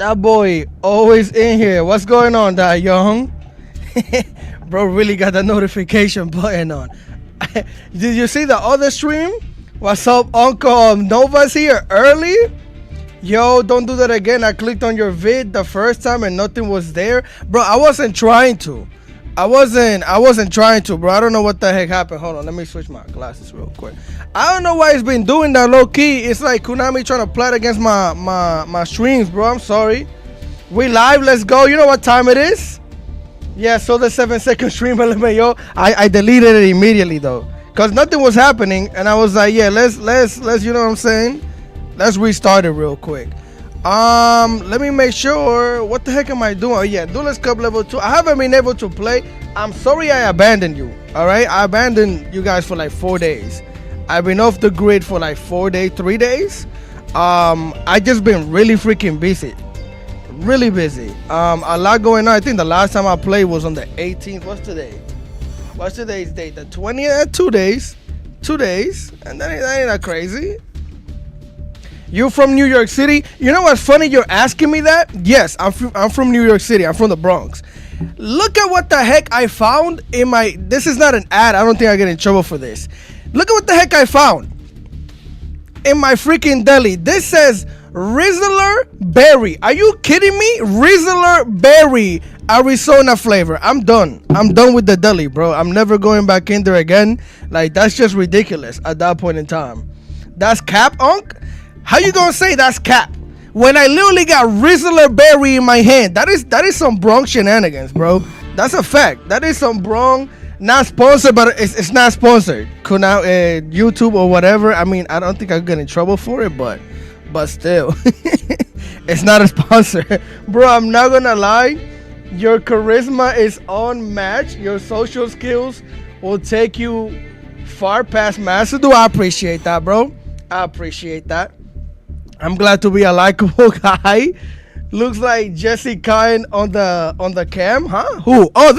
That boy always in here. What's going on, that young? Bro really got the notification button on. Did you see the other stream? What's up, Uncle Nova's here early? Yo, don't do that again. I clicked on your vid the first time and nothing was there. Bro, I wasn't trying to. I wasn't trying to, bro. I don't know what the heck happened. Hold on, let me switch my glasses real quick. I don't know why it's been doing that low key. It's like Konami trying to plot against my streams, bro. I'm sorry. We live, let's go. You know what time it is? Yeah, so the 7-second stream element, yo. I deleted it immediately though. Cause nothing was happening. And I was like, yeah, let's you know what I'm saying? Let's restart it real quick. Let me make sure. What the heck am I doing? Oh yeah, Duelist Cup level 2. I haven't been able to play. I'm sorry I abandoned you. Alright, I abandoned you guys for like 4 days. I've been off the grid for like 4 days, 3 days. I just been really freaking busy. Really busy. A lot going on. I think the last time I played was on the 18th. What's today? What's today's date? The 20th? 2 days. 2 days. And that ain't that crazy. You from New York City? You know what's funny? You're asking me that? Yes, I'm from New York City. I'm from the Bronx. Look at what the heck I found in my... This is not an ad. I don't think I get in trouble for this. Look at what the heck I found in my freaking deli. This says Rizzler Berry. Are you kidding me? Rizzler Berry Arizona flavor. I'm done. I'm done with the deli, bro. I'm never going back in there again. Like, that's just ridiculous at that point in time. That's cap, Unc? How you gonna say that's cap when I literally got Rizzler Berry in my hand? That is some Bronx shenanigans, bro. That's a fact. That is some Bronx. Not sponsored, but it's not sponsored. YouTube or whatever. I mean, I don't think I'll get in trouble for it, but still, it's not a sponsor, bro. I'm not gonna lie. Your charisma is unmatched. Your social skills will take you far past Master. Do I appreciate that, bro? I appreciate that. I'm glad to be a likable guy. Looks like Jesse Kine on the cam, huh? Who? Oh,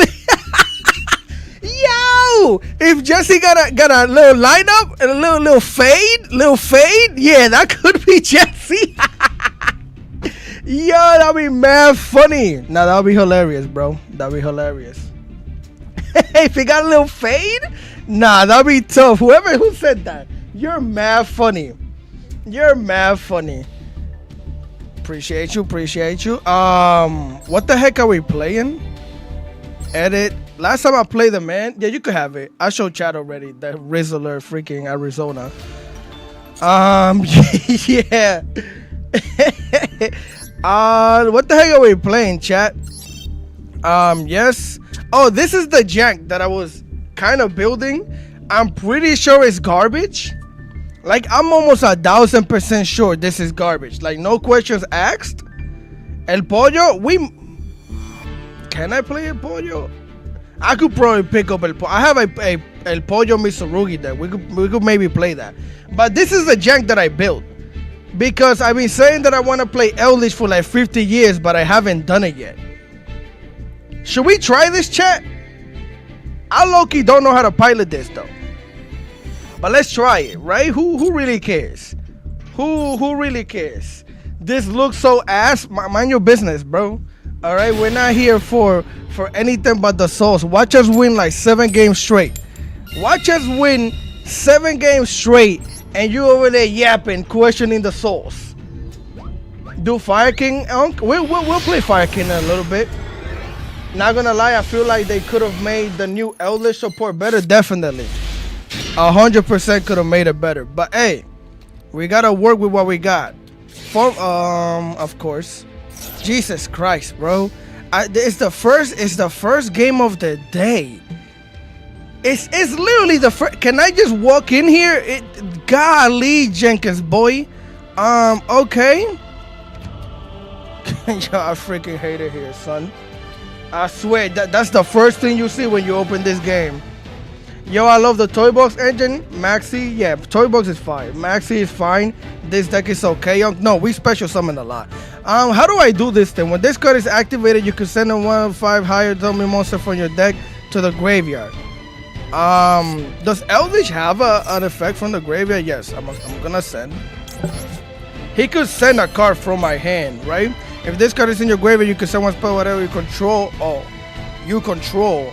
yo! If Jesse got a little lineup and a little fade, yeah, that could be Jesse. Yo, that'd be mad funny. Nah, that'd be hilarious, bro. That'd be hilarious. If he got a little fade, nah, that'd be tough. Who said that, you're mad funny. You're mad funny. Appreciate you. What the heck are we playing? Edit. Last time I played the man. Yeah, you could have it. I showed chat already. The Rizzler freaking Arizona. Yeah. What the heck are we playing, chat? Yes. Oh, this is the jank that I was kind of building. I'm pretty sure it's garbage. Like, I'm almost 1,000% sure this is garbage. Like, no questions asked. El Pollo, can I play El Pollo? I could probably pick up El Pollo. I have a El Pollo Mitsurugi there. We could maybe play that. But this is the jank that I built. Because I've been saying that I want to play Eldritch for like 50 years, but I haven't done it yet. Should we try this, chat? I low-key don't know how to pilot this, though. But let's try it, right? Who really cares? Who really cares? This looks so ass. Mind your business, bro. All right, we're not here for anything but the sauce. Watch us win like 7 games straight. Watch us win 7 games straight, and you over there yapping, questioning the sauce. Do Fire King, Unc? We'll play Fire King in a little bit. Not gonna lie, I feel like they could have made the new Eldritch support better. Definitely. 100% could have made it better, but hey, we gotta work with what we got. Of course. Jesus Christ, bro! It's the first game of the day. It's literally the first. Can I just walk in here? Golly, Jenkins boy. Okay. Yo, I freaking hate it here, son. I swear that's the first thing you see when you open this game. Yo, I love the Toy Box engine. Maxi, yeah, Toy Box is fine. Maxi is fine. This deck is okay. No, we special summon a lot. How do I do this thing? When this card is activated, you can send a 1/5 higher dummy monster from your deck to the graveyard. Does Eldritch have an effect from the graveyard? Yes, I'm gonna send. He could send a card from my hand, right? If this card is in your graveyard, you can send one spell whatever you control. Oh, you control.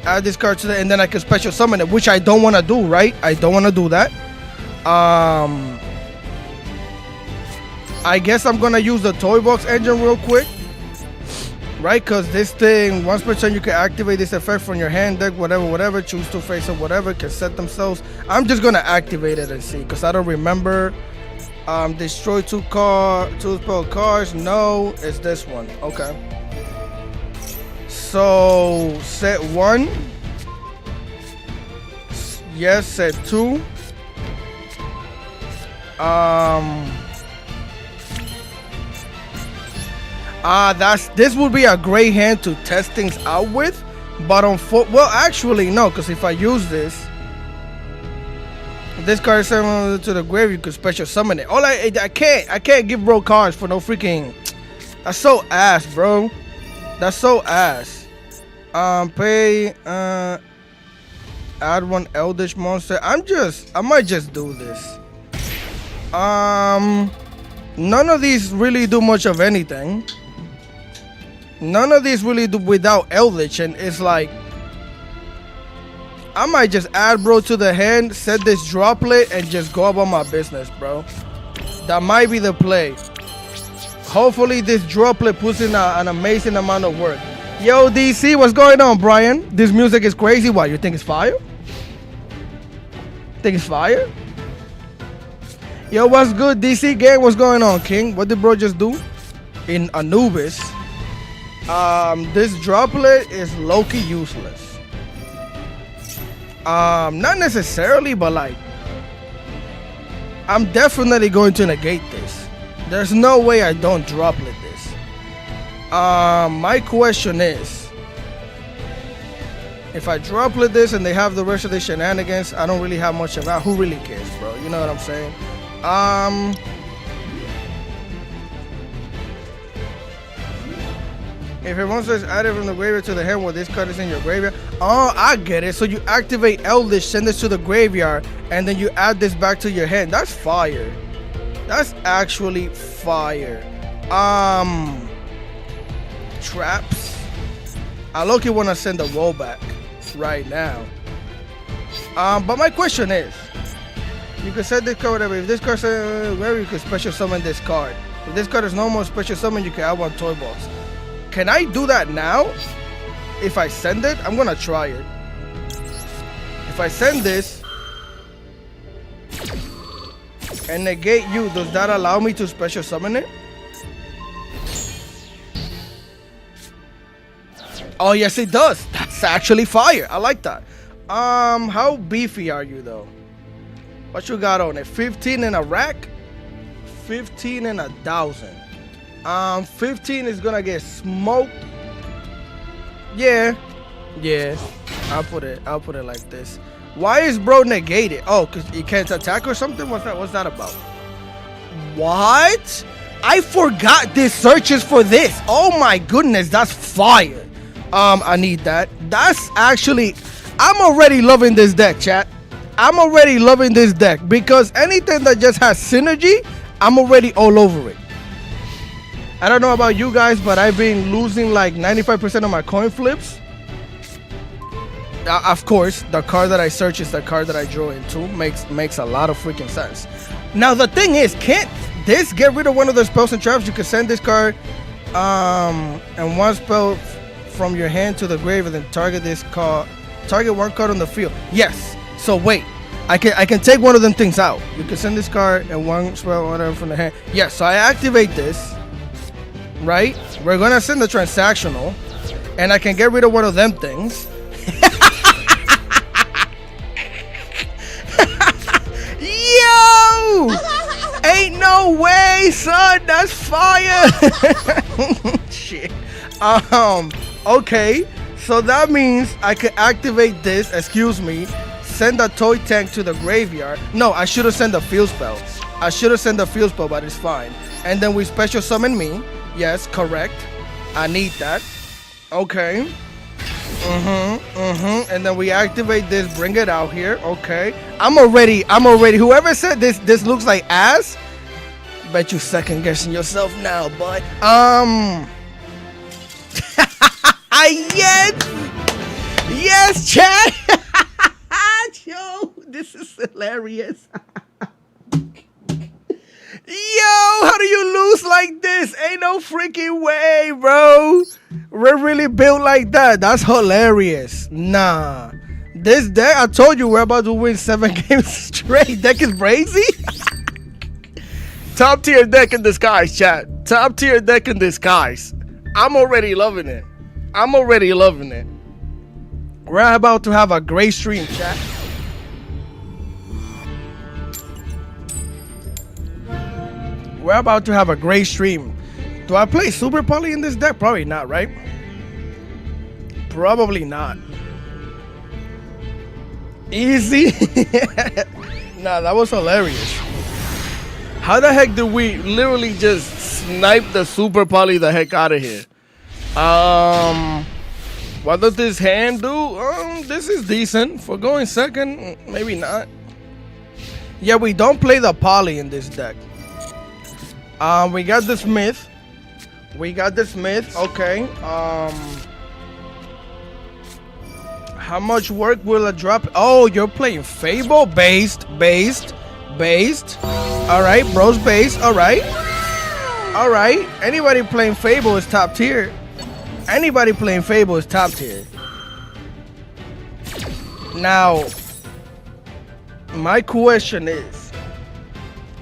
Add this card to the, and then I can special summon it, which I don't want to do, right? I don't want to do that. I guess I'm gonna use the toy box engine real quick, right? Because this thing, once per turn, you can activate this effect from your hand, deck, whatever. Choose two face or whatever can set themselves. I'm just gonna activate it and see, because I don't remember. Destroy two spell cards. No, it's this one. Okay. So set 1. Yes, set 2. This would be a great hand to test things out with, but on well, actually no, because if I use this card is sent to the grave, you could special summon it. I can't give bro cards for no freaking. That's so ass, bro. That's so ass. Pay. Add one Eldritch monster. I might just do this. None of these really do much of anything. None of these really do without Eldritch, and it's like I might just add bro to the hand, set this droplet, and just go about my business, bro. That might be the play. Hopefully this droplet puts in an amazing amount of work. Yo, DC, what's going on, Brian? This music is crazy. What, you think it's fire? Think it's fire? Yo, what's good, DC gang? What's going on, King? What did bro just do? In Anubis, this droplet is low-key useless. Not necessarily, but like, I'm definitely going to negate this. There's no way I don't droplet this. My question is, if I droplet this and they have the rest of the shenanigans, I don't really have much of that. Who really cares, bro? You know what I'm saying? If a monster is added from the graveyard to the hand while this card is in your graveyard. Oh, I get it. So you activate Eldritch, send this to the graveyard, and then you add this back to your hand. That's fire. That's actually fire. Traps. I low-key want to send a rollback right now. But my question is, you can set this card whatever. If this card is wherever, you can special summon this card. If this card is normal special summon, you can add one toy box. Can I do that now? If I send it, I'm gonna try it. If I send this and negate you, does that allow me to special summon it? Oh yes, it does. That's actually fire. I like that. How beefy are you though? What you got on it? 15 in a rack? 15 and 1,000. 15 is gonna get smoked. Yeah. I'll put it like this. Why is bro negated? Oh, cause he can't attack or something? What's that about? What? I forgot this searches for this. Oh my goodness, that's fire. I need that. That's actually, I'm already loving this deck, chat. I'm already loving this deck because anything that just has synergy, I'm already all over it. I don't know about you guys, but I've been losing like 95% of my coin flips. Of course, the card that I search is the card that I draw into. Makes a lot of freaking sense. Now the thing is, can't this get rid of one of the spells and traps? You can send this card and one spell from your hand to the grave and then target one card on the field. Yes. So wait, I can take one of them things out. You can send this card and one spell whatever from the hand. Yes. So I activate this. Right? We're gonna send the transactional, and I can get rid of one of them things. Yo! Ain't no way, son. That's fire. Shit. Okay. So that means I can activate this. Excuse me. Send a toy tank to the graveyard. No, I should have sent a field spell. But it's fine. And then we special summon me. Yes, correct. I need that. Okay. And then we activate this, bring it out here. Okay. I'm already. Whoever said this looks like ass, Bet you second guessing yourself now, bud. Yes! Yes, chat! Yo, this is hilarious. Yo, how do you lose like this? Ain't no freaking way, bro. We're really built like that. That's hilarious. Nah. This deck, I told you we're about to win 7 games straight. Deck is crazy. Top tier deck in disguise, chat. Top tier deck in disguise. I'm already loving it. I'm already loving it. We're about to have a great stream, chat. We're about to have a great stream. Do I play Super Poly in this deck? Probably not, right? Probably not. Easy. Nah, that was hilarious. How the heck did we literally just snipe the Super Poly the heck out of here? What does this hand do? This is decent. For going second, maybe not. Yeah, we don't play the Poly in this deck. We got the Smith. Okay. How much work will it drop? Oh, you're playing Fable based. All right, bros based. All right. Anybody playing Fable is top tier. Now, my question is,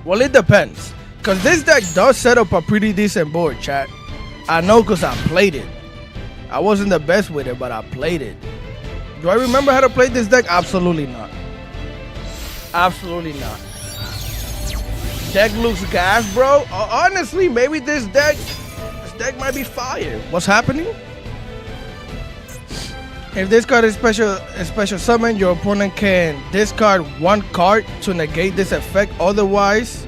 well, it depends. Because this deck does set up a pretty decent board, chat. I know because I played it. I wasn't the best with it, but I played it. Do I remember how to play this deck? Absolutely not. Deck looks gas, bro. Honestly, maybe this deck might be fire. What's happening? If this card is special summon, your opponent can discard 1 card to negate this effect. Otherwise,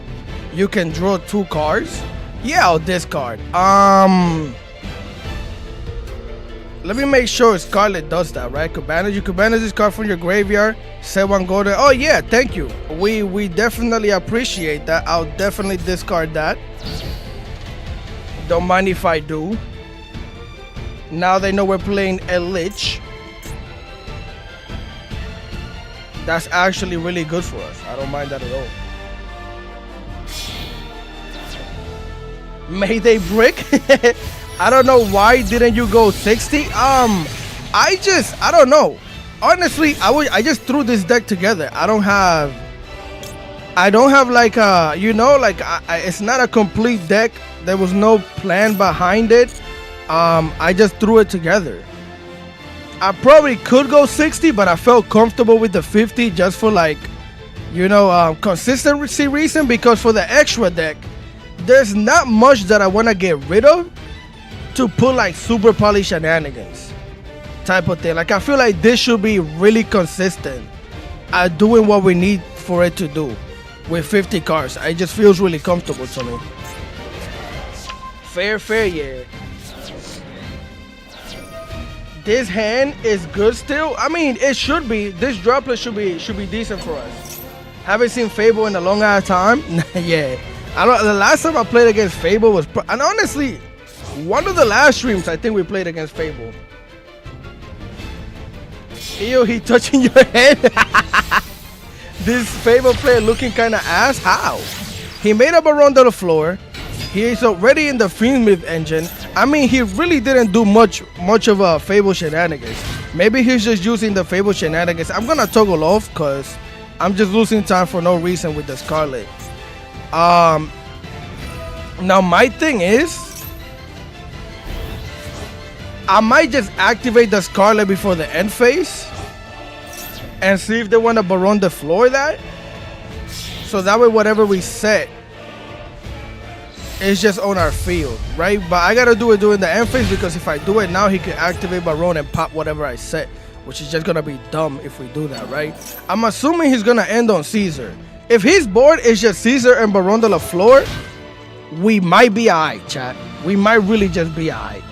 you can draw 2 cards. Yeah, I'll discard. Let me make sure Scarlet does that, right? You can banish this card from your graveyard. Set 1 golden. Oh yeah, thank you. We definitely appreciate that. I'll definitely discard that. Don't mind if I do. Now they know we're playing a Lich. That's actually really good for us. I don't mind that at all. Mayday Brick. I don't know why didn't you go 60. I don't know. Honestly, I just threw this deck together. I don't have like a, it's not a complete deck. There was no plan behind it. I just threw it together. I probably could go 60, but I felt comfortable with the 50 just for consistency reason, because for the extra deck, there's not much that I want to get rid of to put like Super Poly shenanigans type of thing. Like, I feel like this should be really consistent at doing what we need for it to do with 50 cards. It just feels really comfortable to me. Fair, yeah. This hand is good still. I mean, it should be. This droplet should be decent for us. Haven't seen Fable in a long ass time. Yeah. I don't. The last time I played against Fable was, and honestly, one of the last streams I think we played against Fable. Ew, he touching your head. This Fable player looking kind of ass. How? He made up a run to the floor. He's already in the Fiendsmith engine. I mean, he really didn't do much of a Fable shenanigans. Maybe he's just using the Fable shenanigans. I'm gonna toggle off because I'm just losing time for no reason with the Scarlet. Now my thing is, I might just activate the Scarlet before the end phase and see if they want to Baron the floor that. So that way whatever we set is just on our field, right? But I gotta do it during the end phase, because if I do it now, he can activate Baron and pop whatever I set, which is just gonna be dumb if we do that, right? I'm assuming he's gonna end on Caesar. If his board is just Caesar and Baron de la Flor, we might be alright, chat. We might really just be alright.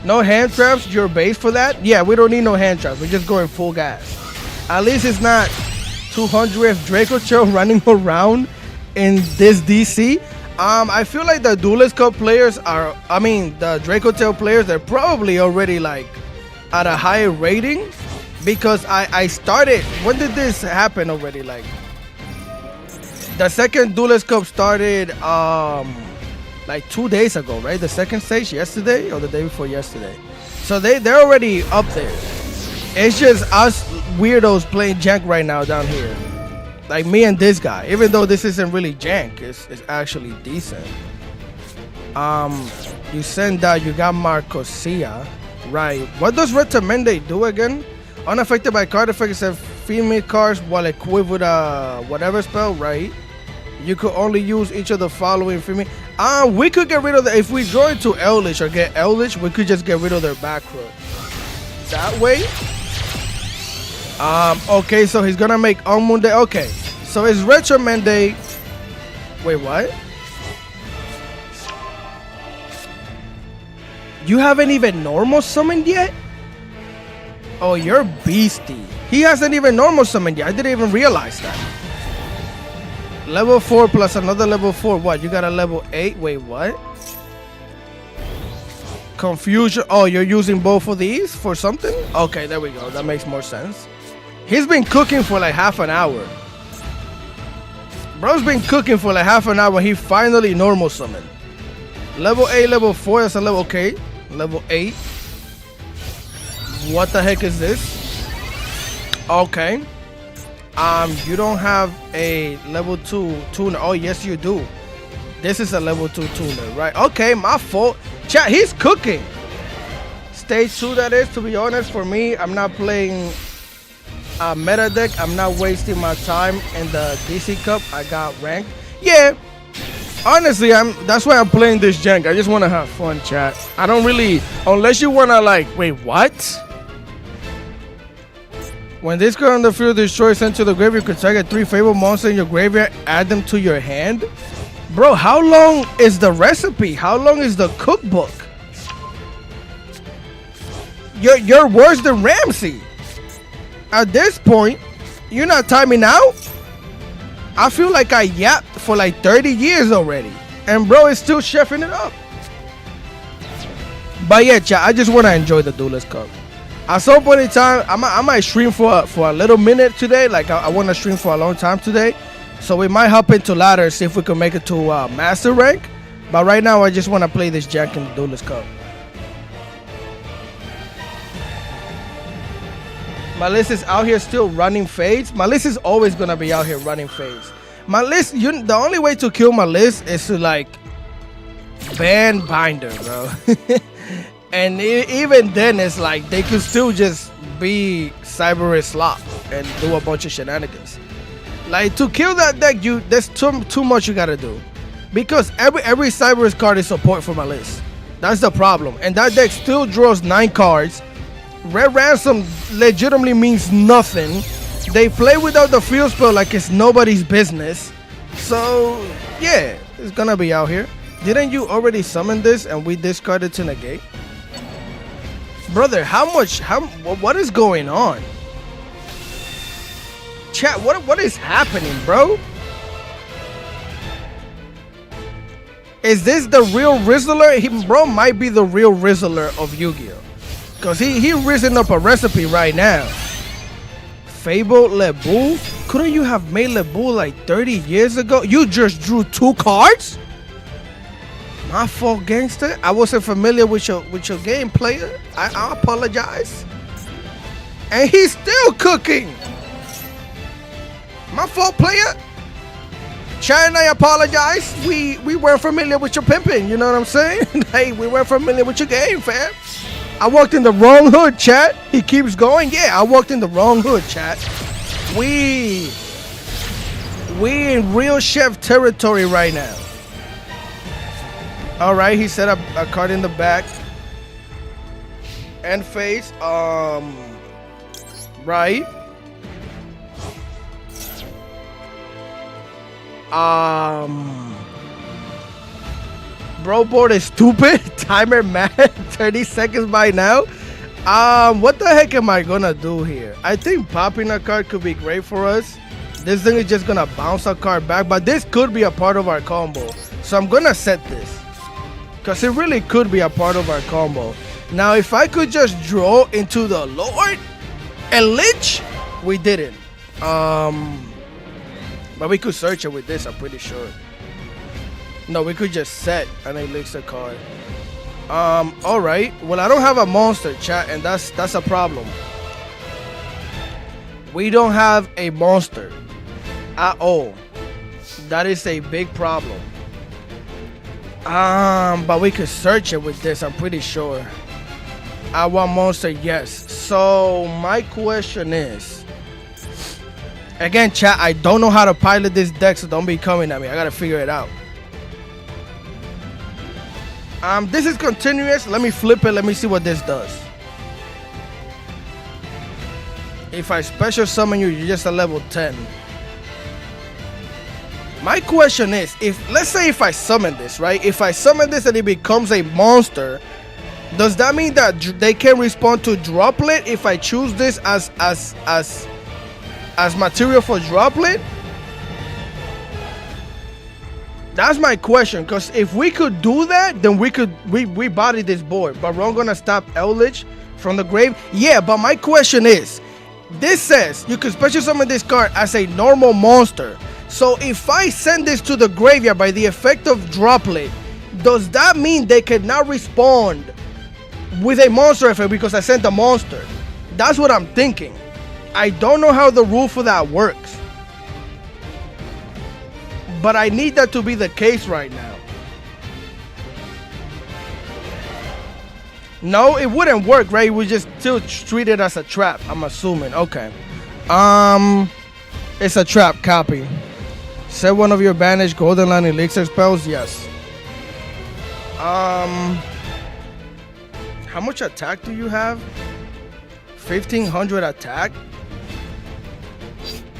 No hand traps, your base for that? Yeah, we don't need no hand traps. We're just going full gas. At least it's not 200th Draco Chill running around in this DC. I feel like the Duelist Cup players are, I mean, the Draco Tail players, they're probably already like at a higher rating because I started, when did this happen already? Like the second Duelist Cup started like 2 days ago, right? The second stage yesterday or the day before yesterday. So they're already up there. It's just us weirdos playing Jank right now down here. Like me and this guy. Even though this isn't really Jank, it's actually decent. You send that, you got Marcosia. Right. What does Retamende do again? Unaffected by card effects and female cards while equipped with a whatever spell, right? You could only use each of the following female. We could get rid of the, if we draw it to Eldritch or get Eldritch, we could just get rid of their back row. That way. Okay, so he's gonna make Onmunde. Okay, so it's Retromende. Wait, what? You haven't even normal summoned yet? Oh, you're beastie. He hasn't even normal summoned yet. I didn't even realize that. Level 4 plus another level 4. What? You got a level 8? Wait, what? Confusion. Oh, you're using both of these for something? Okay, there we go. That makes more sense. He's been cooking for like half an hour. Bro's been cooking for like half an hour. He finally normal summoned. Level 8, level 4. That's a level, okay. Level 8. What the heck is this? Okay. You don't have a level 2 tuner. Oh, yes, you do. This is a level 2 tuner, right? Okay, my fault. Chat, he's cooking. Stage 2, that is, to be honest. For me, I'm not playing meta deck. I'm not wasting my time in the DC Cup. I got ranked. Yeah, honestly, that's why I'm playing this Jank. I just want to have fun, chat. I don't really, unless you want to like, wait, what? When this card on the field destroys sent to the graveyard, you could target 3 favorite monsters in your graveyard, add them to your hand. Bro, how long is the recipe? How long is the cookbook? You're worse than Ramsey. At this point, you're not timing out. I feel like I yapped for like 30 years already. And bro is still chefing it up. But yeah, chat, I just want to enjoy the Duelist Cup. At some point in time, I might stream for a little minute today. Like I want to stream for a long time today. So we might hop into ladder, see if we can make it to master rank. But right now, I just want to play this Jank in the Duelist Cup. My list is out here still running fades. My list is always going to be out here running fades. My list, the only way to kill my list is to like ban Binder, bro. And even then, it's like they could still just be Cyber Slop and do a bunch of shenanigans. Like to kill that deck, there's too much you gotta do, because every Cyber card is support for my list. That's the problem, and that deck still draws 9 cards. Red Ransom legitimately means nothing. They play without the field spell like it's nobody's business. So yeah, it's gonna be out here. Didn't you already summon this and we discarded to negate? Brother, what is going on? Chat, what is happening, bro? Is this the real Rizzler? Bro might be the real Rizzler of Yu-Gi-Oh! Because he risen up a recipe right now. Fable Lebu? Couldn't you have made Lebu like 30 years ago? You just drew 2 cards? My fault, gangster. I wasn't familiar with your game, player. I apologize. And he's still cooking. My fault, player. Chad and I apologize. We weren't familiar with your pimping. You know what I'm saying? Hey, we weren't familiar with your game, fam. I walked in the wrong hood, chat. He keeps going. Yeah, I walked in the wrong hood, chat. We in real chef territory right now. All right, he set up a card in the back and face. Right. Bro board is stupid. Timer mad. 30 seconds by now. What the heck am I gonna do here? I think popping a card could be great for us, This thing is just gonna bounce a card back, but this could be a part of our combo. So I'm gonna set this, because it really could be a part of our combo. Now, if I could just draw into the Lord and Lich, we didn't. But we could search it with this, I'm pretty sure. No, we could just set an elixir card. Alright. Well, I don't have a monster, chat, and that's a problem. We don't have a monster at all. That is a big problem. But we could search it with this, I'm pretty sure. I want monster, yes. So my question is, again, chat, I don't know how to pilot this deck, so don't be coming at me. I gotta figure it out. This is continuous. Let me flip it. Let me see what this does. If I special summon you, you're just a level 10. My question is, let's say if I summon this, right? If I summon this and it becomes a monster, does that mean that they can respond to Droplet if I choose this as material for Droplet? That's my question, because if we could do that, then we body this board. But we're gonna stop Eldritch from the grave. Yeah, but my question is, this says you can special summon this card as a normal monster. So if I send this to the graveyard by the effect of Droplet, does that mean they cannot respond with a monster effect because I sent a monster? That's what I'm thinking. I don't know how the rule for that works, but I need that to be the case right now. No, it wouldn't work, right? We just still treat it as a trap, I'm assuming. Okay. It's a trap. Copy. Set one of your banished Golden Line elixir spells. Yes. How much attack do you have? 1500 attack?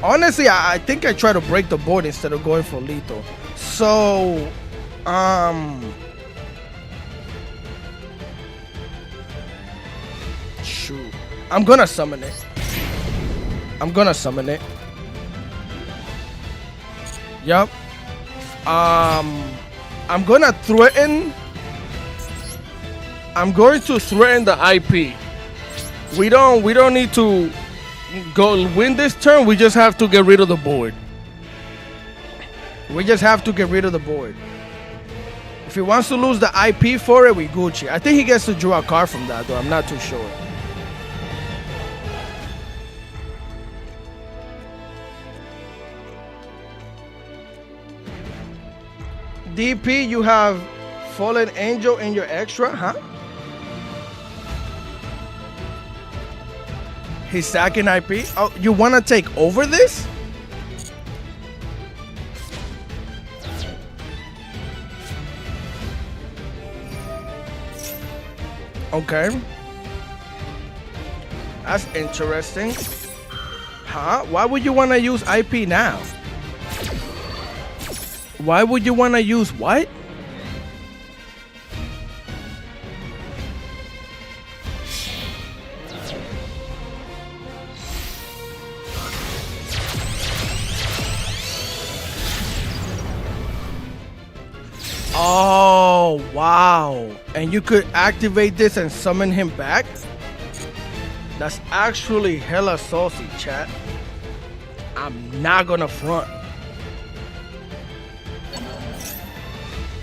Honestly, I think I try to break the board instead of going for lethal. So, shoot. I'm gonna summon it. Yup. I'm gonna threaten. I'm going to threaten the IP. We don't need to go win this turn. We just have to get rid of the board. If he wants to lose the IP for it, we Gucci. I think he gets to draw a card from that, though. I'm not too sure. DP, you have Fallen Angel in your extra, huh? He's sacking IP. Oh, you want to take over this? Okay. That's interesting. Huh? Why would you want to use IP now? Why would you want to use what? Oh, wow. And you could activate this and summon him back? That's actually hella saucy, chat. I'm not gonna front.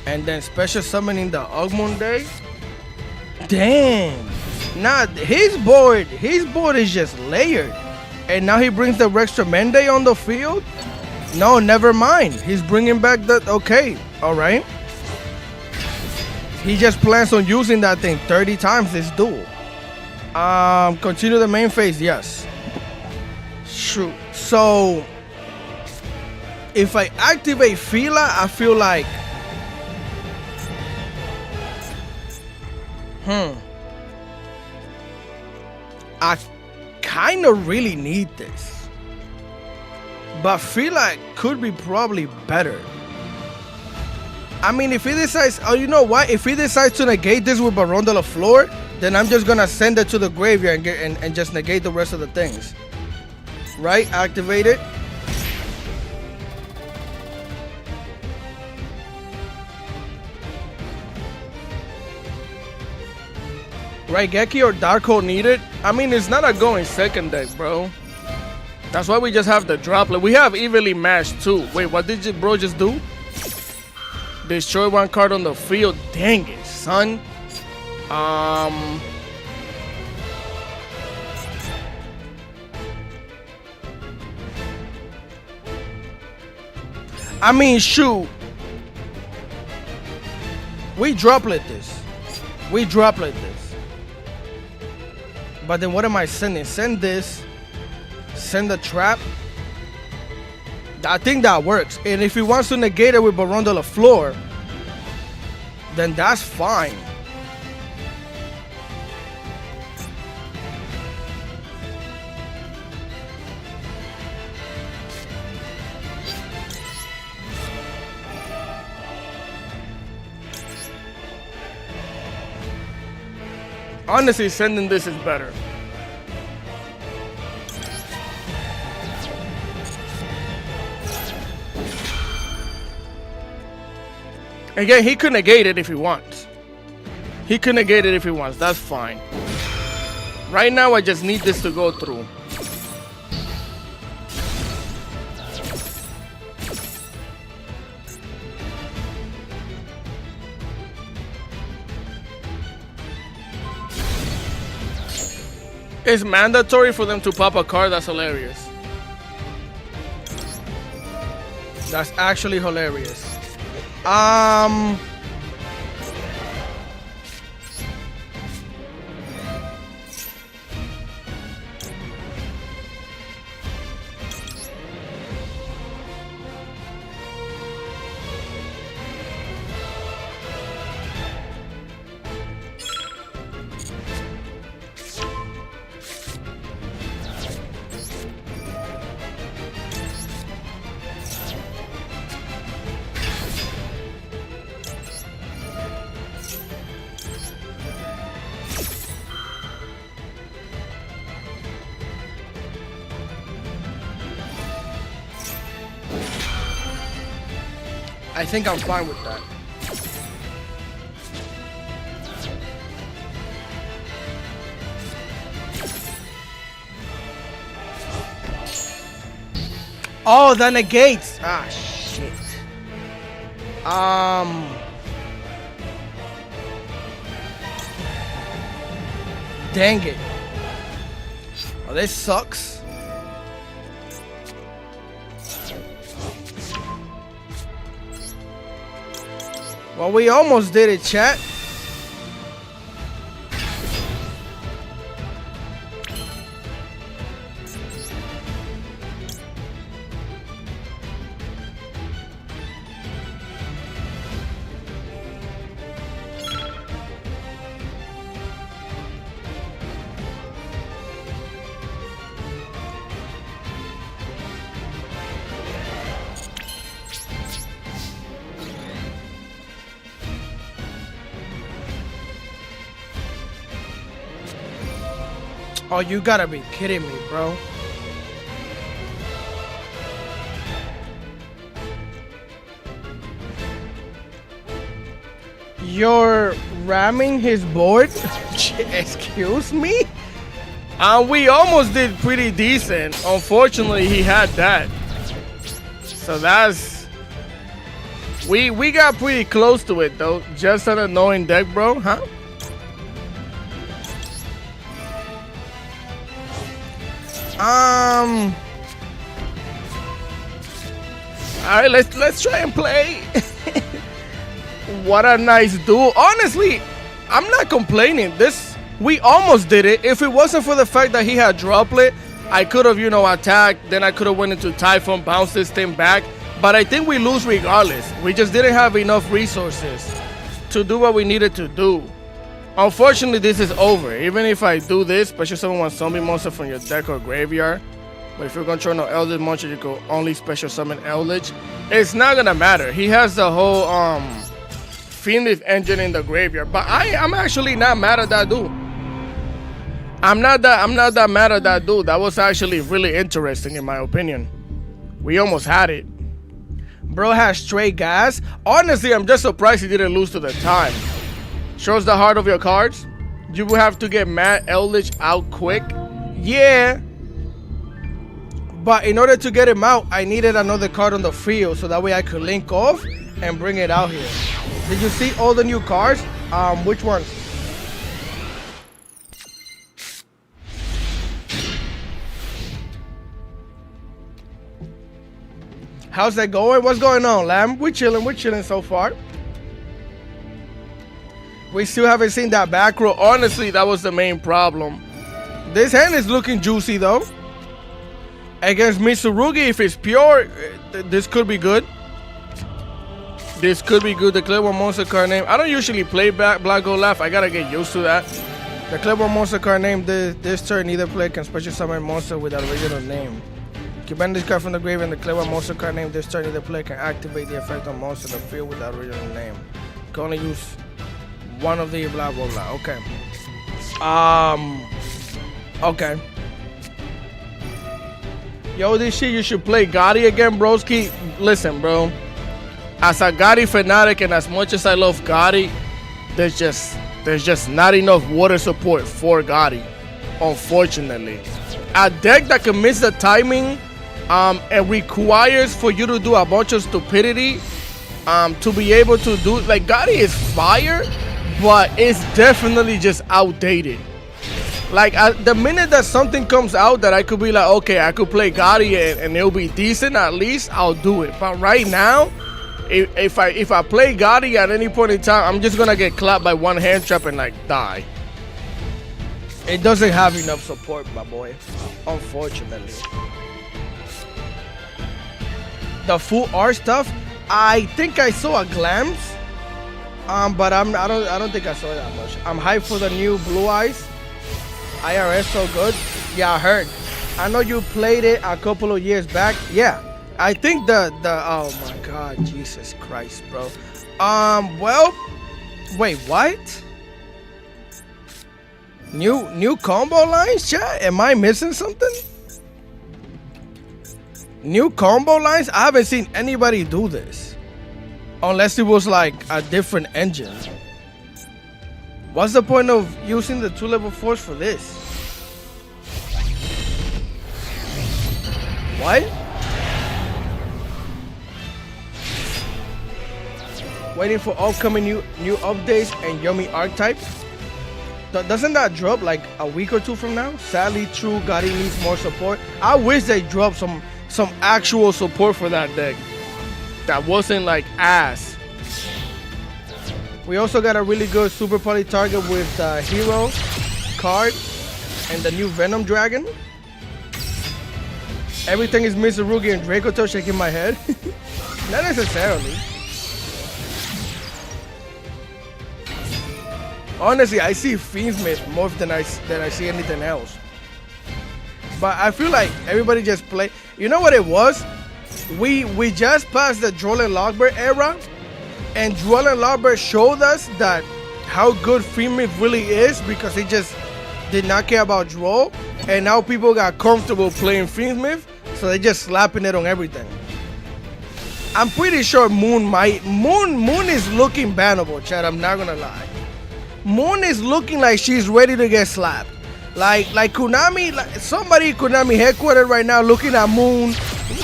And then special summoning the Ogmunde. Damn. Nah, his board is just layered. And now he brings the Rex Tremende on the field? No, never mind. He's bringing back the... Okay, all right. He just plans on using that thing 30 times this duel. Continue the main phase, yes. Shoot. So, if I activate Fila, I feel like... I kind of really need this. But Fila could be probably better. I mean, if he decides, oh, you know what? If he decides to negate this with Baron de la Flor, then I'm just gonna send it to the graveyard and just negate the rest of the things. Right? Activate it. Raigeki or Darko needed. I mean, it's not a going second deck, bro. That's why we just have the droplet. We have evenly matched too. Wait, what did bro just do? Destroy one card on the field. Dang it, son. I mean, shoot. We droplet this. We droplet this. But then what am I sending? Send this. Send the trap. I think that works. And if he wants to negate it with Baron de la Flor, then that's fine. Honestly, sending this is better. Again, he could negate it if he wants. He could negate it if he wants. That's fine. Right now, I just need this to go through. It's mandatory for them to pop a card. That's hilarious. That's actually hilarious. I think I'm fine with that. Oh, the negates. Ah, shit. Dang it. Oh, this sucks. Well, we almost did it, chat. Oh, you gotta be kidding me, bro. You're ramming his board? Excuse me? We almost did pretty decent. Unfortunately, he had that. So that's... We got pretty close to it, though. Just an annoying deck, bro, huh? Alright, let's try and play. What a nice duel. Honestly, I'm not complaining. We almost did it. If it wasn't for the fact that he had droplet, I could have, attacked. Then I could have went into Typhon, bounced this thing back. But I think we lose regardless. We just didn't have enough resources to do what we needed to do. Unfortunately, this is over. Even if I do this, special summon one zombie monster from your deck or graveyard. But if you're controlling an Eldritch monster, you can only special summon Eldritch. It's not gonna matter. He has the whole Fiendish engine in the graveyard. But I'm actually not mad at that dude. I'm not that mad at that dude. That was actually really interesting in my opinion. We almost had it. Bro has straight gas. Honestly, I'm just surprised he didn't lose to the time. Shows the heart of your cards. you will have to get Matt Eldritch out quick. Yeah. But in order to get him out, I needed another card on the field so that way I could link off and bring it out here. Did you see all the new cards? Which ones? How's that going? What's going on, Lamb? We're chilling so far. We still haven't seen that back row. Honestly, that was the main problem. This hand is looking juicy though. Against Mitsurugi, if it's pure, this could be good. This could be good. The Claymore Monster card name. I don't usually play Black Gold Laugh. I gotta get used to that. The Claymore Monster card name this turn, either player can special summon monster with an original name. Keep bend this card from the grave, and the Claymore Monster card name this turn, either player can activate the effect on monster in the field with the original name. You can only use one of the blah blah blah. Okay. Okay. Yo, this shit, you should play Gotti again, broski. Listen, bro. As a Gotti fanatic, and as much as I love Gotti, there's just not enough water support for Gotti, unfortunately. A deck that can miss the timing and requires for you to do a bunch of stupidity to be able to do, like, Gotti is fire, but it's definitely just outdated. Like, the minute that something comes out that I could be like, okay, I could play Gotti and it'll be decent, at least I'll do it. But right now, if I play Gotti at any point in time, I'm just gonna get clapped by one hand trap and like die. It doesn't have enough support, my boy, unfortunately. The full art stuff, I think I saw a glance, but I don't think I saw it that much. I'm hyped for the new Blue Eyes. IRS so good. Yeah, I heard. I know you played it a couple of years back. Yeah, I think the oh my God, Jesus Christ, bro. Well, wait, what? New combo lines, chat? Am I missing something? New combo lines? I haven't seen anybody do this, unless it was like a different engine. What's the point of using the 2-level force for this? What? Waiting for upcoming new updates and Yummy archetypes. Doesn't that drop like a week or two from now? Sadly, true. Gotti needs more support. I wish they dropped some actual support for that deck. That wasn't like ass. We also got a really good Super Poly target with the Hero card and the new Venom Dragon. Everything is Mitsurugi and Dracoto, shaking my head. Not necessarily. Honestly, I see Fiendsmith more than I see anything else. But I feel like everybody just play. You know what it was? We just passed the Droll and Logbert era. And Droll and Logbert showed us that how good Fiendsmith really is, because he just did not care about Droll. And now people got comfortable playing Fiendsmith, so they're just slapping it on everything. I'm pretty sure Moon is looking bannable, Chad. I'm not gonna lie. Moon is looking like she's ready to get slapped. Like Konami, like somebody at Konami headquarters right now looking at Moon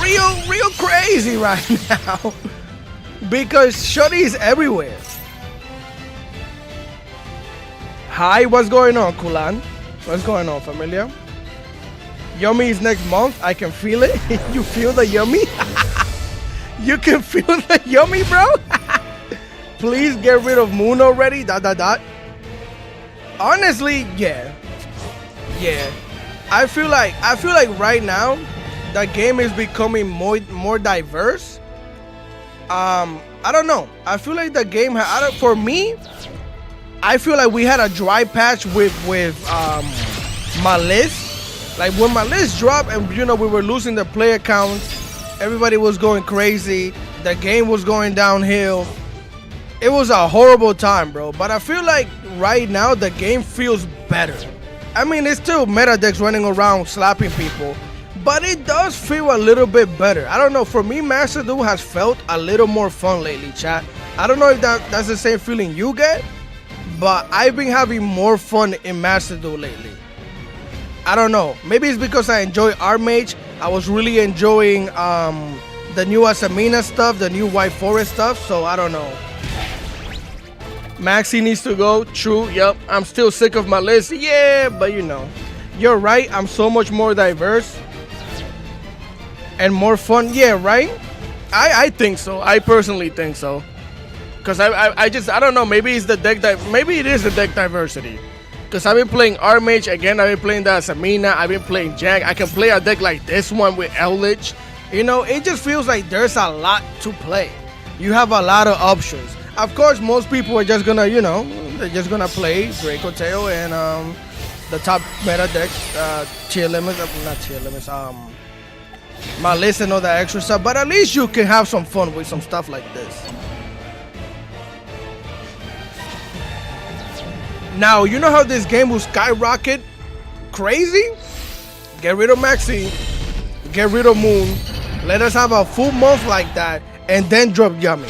real crazy right now. Because Shorty is everywhere. Hi, what's going on, Kulan? What's going on, familia? Yummy is next month. I can feel it. You feel the yummy? You can feel the yummy, bro? Please get rid of Moon already. ... Honestly, yeah. I feel like right now the game is becoming more diverse. I don't know. I feel like the game for me, I feel like we had a dry patch with my list. Like when my list dropped and we were losing the player count, everybody was going crazy, the game was going downhill. It was a horrible time, bro. But I feel like right now the game feels better. I mean, it's still meta decks running around slapping people, but it does feel a little bit better. I don't know. For me, Master Duel has felt a little more fun lately, chat. I don't know if that's the same feeling you get, but I've been having more fun in Master Duel lately. I don't know. Maybe it's because I enjoy Archmage. I was really enjoying the new Asamina stuff, the new White Forest stuff, so I don't know. Maxi needs to go. True, yep. I'm still sick of my list. Yeah, but you know. You're right. I'm so much more diverse. And more fun. Yeah, right? I think so. I personally think so. Because I don't know. Maybe it's the deck maybe it is the deck diversity. Because I've been playing Archmage. Again, I've been playing the Asamina. I've been playing Jank. I can play a deck like this one with Eldritch. You know, it just feels like there's a lot to play. You have a lot of options. Of course, most people are just gonna, you know, they're just gonna play Draco Tail and the top meta decks, tier limits, not tier limits, my list and all that extra stuff. But at least you can have some fun with some stuff like this. Now, you know how this game will skyrocket crazy? Get rid of Maxi, get rid of Moon. Let us have a full month like that, and then drop Yummy.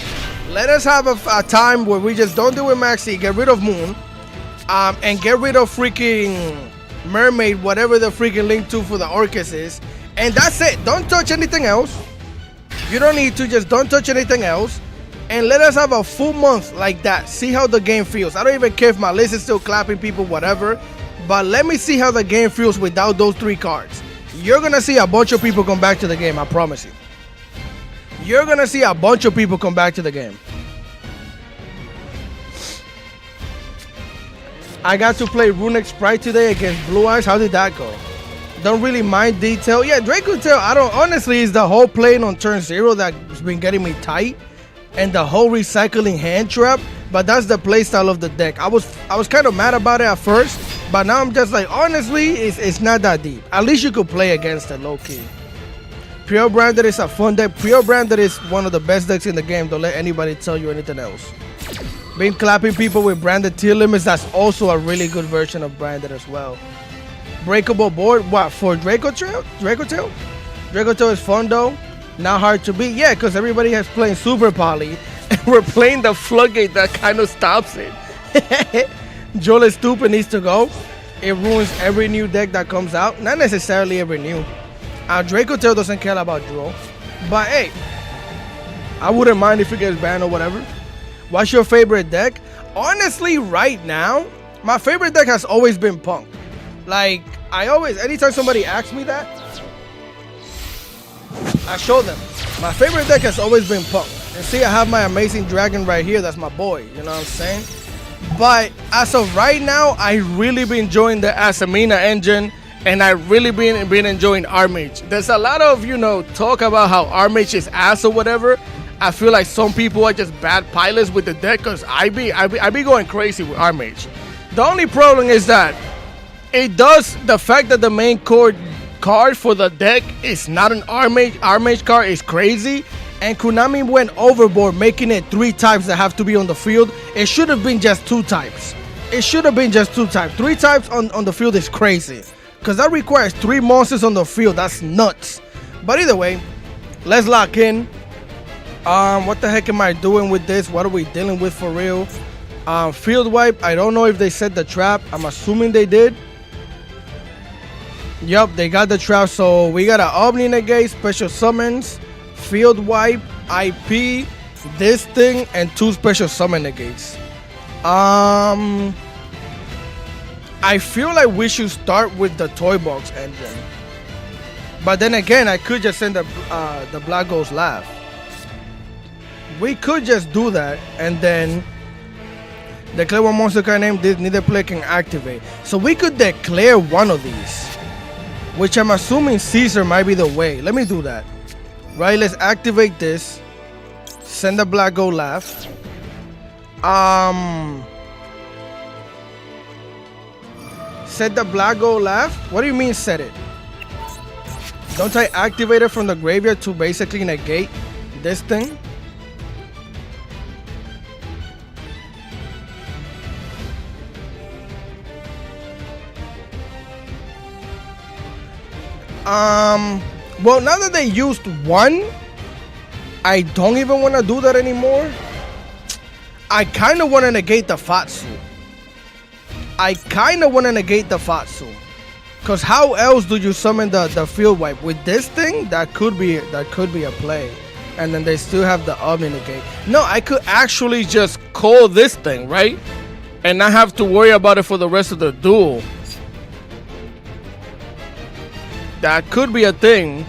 Let us have a time where we just don't do with Maxi, get rid of Moon, and get rid of freaking Mermaid, whatever the freaking link to for the Orcus is, and that's it. Don't touch anything else. You don't need to, just don't touch anything else, and let us have a full month like that. See how the game feels. I don't even care if my list is still clapping people, whatever, but let me see how the game feels without those 3 cards. You're gonna see a bunch of people come back to the game, I promise you. You're gonna see a bunch of people come back to the game. I got to play Runic Sprite today against Blue Eyes. How did that go? Don't really mind detail. Yeah, Draco Tail, I don't, honestly, it's the whole playing on turn 0 that's been getting me tight. And the whole recycling hand trap. But that's the playstyle of the deck. I was kind of mad about it at first. But now I'm just like, honestly, it's not that deep. At least you could play against it, low-key. Pure Branded is a fun deck. Pure Branded is one of the best decks in the game. Don't let anybody tell you anything else. Been clapping people with Branded tier limits. That's also a really good version of Branded as well. Breakable board. What, for Draco Tail? Draco Tail? Draco Tail is fun though. Not hard to beat. Yeah, because everybody has playing Super Poly. And we're playing the Floodgate that kind of stops it. Duelist Stupid needs to go. It ruins every new deck that comes out. Not necessarily every new. Draco Tail doesn't care about Duel. But hey, I wouldn't mind if it gets banned or whatever. What's your favorite deck? Honestly, right now, my favorite deck has always been Punk. Like, anytime somebody asks me that, I show them. My favorite deck has always been Punk. And see, I have my amazing dragon right here. That's my boy. You know what I'm saying? But as of right now, I really been enjoying the Asamina engine. And I really been enjoying Archmage. There's a lot of, you know, talk about how Archmage is ass or whatever. I feel like some people are just bad pilots with the deck because I be going crazy with Archmage. The only problem is that the fact that the main core card for the deck is not an Archmage card is crazy. And Konami went overboard making it 3 types that have to be on the field. It should have been just 2 types. It should have been just 2 types. 3 types on the field is crazy. Because that requires 3 monsters on the field. That's nuts. But either way, let's lock in. What the heck am I doing with this? What are we dealing with for real? Field wipe. I don't know if they set the trap. I'm assuming they did. Yup, they got the trap. So we got an Omni Negate, special summons, field wipe, IP, this thing, and 2 special summon negates. I feel like we should start with the Toy Box engine. But then again, I could just send the Black Ghost Laugh. We could just do that and then declare one monster card name this neither player can activate. So we could declare one of these, which I'm assuming Caesar might be the way. Let me do that. Right, let's activate this. Send the Black Ghost Laugh. Set the Black Ghost Laugh? What do you mean set it? Don't I activate it from the graveyard to basically negate this thing? Well, now that they used 1, I don't even want to do that anymore. I kind of want to negate the Fatsu. I kind of want to negate the Fatsu. Because how else do you summon the field wipe? With this thing, that could be a play. And then they still have the Omni negate. No, I could actually just call this thing, right? And not have to worry about it for the rest of the duel. That could be a thing.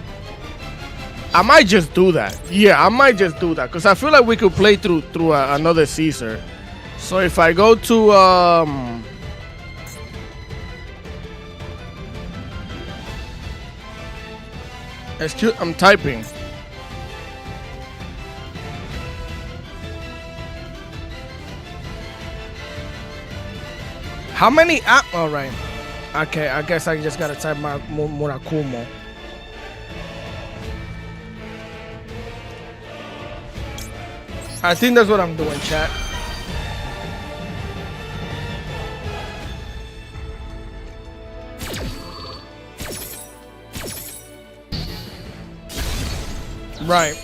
I might just do that. Yeah, I might just do that. Because I feel like we could play through another Caesar. So if I go to... Excuse, I'm typing. How many all right. Okay, I guess I just gotta type my Murakumo. I think that's what I'm doing, chat. Right.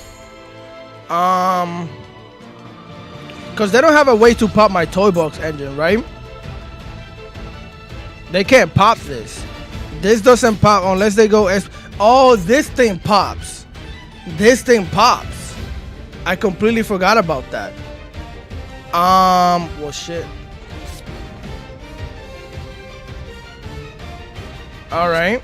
Because they don't have a way to pop my Toy Box engine, right? They can't pop this. This doesn't pop unless they go oh, this thing pops. This thing pops. I completely forgot about that. Well, shit. All right.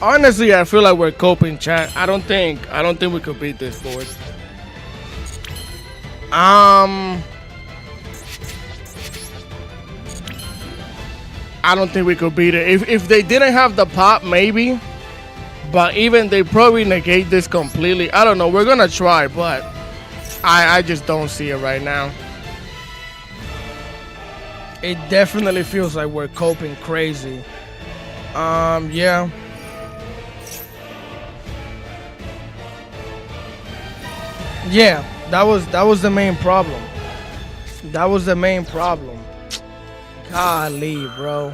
Honestly, I feel like we're coping, chat. I don't think we could beat this board. I don't think we could beat it. If they didn't have the pop, maybe. But even they probably negate this completely. I don't know. We're gonna try, but I just don't see it right now. It definitely feels like we're coping crazy. Yeah. Yeah, that was the main problem. That was the main problem. Golly, bro.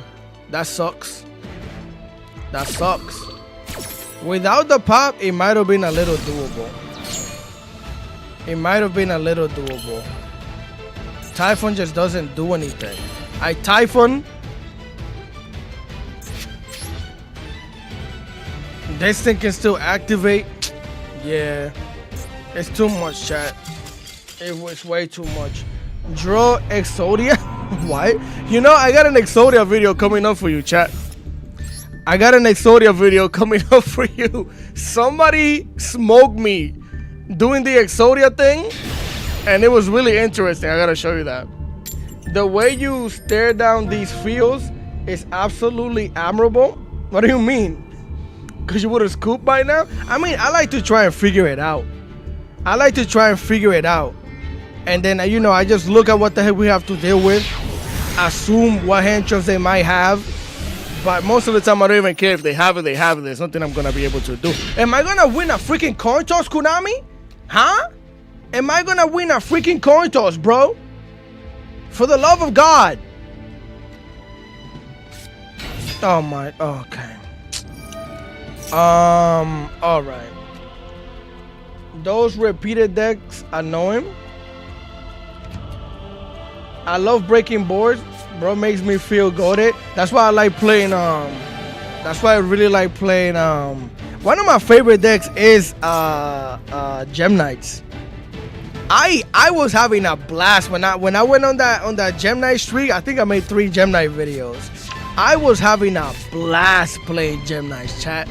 That sucks. That sucks. Without the pop, it might have been a little doable. It might have been a little doable. Typhon just doesn't do anything. I Typhon. This thing can still activate. Yeah. It's too much, chat. It was way too much. Draw Exodia? Why? You know, I got an Exodia video coming up for you, chat. I got an Exodia video coming up for you. Somebody smoked me doing the Exodia thing, and it was really interesting. I gotta show you that. The way you stare down these fields is absolutely admirable. What do you mean? Because you would have scooped by now? I mean, I like to try and figure it out. And then, you know, I just look at what the heck we have to deal with. Assume what hand traps they might have. But most of the time, I don't even care if they have it, There's nothing I'm going to be able to do. Am I going to win a freaking coin toss, Konami? Huh? Am I going to win a freaking coin toss, bro? For the love of God. Oh, my. Okay. All right. Those repeated decks annoy him. I love breaking boards. Bro makes me feel goated. That's why I like playing that's why I really like playing one of my favorite decks is Gem Knights. I was having a blast when I went on that Gem Knight streak. I think I made 3 Gem Knight videos. I was having a blast playing Gem Knights, chat.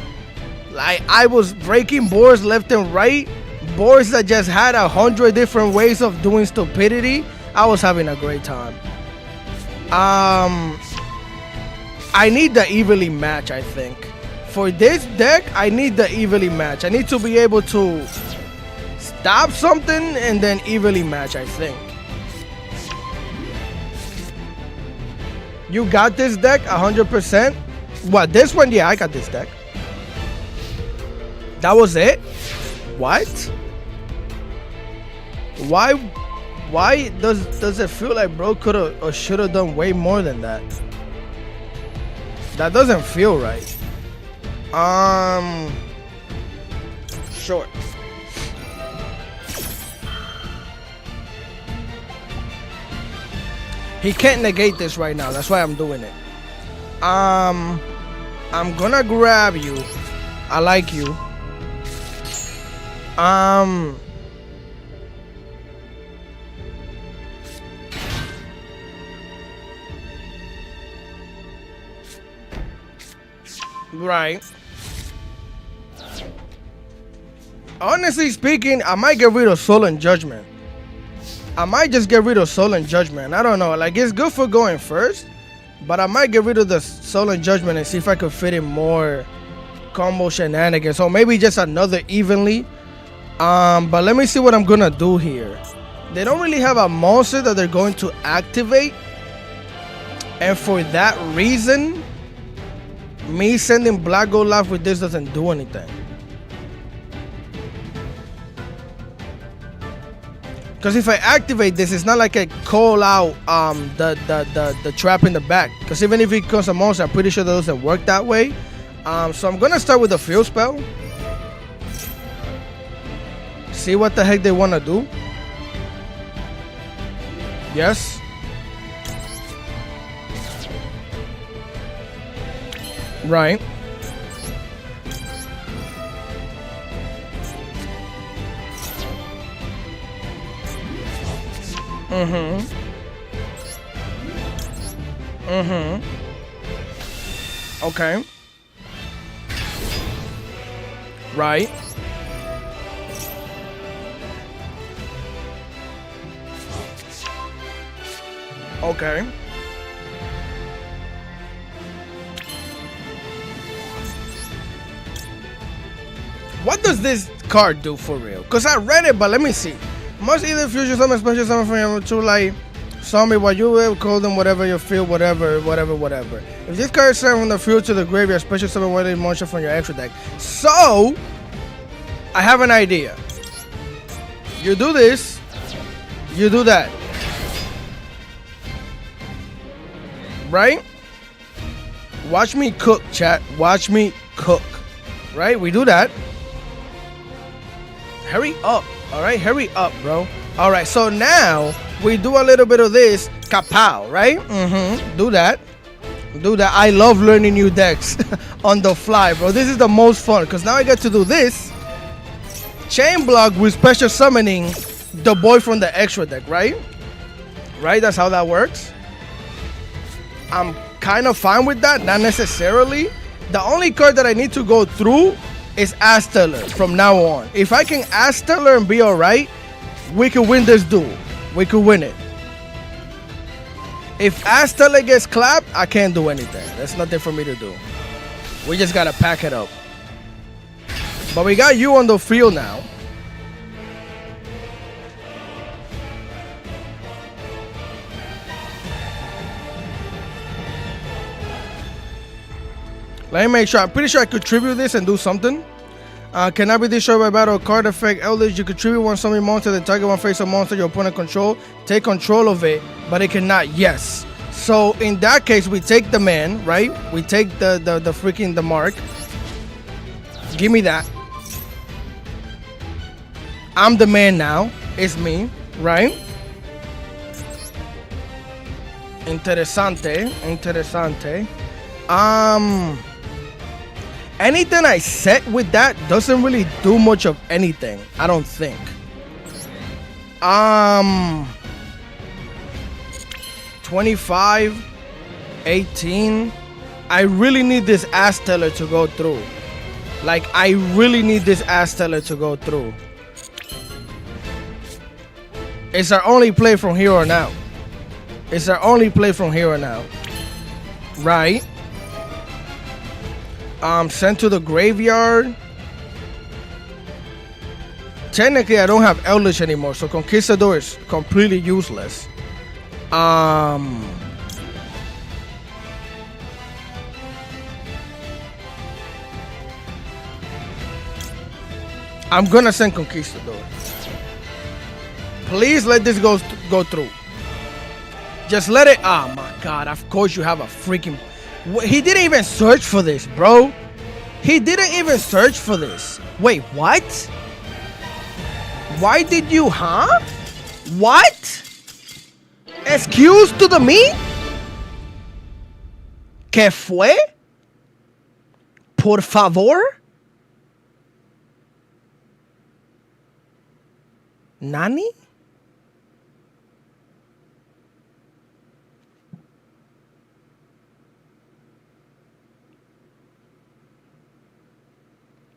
Like, I was breaking boards left and right. Boards that just had 100 different ways of doing stupidity. I was having a great time. I need the evenly match, I think. For this deck, I need the evenly match. I need to be able to stop something and then evenly match, I think. You got this deck 100%. What, this one? Yeah, I got this deck. That was it? What? Why does it feel like bro could have or should have done way more than that? That doesn't feel right. Sure. He can't negate this right now. That's why I'm doing it. I'm gonna grab you. I like you. Right. Honestly speaking, I might get rid of Soul and Judgment. I might just get rid of Soul and Judgment. I don't know. Like, it's good for going first, but I might get rid of the Soul and Judgment and see if I could fit in more combo shenanigans. So maybe just another evenly. But let me see what I'm gonna do here. They don't really have a monster that they're going to activate, and for that reason, me sending Black Gold Life with this doesn't do anything. Because if I activate this, it's not like I call out the trap in the back. Because even if it becomes a monster, I'm pretty sure that doesn't work that way. So I'm gonna start with the field spell. See what the heck they wanna do. Yes. Right. Okay. Right. Okay. What does this card do for real? Because I read it, but let me see. Must either future summon, special summon from your two light zombie while you will call them whatever you feel, whatever. If this card is sent from the field to the graveyard, special summon one monster from your extra deck. So, I have an idea. You do this, you do that. Right? Watch me cook, chat. Watch me cook. Right? We do that. Hurry up. Alright, hurry up, bro. Alright, so now we do a little bit of this. Kapow, right? Do that. Do that. I love learning new decks on the fly, bro. This is the most fun because now I get to do this. Chain block with special summoning the boy from the extra deck, right? Right? That's how that works. I'm kind of fine with that. Not necessarily. The only card that I need to go through is Asteller from now on. If I can Asteller and be alright, we can win this duel. We could win it. If Asteller gets clapped, I can't do anything. There's nothing for me to do. We just gotta pack it up. But we got you on the field now. Let me make sure. I'm pretty sure I could tribute this and do something. Cannot be destroyed by battle card effect. Eldritch, you could tribute one zombie monster, then target one face of monster your opponent control. Take control of it, but it cannot. Yes. So in that case, we take the man, right? We take the freaking the mark. Give me that. I'm the man now. It's me, right? Interesante. Anything I set with that doesn't really do much of anything, I don't think. 25, 18. I really need this Asteller to go through. Like, I really need this Asteller to go through. It's our only play from here on out. It's our only play from here on out. Right. Sent to the graveyard. Technically, I don't have Eldritch anymore, so Conquistador is completely useless. I'm gonna send Conquistador. Please let this go through. Just let it. Oh my God! Of course you have a freaking. He didn't even search for this, bro. He didn't even search for this. Wait, what? Why did you, huh? What? Excuse to the me? ¿Qué fue? Por favor? Nani?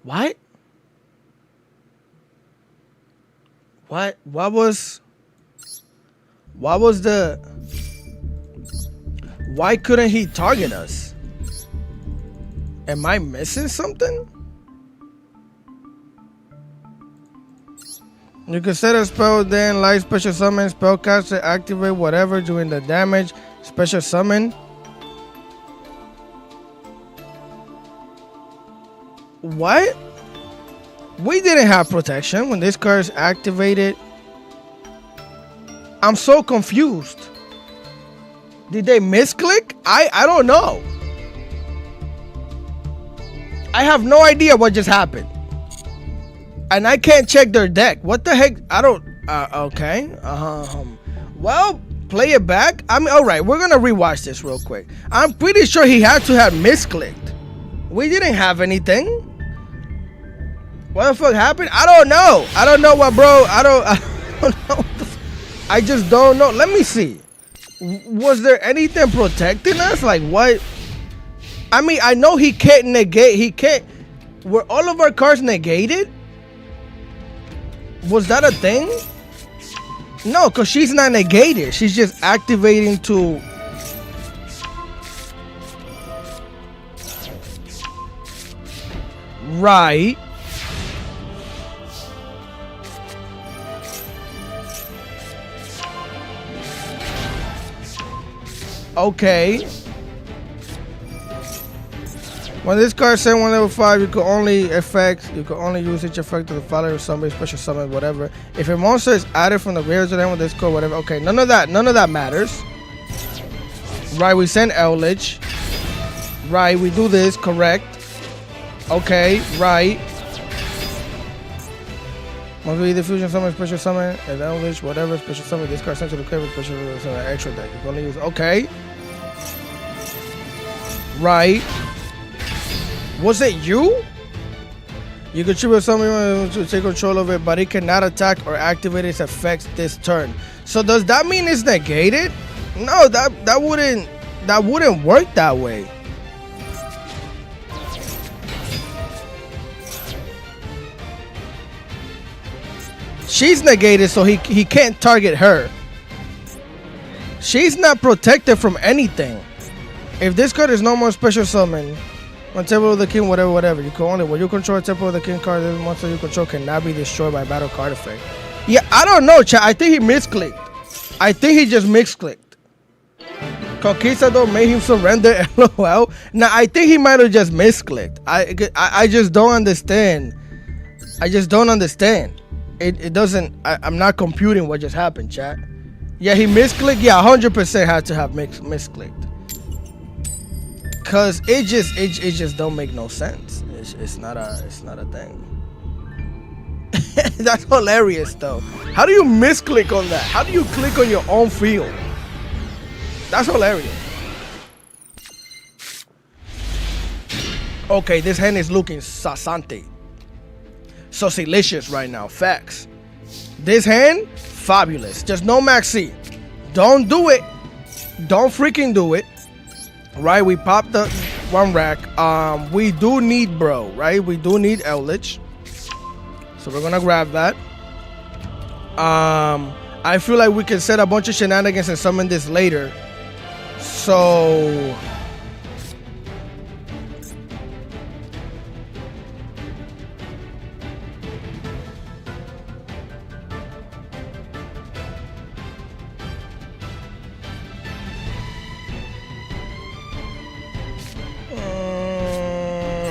What? What was the... Why couldn't he target us? Am I missing something? You can set a spell, then light special summon, spellcaster, activate whatever doing the damage, special summon. What? We didn't have protection when this card is activated. I'm so confused. Did they misclick? I don't know. I have no idea what just happened. And I can't check their deck. What the heck? I don't... okay. Well, play it back. I mean, alright. We're going to rewatch this real quick. I'm pretty sure he had to have misclicked. We didn't have anything. What the fuck happened? I don't know. I don't know what, bro. I don't know. I just don't know. Let me see. Was there anything protecting us? Like what? I mean, I know he can't negate. He can't. Were all of our cards negated? Was that a thing? No, because she's not negated. She's just activating to... Right. Okay. When this card is sent 1 level 5, you can only use each effect to the following summon, special summon, whatever. If a monster is added from the graveyard to the end with this card, whatever. Okay, none of that matters. Right, we send Eldritch. Right, we do this, correct. Okay, right. Must be the fusion summon, special summon, and Eldritch, whatever, special summon. This card sent to the graveyard, special summon, extra deck. You can only use. Okay. Right. Was it you? You contribute something to take control of it, but it cannot attack or activate its effects this turn. So does that mean it's negated? No, that wouldn't work that way. She's negated, so he can't target her. She's not protected from anything. If this card is no more special summon, on Temple of the King, whatever, you can only when you control a Temple of the King card, this monster you control cannot be destroyed by battle card effect. Yeah, I don't know, chat. I think he misclicked. I think he just misclicked. Conquistador made him surrender. LOL. Now I think he might have just misclicked. I just don't understand. I just don't understand. It doesn't. I'm not computing what just happened, chat. Yeah, he misclicked. Yeah, 100% had to have misclicked. Cause it just don't make no sense. It's not a thing. That's hilarious though. How do you misclick on that? How do you click on your own field? That's hilarious. Okay, this hand is looking sasante. So delicious right now. Facts. This hand, fabulous. Just no maxi. Don't do it. Don't freaking do it. Right, we popped the one rack. We do need bro, right? We do need Eldritch. So we're gonna grab that. I feel like we can set a bunch of shenanigans and summon this later. So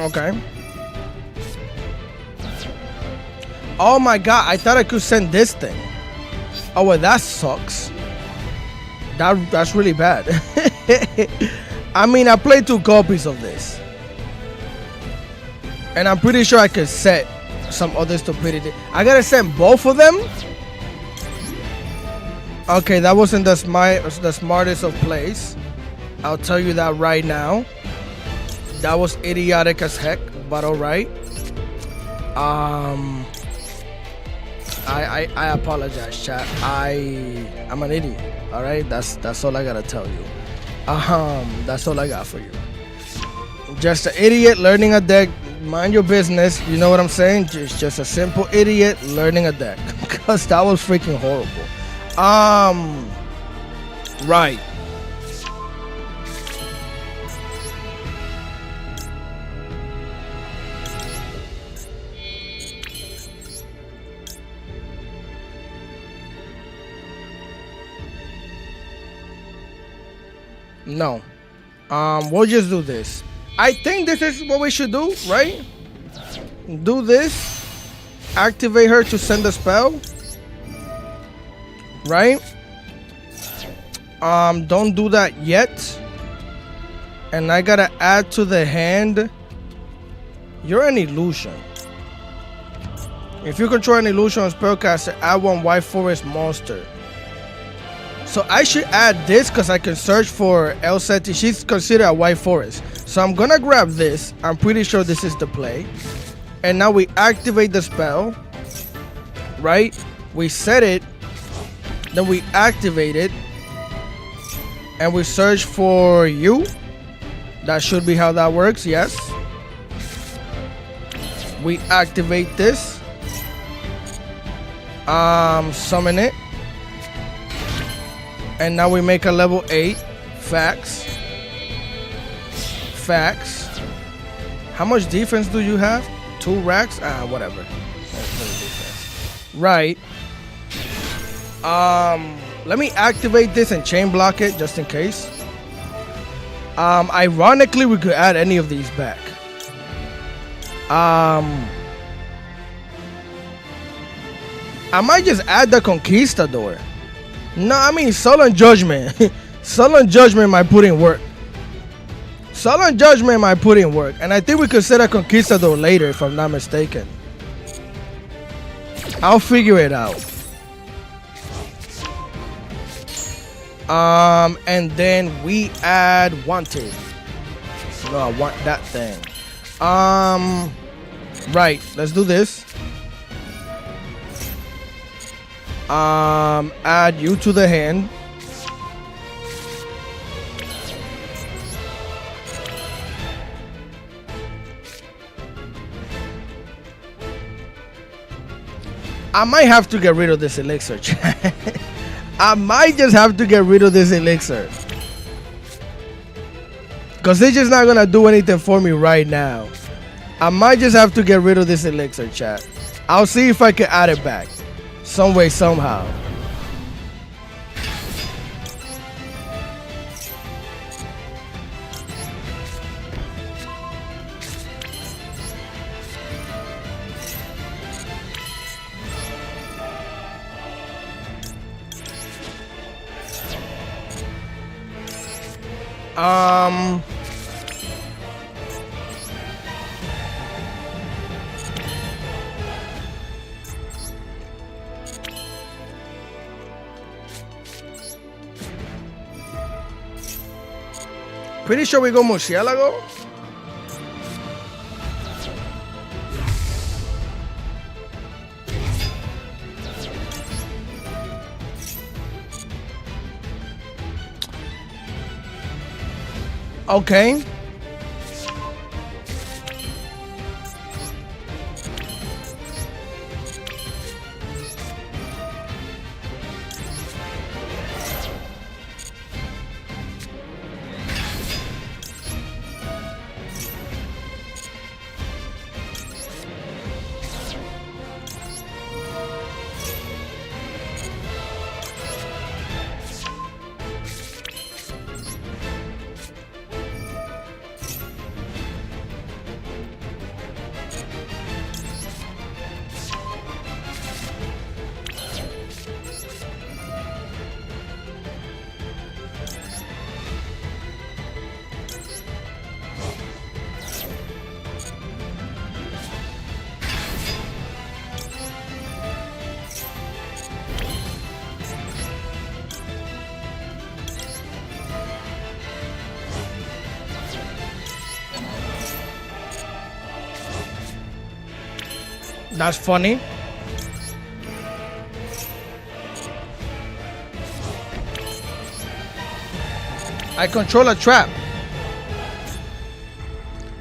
okay. Oh my god, I thought I could send this thing. Oh well, that sucks. That's really bad. I mean, I played 2 copies of this. And I'm pretty sure I could set some other stupidity. I gotta send both of them? Okay, that wasn't the smartest of plays. I'll tell you that right now. That was idiotic as heck, but alright. I apologize, chat. I'm an idiot. Alright? That's all I gotta tell you. That's all I got for you. Just an idiot learning a deck. Mind your business. You know what I'm saying? Just a simple idiot learning a deck. Because that was freaking horrible. Right. No. We'll just do this. I think this is what we should do, right? Do this. Activate her to send a spell. Right? Don't do that yet. And I gotta add to the hand. You're an illusion. If you control an illusion or spellcaster, add 1 white forest monster. So I should add this because I can search for Elseti. She's considered a white forest. So I'm gonna grab this. I'm pretty sure this is the play. And now we activate the spell. Right? We set it. Then we activate it. And we search for you. That should be how that works, yes. We activate this. Summon it. And now we make a level 8. Facts. Facts. How much defense do you have? 2 racks? Whatever. Right. Let me activate this and chain block it just in case. Ironically, we could add any of these back. I might just add the Conquistador. No, I mean Sullen Judgment. Sullen Judgment might put in work. Sullen Judgment might put in work. And I think we could set a Conquistador later if I'm not mistaken. I'll figure it out. And then we add Wanted. No, I want that thing. Right, let's do this. Add you to the hand. I might have to get rid of this elixir. I might just have to get rid of this elixir. Because it's just not going to do anything for me right now. I might just have to get rid of this elixir, chat. I'll see if I can add it back. Some way, somehow. Pretty sure we go Murciélago. Okay. That's funny. I control a trap.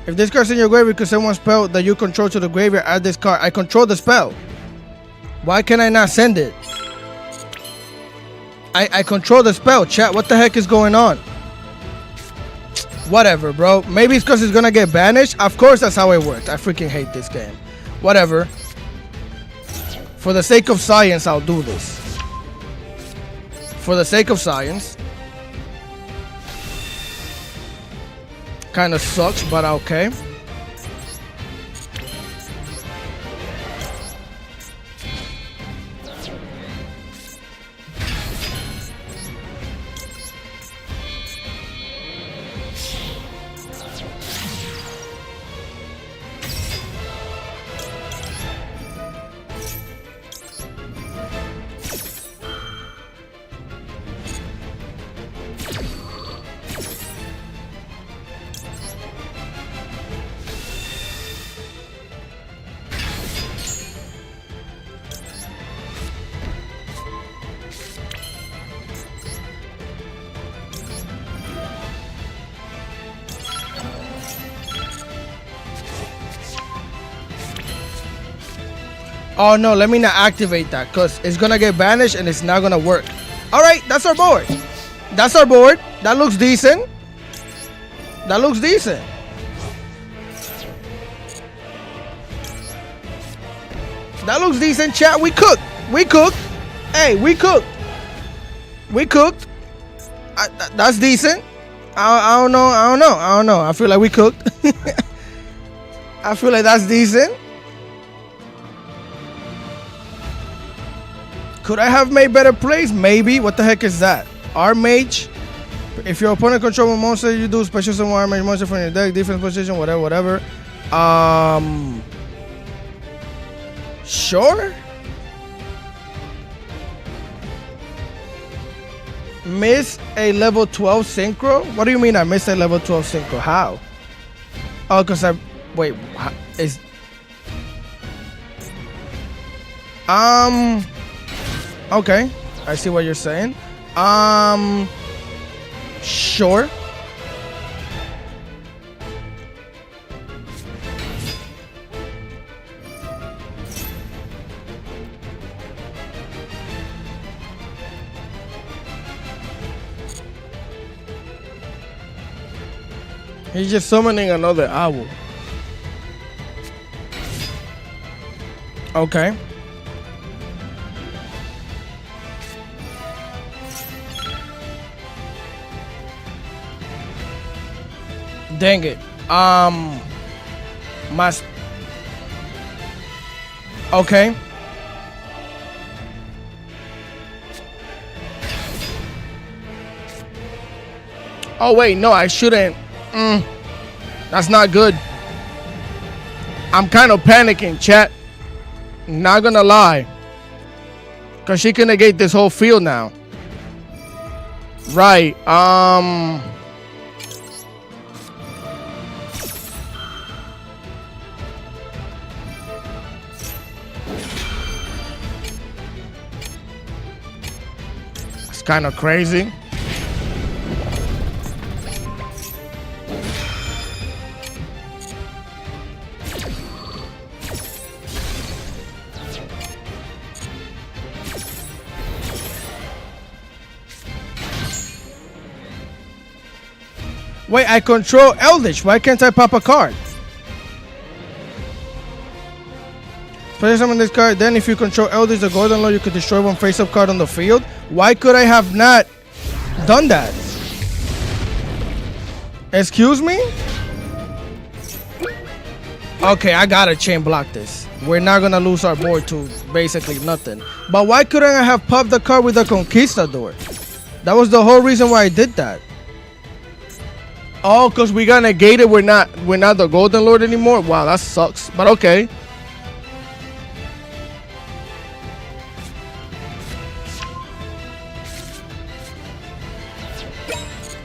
If this card's in your graveyard because someone spell that you control to the graveyard, add this card. I control the spell. Why can I not send it? I control the spell, chat. What the heck is going on? Whatever, bro. Maybe it's because it's gonna get banished. Of course, that's how it works. I freaking hate this game. Whatever. For the sake of science, I'll do this. For the sake of science. Kind of sucks, but okay. Oh no, let me not activate that because it's gonna get banished and it's not gonna work. Alright, that's our board. That's our board. That looks decent. That looks decent. That looks decent, chat. We cooked. We cooked. Hey, we cooked. We cooked. That's decent. I don't know. I feel like we cooked. I feel like that's decent. Could I have made better plays? Maybe. What the heck is that? Our mage. If your opponent controls a monster, you do special summon our mage monster from your deck, defense position, whatever. Sure. Miss a level 12 synchro? What do you mean I missed a level 12 synchro? How? Oh, because I... Wait. Is... Okay. I see what you're saying. Sure. He's just summoning another owl. Okay. Dang it. Must. Okay. Oh wait, no, I shouldn't. That's not good. I'm kind of panicking, chat. Not gonna lie. Cause she can negate this whole field now. Right. It's kind of crazy. Wait, I control Eldritch. Why can't I pop a card? Special summon this card. Then if you control Eldritch, the Golden Lord, you could destroy one face-up card on the field. Why could I have not done that? Excuse me? Okay, I gotta chain block this. We're not gonna lose our board to basically nothing. But why couldn't I have popped the card with the Conquistador? That was the whole reason why I did that. Oh, because we got negated. We're not the Golden Lord anymore. Wow, that sucks. But okay.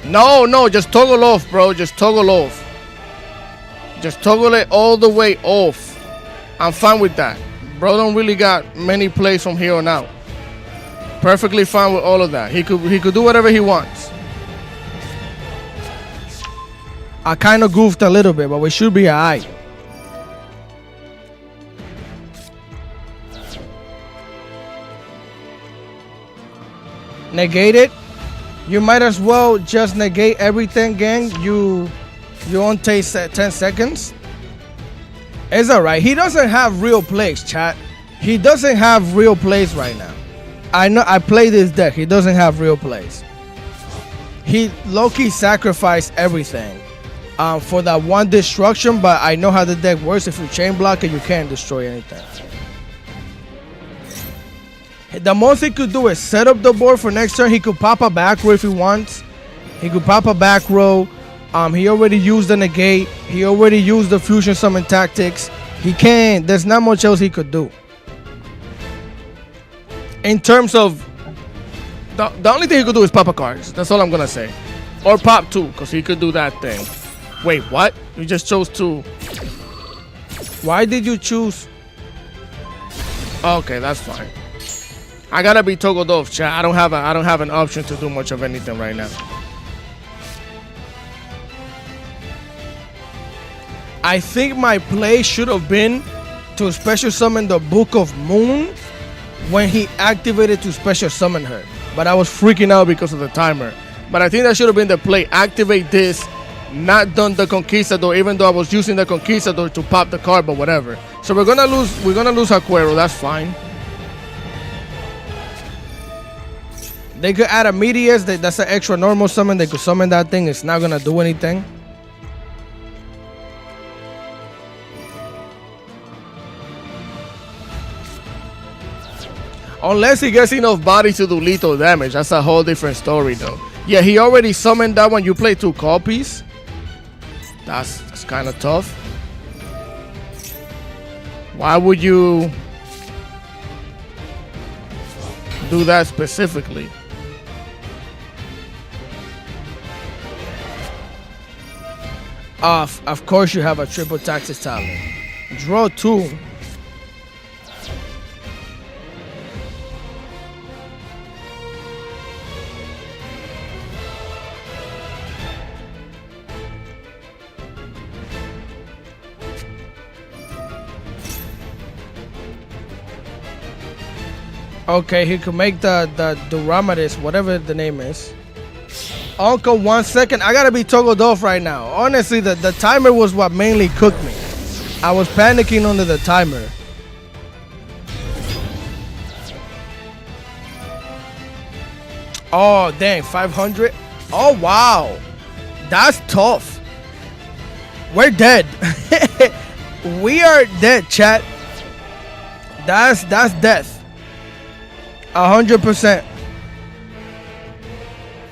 No, just toggle off, bro. Just toggle off. Just toggle it all the way off. I'm fine with that. Bro don't really got many plays from here on out. Perfectly fine with all of that. He could do whatever he wants. I kind of goofed a little bit, but we should be alright. Negate it. You might as well just negate everything, gang. You won't take 10 seconds. It's alright. He doesn't have real plays, chat. He doesn't have real plays right now. I know I play this deck. He doesn't have real plays. He low-key sacrificed everything for that one destruction, but I know how the deck works. If you chain block it, you can't destroy anything. The most he could do is set up the board for next turn. He could pop a back row if he wants. He could pop a back row. He already used the negate. He already used the fusion summon tactics. He can't. There's not much else he could do. In terms of the only thing he could do is pop a cards. That's all I'm gonna say. Or pop two, because he could do that thing. Wait, what? You just chose two. Why did you choose? Okay, that's fine. I gotta be toggled off, chat. I don't have an option to do much of anything right now. I think my play should have been to special summon the Book of Moon when he activated to special summon her. But I was freaking out because of the timer. But I think that should have been the play. Activate this, not done the Conquistador, even though I was using the Conquistador to pop the card, but whatever. So we're gonna lose Hakuero, that's fine. They could add a Medius, that's an extra normal summon. They could summon that thing, it's not gonna do anything. Unless he gets enough body to do lethal damage. That's a whole different story though. Yeah, he already summoned that when you play 2 copies. That's kind of tough. Why would you do that specifically? Of course you have a triple taxes talent. Draw 2. Okay, he could make the Duramadis, whatever the name is. Uncle, 1 second. I gotta be toggled off right now. Honestly, the timer was what mainly cooked me. I was panicking under the timer. Oh, dang, 500? Oh, wow. That's tough. We're dead. We are dead, chat. That's death. 100%.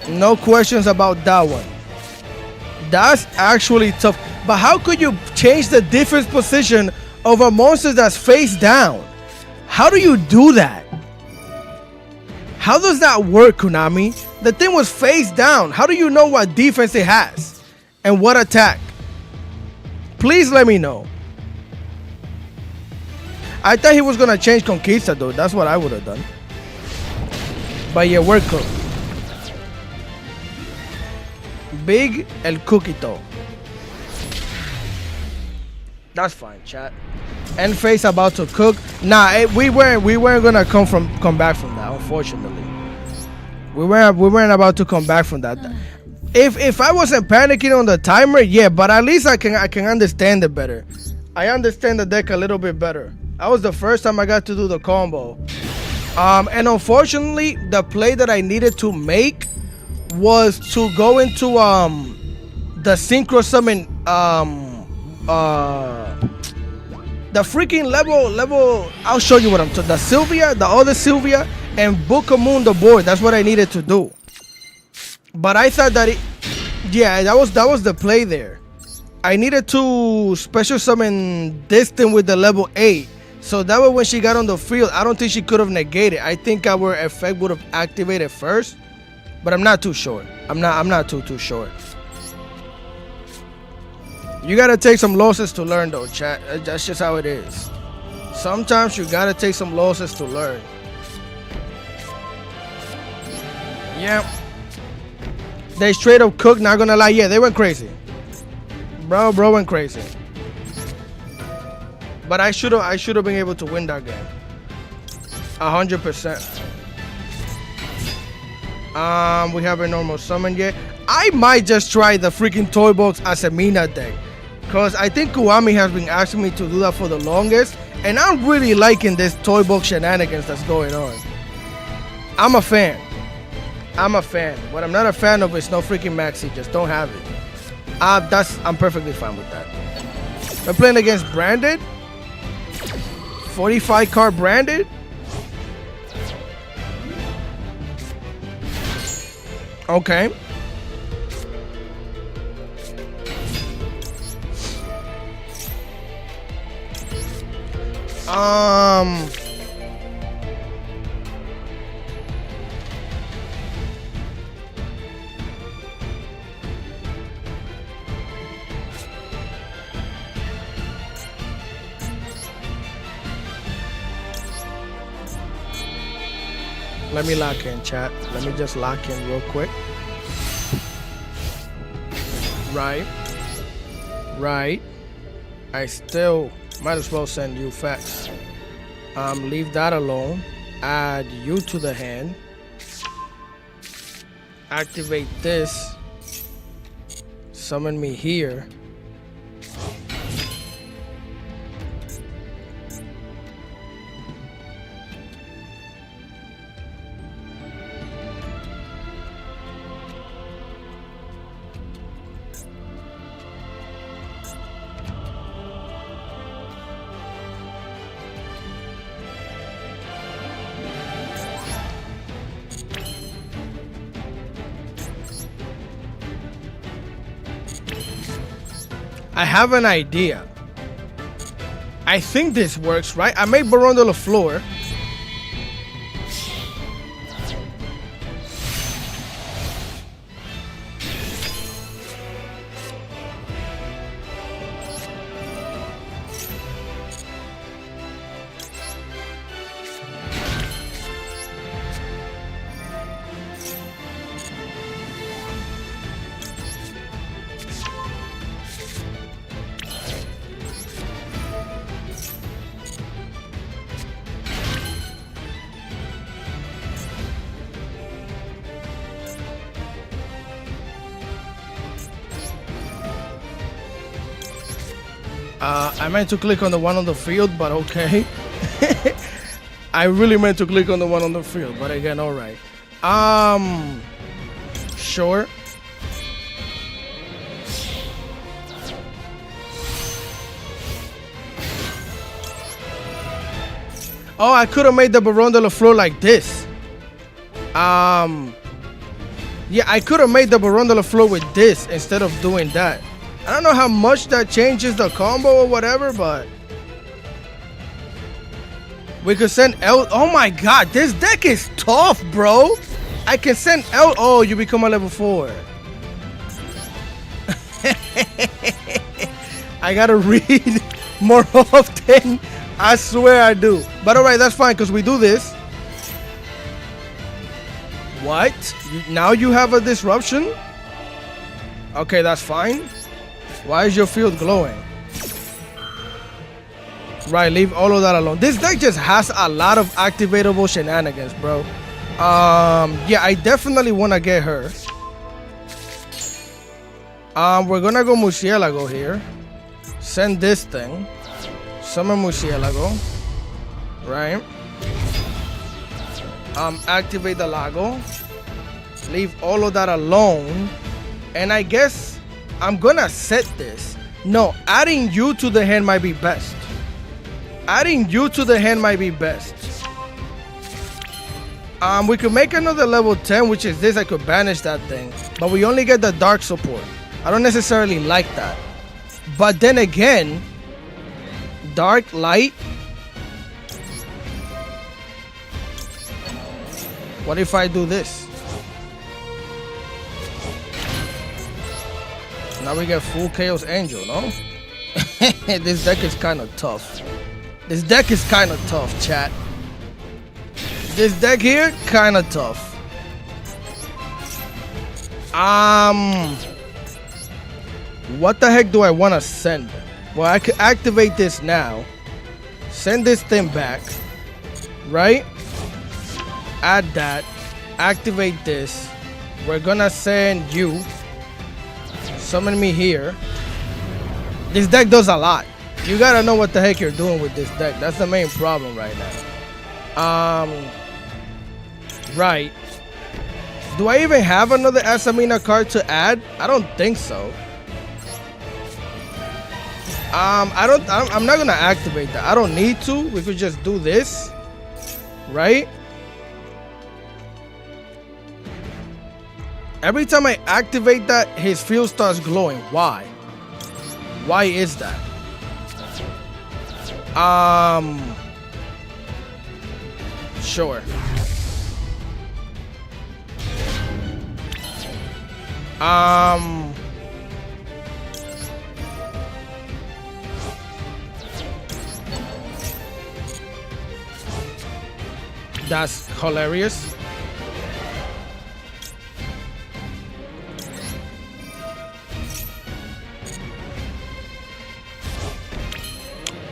No questions about that one. That's actually tough. But how could you change the defense position of a monster that's face down? How do you do that? How does that work, Konami? The thing was face down. How do you know what defense it has? And what attack? Please let me know. I thought he was going to change Conquistador. That's what I would have done. But yeah, we're cooked. Big El Cookito. That's fine, chat. End phase about to cook. Nah, we weren't gonna come back from that. Unfortunately, we weren't about to come back from that. If I wasn't panicking on the timer, yeah, but at least I can understand it better. I understand the deck a little bit better. That was the first time I got to do the combo. And unfortunately, the play that I needed to make was to go into the synchro summon the freaking level. I'll show you what I'm talking. The Sylvia, the other Sylvia, and Book of Moon the board. That's what I needed to do. But I thought that that was the play there. I needed to special summon this thing with the level 8. So that way when she got on the field, I don't think she could have negated. I think our effect would have activated first. But I'm not too sure. I'm not too sure. You gotta take some losses to learn though, chat. That's just how it is. Sometimes you gotta take some losses to learn. Yeah. They straight up cooked, not gonna lie. Yeah, they went crazy. Bro went crazy. But I should have been able to win that game. 100%. We have a normal summon yet. I might just try the freaking toy box as a Mina deck. Cause I think Kuwami has been asking me to do that for the longest. And I'm really liking this toy box shenanigans that's going on. I'm a fan. What I'm not a fan of is no freaking maxi. Just don't have it. I'm perfectly fine with that. We're playing against Branded. 45 card Branded. Okay. Let me lock in, chat. Let me just lock in real quick. Right. I still might as well send you facts. Leave that alone. Add you to the hand. Activate this. Summon me here. I have an idea. I think this works, right? I made Barondo the floor. I meant to click on the one on the field, but okay. I really meant to click on the one on the field, but again, all right. Sure. Oh, I could have made the Baron de la Flor like this. Yeah, I could have made the Baron de la Flor with this instead of doing that. I don't know how much that changes the combo or whatever, but we could send L. Oh my god, this deck is tough, bro. I can send L. Oh, you become a level 4. I gotta read more often. I swear I do. But alright, that's fine because we do this. What? Now you have a disruption? Okay, that's fine. Why is your field glowing? Right, leave all of that alone. This deck just has a lot of activatable shenanigans, bro. Yeah, I definitely want to get her. We're gonna go Murcielago here. Send this thing. Summon Murcielago. Right. Activate the Lago. Leave all of that alone. And I guess I'm gonna set this. No, adding you to the hand might be best. Adding you to the hand might be best. We could make another level 10, which is this. I could banish that thing. But we only get the dark support. I don't necessarily like that. But then again, dark, light. What if I do this? Now we get full Chaos Angel, no? This deck is kind of tough. This deck is kind of tough, chat. This deck here, kind of tough. What the heck do I want to send? Well, I could activate this now. Send this thing back. Right? Add that. Activate this. We're gonna send you. Summon me here. This deck does a lot. You gotta know what the heck you're doing with this deck. That's the main problem right now. Right. Do I even have another Asamina card to add? I don't think so. I'm not gonna activate that. I don't need to. We could just do this. Right? Every time I activate that, his field starts glowing. Why? Why is that? Sure. That's hilarious.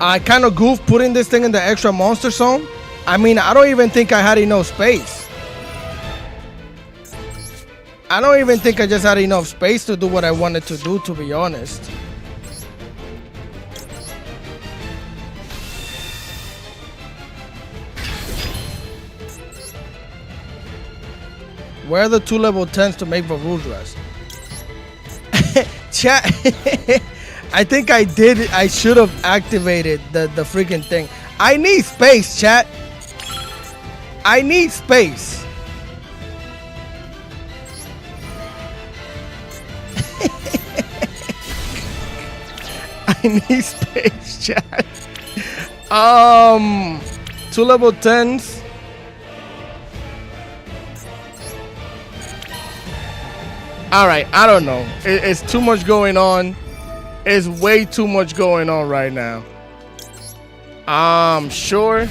I kind of goofed putting this thing in the extra monster zone. I mean, I don't even think I had enough space. I don't even think I just had enough space to do what I wanted to do, to be honest. Where are the 2 level 10s to make Varudras? Chat. I think I did it. I should have activated the freaking thing. I need space, chat. I need space. I need space, chat. 2 level 10s. Alright, I don't know. It's too much going on. It's way too much going on right now. Sure.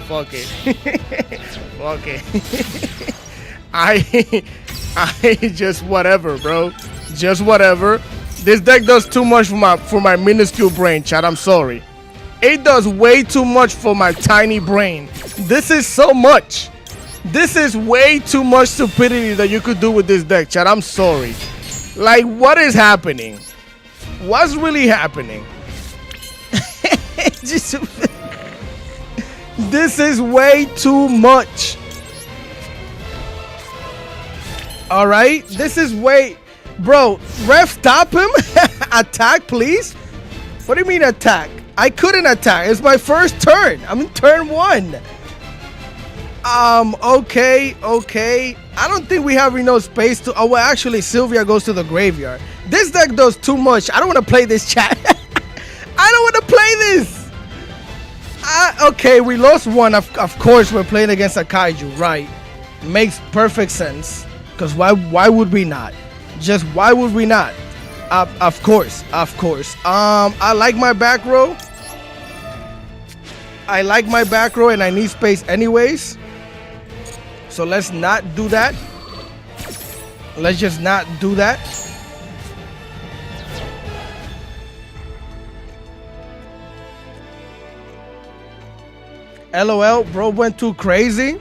Fuck it. Fuck it. I just whatever, bro. Just whatever. This deck does too much for my minuscule brain, chat. I'm sorry. It does way too much for my tiny brain. This is so much. This is way too much stupidity that you could do with this deck, chat. I'm sorry. Like, what is happening? What's really happening? This is way too much. Alright? This is way... Bro, ref, stop him. Attack, please. What do you mean attack? I couldn't attack. It's my first turn. I'm in turn 1. Okay. I don't think we have enough space to... Oh, well, actually, Sylvia goes to the graveyard. This deck does too much. I don't want to play this, chat. I don't want to play this. Okay, we lost one. Of course, we're playing against a kaiju, right? Makes perfect sense. Because why would we not? Just why would we not? Of course. I like my back row. And I need space anyways. So let's not do that. Let's just not do that. LOL, bro went too crazy.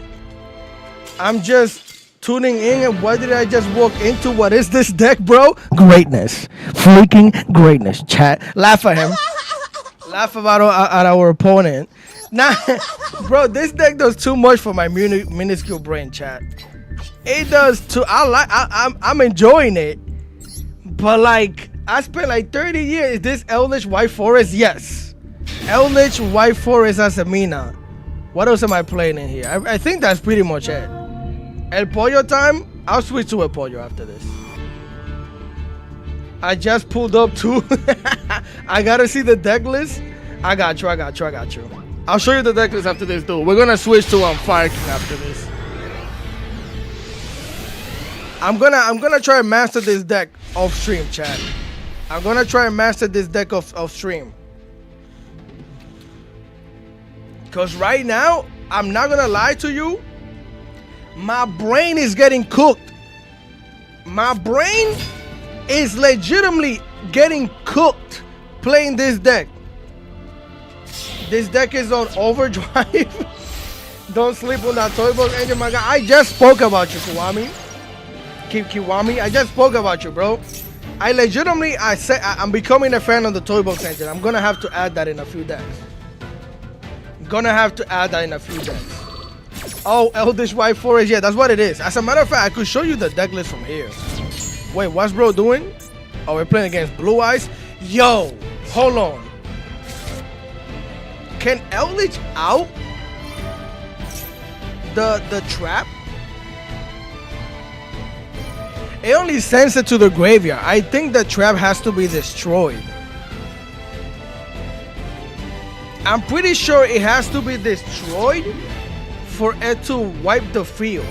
I'm just tuning in, and what did I just walk into? What is this deck, bro? Greatness. Freaking greatness, chat. Laugh at him. Laugh about at our opponent. Nah, bro, this deck does too much for my minuscule brain, chat. It does too. I'm enjoying it, but like I spent like 30 years. Is this Eldritch White Forest? Yes, Eldritch White Forest Asamina. What else am I playing in here? I think that's pretty much it. El Pollo time. I'll switch to El Pollo after this. I just pulled up too. I gotta see the deck list. I got you. I'll show you the deck list after this, dude. We're gonna switch to Fire King after this. I'm gonna try and master this deck off stream, chat. I'm gonna try and master this deck off stream. Cause right now, I'm not gonna lie to you, my brain is getting cooked. My brain is legitimately getting cooked playing this deck. This deck is on overdrive. Don't sleep on that toy box engine, my guy. I just spoke about you, Kiwami. Kiwami, I just spoke about you, bro. I legitimately, I'm becoming a fan of the toy box engine. I'm gonna have to add that in a few days. Oh, Eldritch White Forest. Yeah, that's what it is. As a matter of fact, I could show you the deck list from here. Wait, what's bro doing? Oh, we're playing against Blue Eyes. Yo, hold on. Can Eldritch out the trap? It only sends it to the graveyard. I think the trap has to be destroyed. I'm pretty sure it has to be destroyed for it to wipe the field.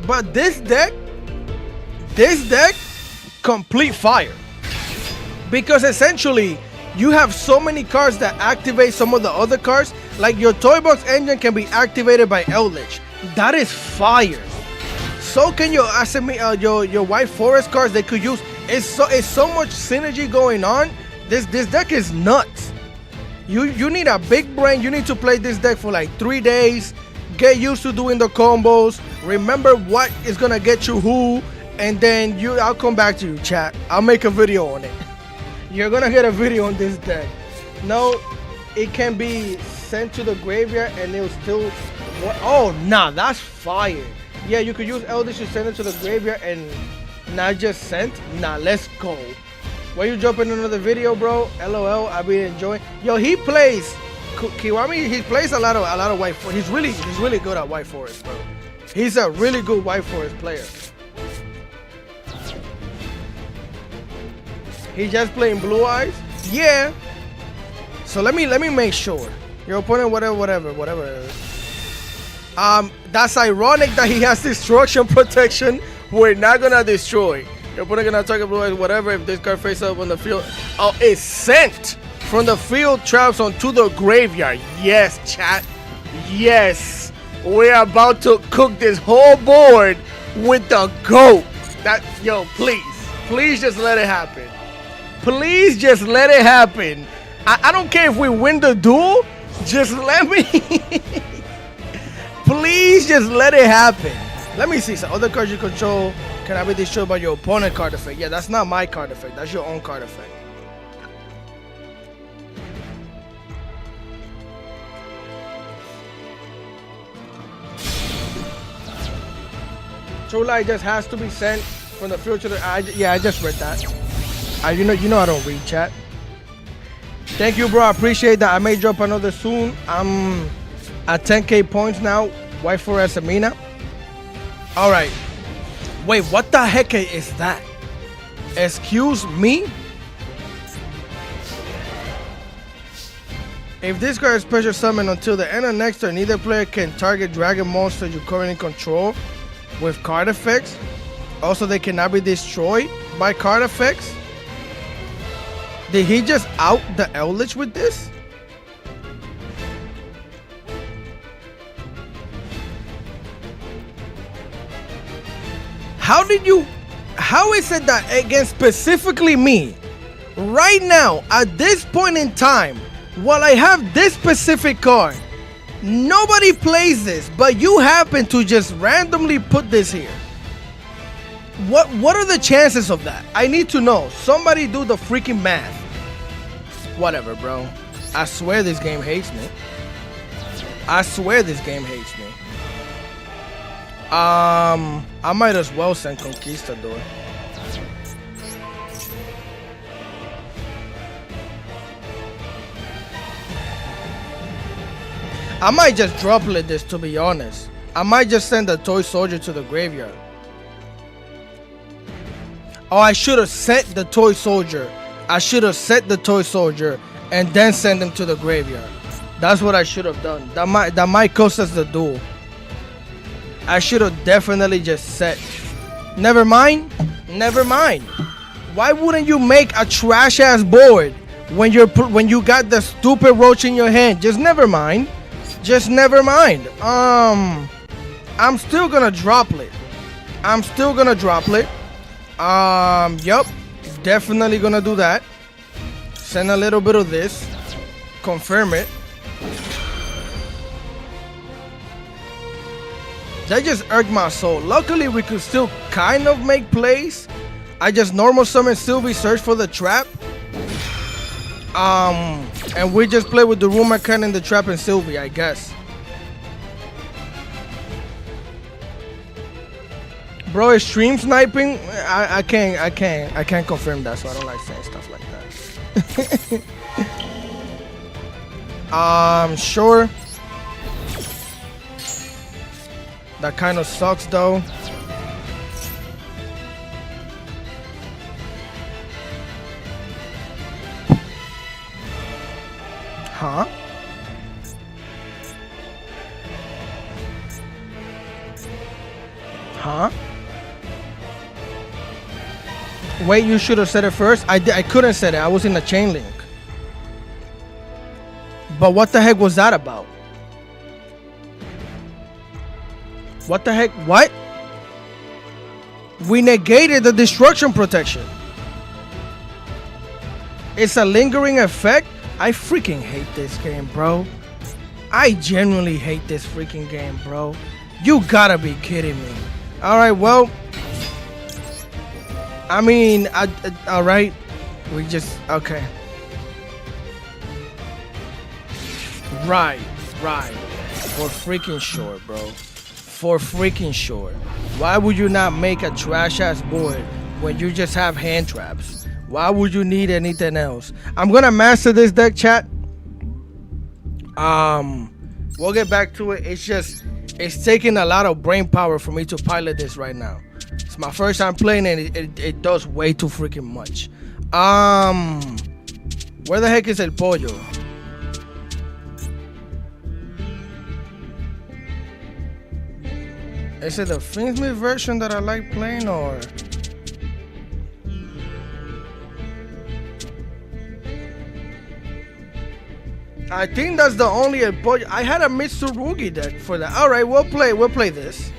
But this deck, complete fire. Because essentially, you have so many cards that activate some of the other cards. Like your Toy Box engine can be activated by Eldritch. That is fire. So can your your White Forest cards they could use. It's so much synergy going on. This deck is nuts. You need a big brain. You need to play this deck for like 3 days. Get used to doing the combos. Remember what is gonna get you who, and then I'll come back to you, chat. I'll make a video on it. You're gonna get a video on this deck. No, it can be sent to the graveyard and it'll still. Oh, nah, that's fire. Yeah, you could use Eldritch to send it to the graveyard and not just sent. Nah, let's go. Why you jumping in another video, bro? LOL, I've been enjoying. Yo, he plays Kiwami. He plays a lot of White Forest. He's really good at White Forest, bro. He's a really good White Forest player. He's just playing Blue Eyes. Yeah. So let me make sure. Your opponent, whatever it is. That's ironic that he has destruction protection. We're not gonna destroy. Your opponent gonna attack Blue Eyes, whatever. If this card face up on the field, oh, it's sent from the field traps onto the graveyard. Yes, chat. Yes, we're about to cook this whole board with the GOAT. Yo, please just let it happen. Please just let it happen. I don't care if we win the duel. Just let me. Please just let it happen. Let me see some other cards you control. Can I be destroyed by your opponent card effect? Yeah, that's not my card effect. That's your own card effect. True Light just has to be sent from the field to the. Yeah, I just read that. You know I don't read chat. Thank you, bro. I appreciate that. I may drop another soon. I'm at 10k points now. White Forest Amina. All right. Wait, what the heck is that? Excuse me? If this card is special summoned until the end of next turn, neither player can target dragon monster you currently control with card effects. Also, they cannot be destroyed by card effects. Did he just out the Eldritch with this? How is it that against specifically me, right now, at this point in time, while I have this specific card, nobody plays this, but you happen to just randomly put this here. What are the chances of that? I need to know. Somebody do the freaking math. Whatever, bro. I swear this game hates me. I swear this game hates me. I might as well send Conquistador. I might just droplet this, to be honest. I might just send the Toy Soldier to the graveyard. Oh, I should have sent the Toy Soldier. I should have set the Toy Soldier and then send him to the graveyard. That's what I should have done. That might cost us the duel. I should have definitely just set. Never mind. Never mind. Why wouldn't you make a trash ass board when you got the stupid roach in your hand? Just never mind. Just never mind. I'm still gonna droplet. I'm still gonna droplet. Yup. Definitely gonna do that. Send a little bit of this. Confirm it. That just irked my soul. Luckily, we could still kind of make plays. I just normal summon Sylvie, search for the trap. And we just play with the Rumor Cannon, the trap, and Sylvie, I guess. Bro, is stream sniping? I can't confirm that, so I don't like saying stuff like that. Sure. That kind of sucks though. Huh? Huh? Wait, you should have said it first. I couldn't say it. I was in the chain link. But what the heck was that about? What the heck? What? We negated the destruction protection. It's a lingering effect. I freaking hate this game, bro. I genuinely hate this freaking game, bro. You gotta be kidding me. All right, well, I mean, all right. We just, okay. Right. For freaking sure, bro. For freaking sure. Why would you not make a trash ass board when you just have hand traps? Why would you need anything else? I'm gonna master this deck, chat. We'll get back to it. It's taking a lot of brain power for me to pilot this right now. It's my first time playing and it does way too freaking much. Where the heck is El Pollo? Is it the Finsmith version that I like playing, or? I think that's the only El Pollo. I had a Mitsurugi deck for that. All right, we'll play this.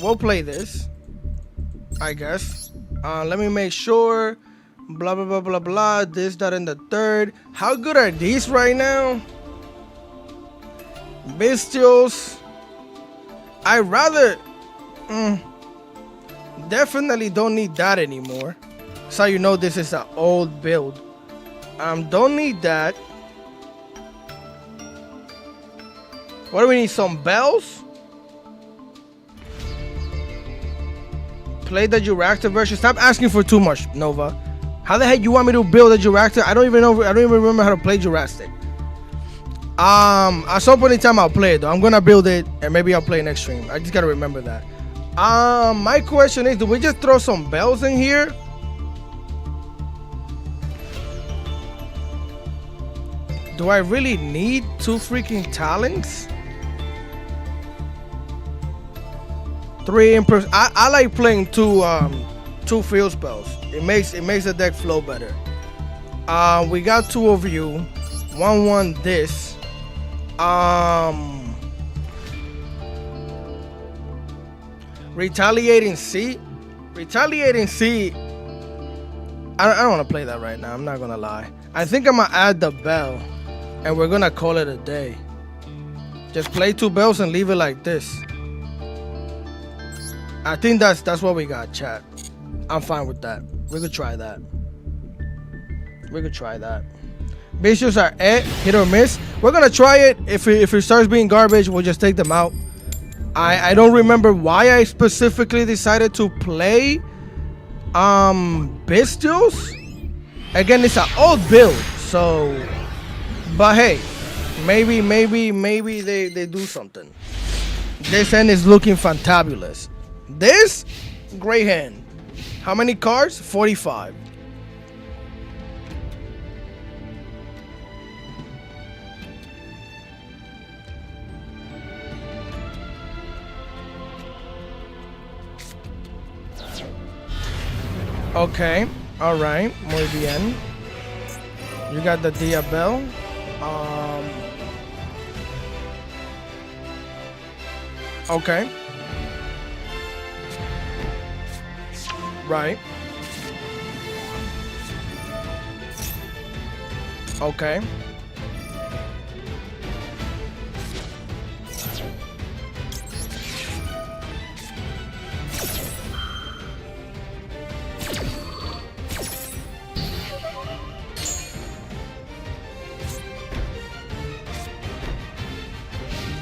We'll play this, I guess. Let me make sure. Blah blah blah blah blah. This, that, and the third. How good are these right now? Bestials. I rather definitely don't need that anymore. So you know this is an old build. Don't need that. What do we need? Some bells? Play the Juractor version. Stop asking for too much, Nova. How the heck you want me to build a Juractor? I don't even remember how to play Jurassic. At some point in time I'll play it though. I'm gonna build it and maybe I'll play next stream. I just gotta remember that. My question is, do we just throw some bells in here? Do I really need 2 freaking talents? 3 impress. I like playing 2 field spells. It makes the deck flow better. We got 2 of you. 1/1 this. Retaliating Sea. Retaliating Sea. I don't want to play that right now. I'm not gonna lie. I think I'm gonna add the bell, and we're gonna call it a day. Just play 2 bells and leave it like this. I think that's what we got, chat. I'm fine with that. We could try that. Vicious are hit or miss. We're gonna try it. If it starts being garbage, we'll just take them out. I don't remember why I specifically decided to play Bestials. Again, it's an old build, so, but hey, maybe they do something. This hand is looking fantabulous. This great hand. How many cards? 45. Okay. All right. Muy bien. You got the Diabel. Okay. Right. Okay.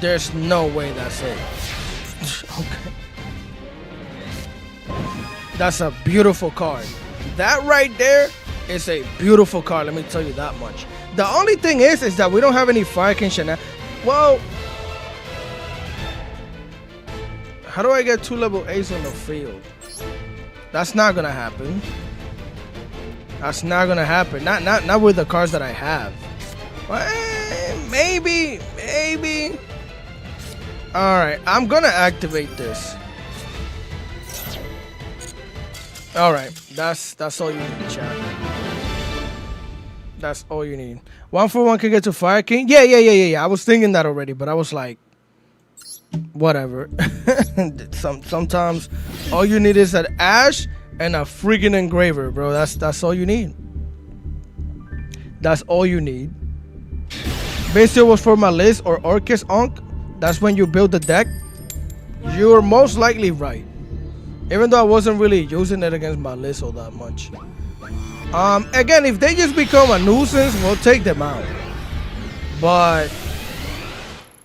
There's no way that's it. Okay. That's a beautiful card. That right there is a beautiful card, let me tell you that much. The only thing is that we don't have any Fire King shenanigans. Well, how do I get 2 level 8s on the field? That's not gonna happen. That's not gonna happen. Not with the cards that I have. Maybe. Alright, I'm gonna activate this. Alright, that's all you need, chat. That's all you need. 1-for-1 can get to Fire King? Yeah. I was thinking that already, but I was like, whatever. Sometimes all you need is an Ash and a freaking Engraver, bro. That's all you need. That's all you need. Basically was for my list or Orcus Onk. That's when you build the deck. You're most likely right. Even though I wasn't really using it against my list all that much. Again, if they just become a nuisance, we'll take them out. But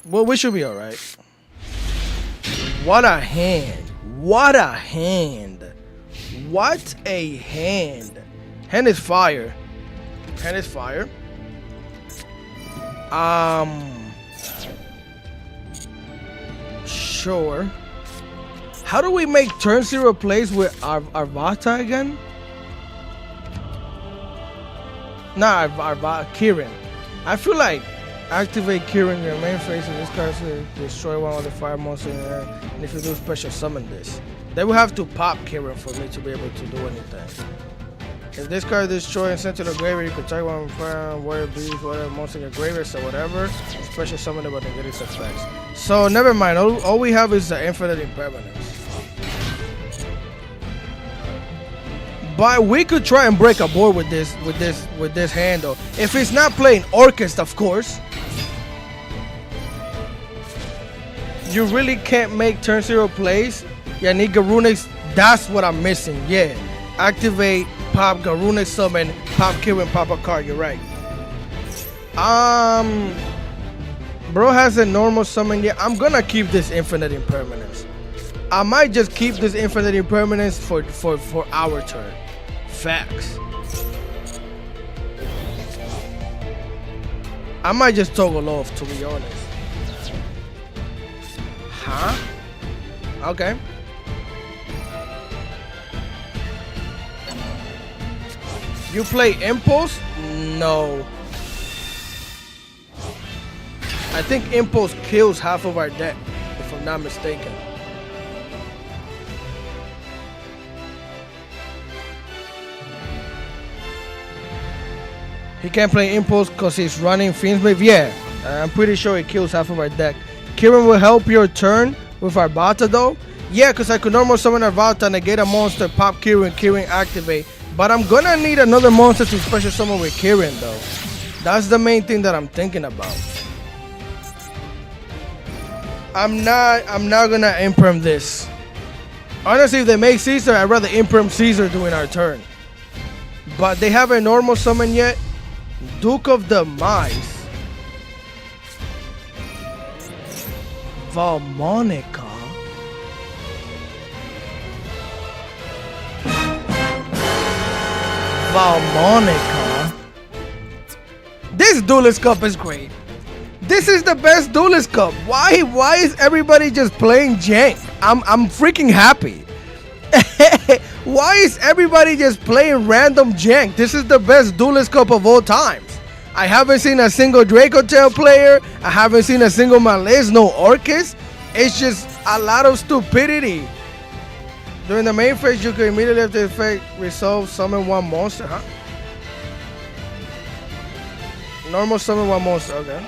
well, we should be alright. What a hand. What a hand. What a hand. Hand is fire. Hand is fire. Sure. How do we make turn 0 plays with Arvata again? Nah, Kirin. I feel like activate Kirin your main phase of this card to destroy one of the fire monsters, and if you do special summon this. They will have to pop Kirin for me to be able to do anything. If this card is destroyed and sent to the graveyard, you can target one fire, warrior beast, whatever monster in your graveyard, so whatever. Special summon it but get its effects. So never mind. All we have is the infinite impermanence. But we could try and break a board with this hand though. If it's not playing Orchestra, of course. You really can't make turn 0 plays. Yeah, need Garunix. That's what I'm missing. Yeah. Activate, pop Garunix summon, pop Kirin, pop a card. You're right. Bro has a normal summon. Yeah, I'm gonna keep this infinite impermanence. I might just keep this infinite impermanence for our turn. Facts. I might just toggle off, to be honest. Huh? Okay. You play Impulse? No. I think Impulse kills half of our deck, if I'm not mistaken. He can't play Impulse because he's running Fiendsblade. Yeah, I'm pretty sure it kills half of our deck. Kirin will help your turn with Arvata though. Yeah, because I could normal summon Arvata, negate a monster, pop Kirin, Kirin activate. But I'm gonna need another monster to special summon with Kirin though. That's the main thing that I'm thinking about. I'm not gonna imperm this. Honestly, if they make Caesar, I'd rather imperm Caesar during our turn. But they haven't normal summon yet. Duke of the Mice. Valmonica. Valmonica. This Duelist Cup is great. This is the best Duelist Cup. Why is everybody just playing Jank? I'm freaking happy. Why is everybody just playing random Jank? This is the best Duelist Cup of all times. I haven't seen a single Draco Tail player. I haven't seen a single Malaise, no Orcus. It's just a lot of stupidity. During the main phase, you can immediately after the effect resolve summon one monster, huh? Normal summon one monster, okay.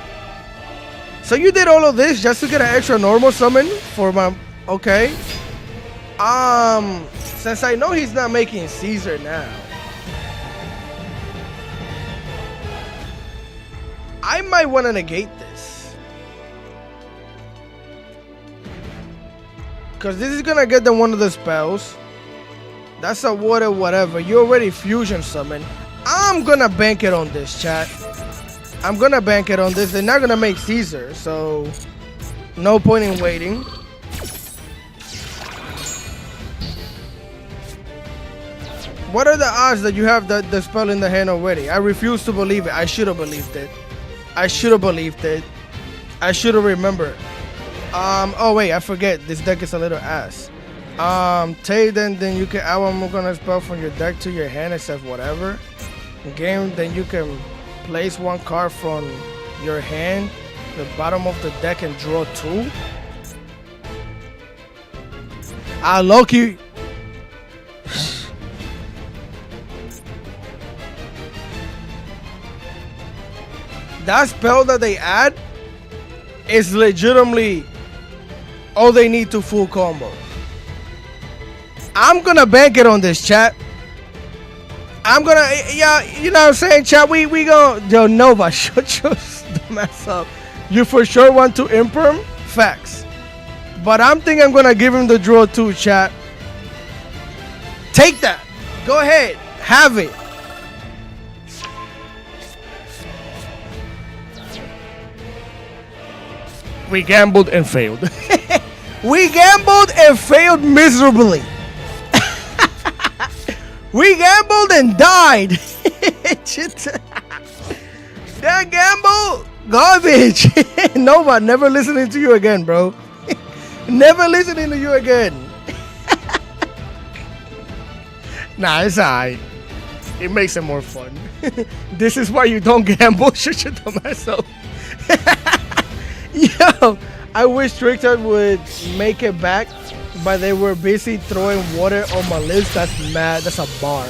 So you did all of this just to get an extra normal summon for my, okay. Since I know he's not making Caesar now, I might want to negate this. Because this is going to get them one of the spells. That's a water whatever. You already fusion summon. I'm going to bank it on this, chat. I'm going to bank it on this. They're not going to make Caesar, so no point in waiting. What are the odds that you have the spell in the hand already? I refuse to believe it. I should have believed it. I should have believed it. I should have remembered. Oh wait, I forget. This deck is a little ass. Take then you can add one more spell from your deck to your hand except whatever. Game, then you can place one card from your hand to the bottom of the deck and draw two. Loki. That spell that they add is legitimately all they need to full combo. I'm gonna bank it on this, chat. I'm gonna, yeah, you know what I'm saying, chat. We gonna, yo, Nova, shut your dumbass up. You for sure want to imperm? Facts. But I'm thinking I'm gonna give him the draw too, chat. Take that. Go ahead. Have it. We gambled and failed. We gambled and failed miserably. We gambled and died. That gamble, garbage. Nova, never listening to you again, bro. Never listening to you again. Nah, it's alright. It makes it more fun. This is why you don't gamble. Shut your dumb ass up. Yo, I wish Trickstart would make it back, but they were busy throwing water on my list. That's mad. That's a bar.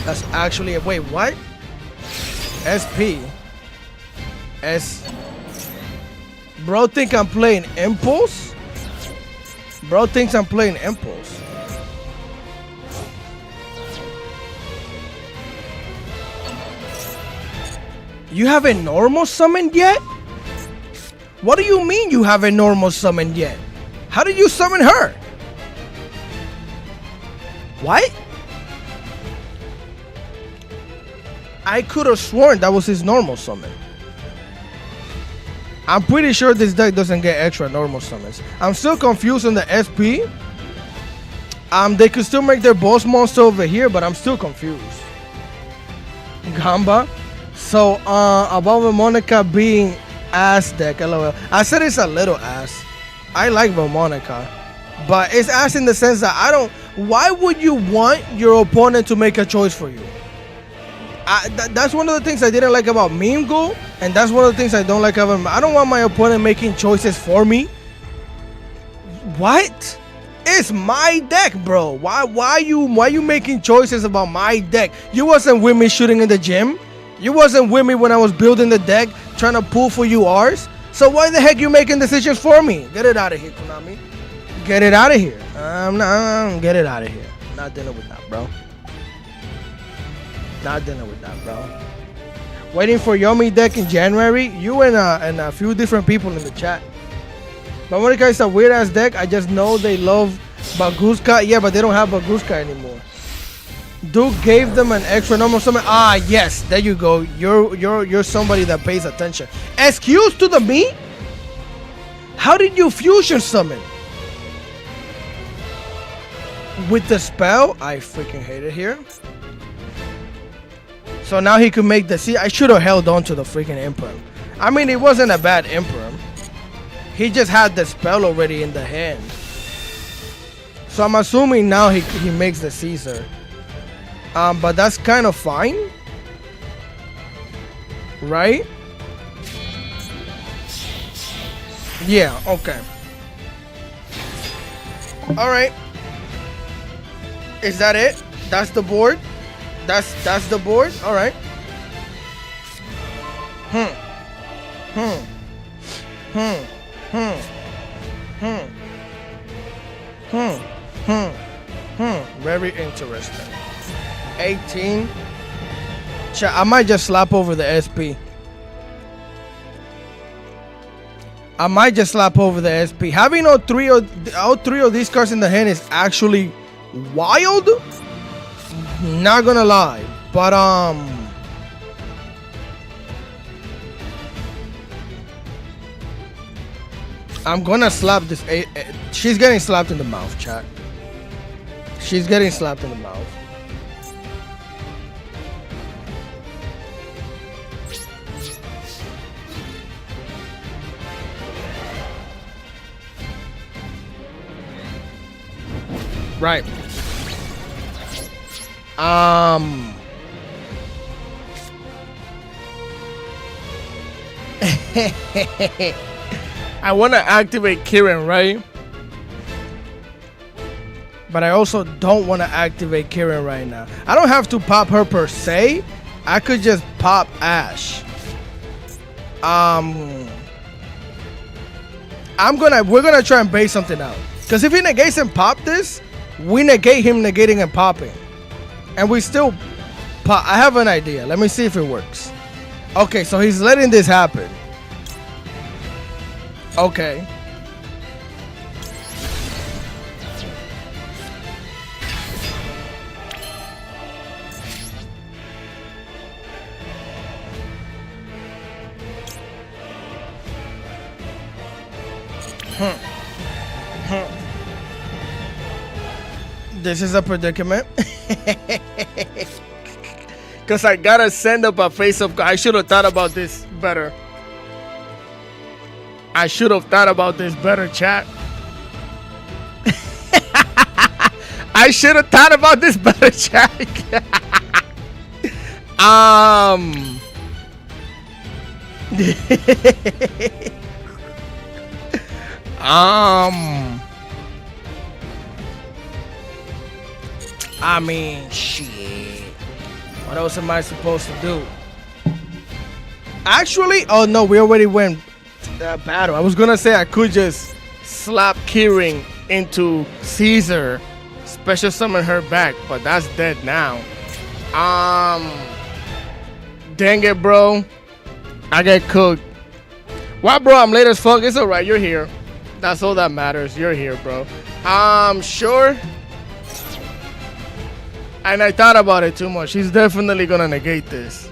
That's actually a, wait, what? SP. S. Bro think I'm playing Impulse? Bro thinks I'm playing Impulse. You haven't normal summoned yet? What do you mean you haven't normal summoned yet? How did you summon her? What? I could have sworn that was his normal summon. I'm pretty sure this deck doesn't get extra normal summons. I'm still confused on the SP. They could still make their boss monster over here, but I'm still confused. Gamba. So, about Monica being ass deck, lol. I said it's a little ass. I like Monica, but it's ass in the sense that I don't. Why would you want your opponent to make a choice for you? That's one of the things I didn't like about Meme Go, and that's one of the things I don't like about. I don't want my opponent making choices for me. What? It's my deck, bro. Why you making choices about my deck? You wasn't with me shooting in the gym. You wasn't with me when I was building the deck, trying to pull for URs. So why the heck you making decisions for me? Get it out of here, Konami. Get it out of here. Get it out of here. Not dealing with that, bro. Not dealing with that, bro. Waiting for Yomi deck in January. You and a few different people in the chat. But Monica is a weird ass deck. I just know they love Baguska. Yeah, but they don't have Baguska anymore. Duke gave them an extra normal summon. Ah, yes, there you go. You're somebody that pays attention. Excuse to the me? How did you fusion summon? With the spell? I freaking hate it here. So now he could make the... See, I should have held on to the freaking Imperm. I mean, it wasn't a bad Imperm. He just had the spell already in the hand. So I'm assuming now he makes the Caesar. But that's kind of fine, right? Yeah, okay. All right. Is that it? That's the board? That's the board? Alright. Hmm. Hmm. Hmm. Hmm. Hmm. Hmm. Hmm. Hmm. Very interesting. 18. I might just slap over the SP. I might just slap over the SP. Having all three of these cards in the hand is actually wild. Not gonna lie, but I'm gonna slap this. She's getting slapped in the mouth, chat. She's getting slapped in the mouth. Right. I want to activate Kieran, right? But I also don't want to activate Kieran right now. I don't have to pop her per se. I could just pop Ash. We're gonna try and base something out. Because if he negates and pop this, we negate him negating and popping. And we still pop. I have an idea. Let me see if it works. Okay, so he's letting this happen. Okay. This is a predicament. Because I gotta send up a face-up. I should have thought about this better. I should have thought about this better, chat. I should have thought about this better, chat. I mean, shit. What else am I supposed to do? Actually, oh no, we already went battle. I was gonna say I could just slap Kieran into Caesar, special summon her back, but that's dead now. Dang it, bro. I get cooked. Why, bro? I'm late as fuck. It's alright. You're here. That's all that matters. You're here, bro. Sure. And I thought about it too much. He's definitely gonna negate this.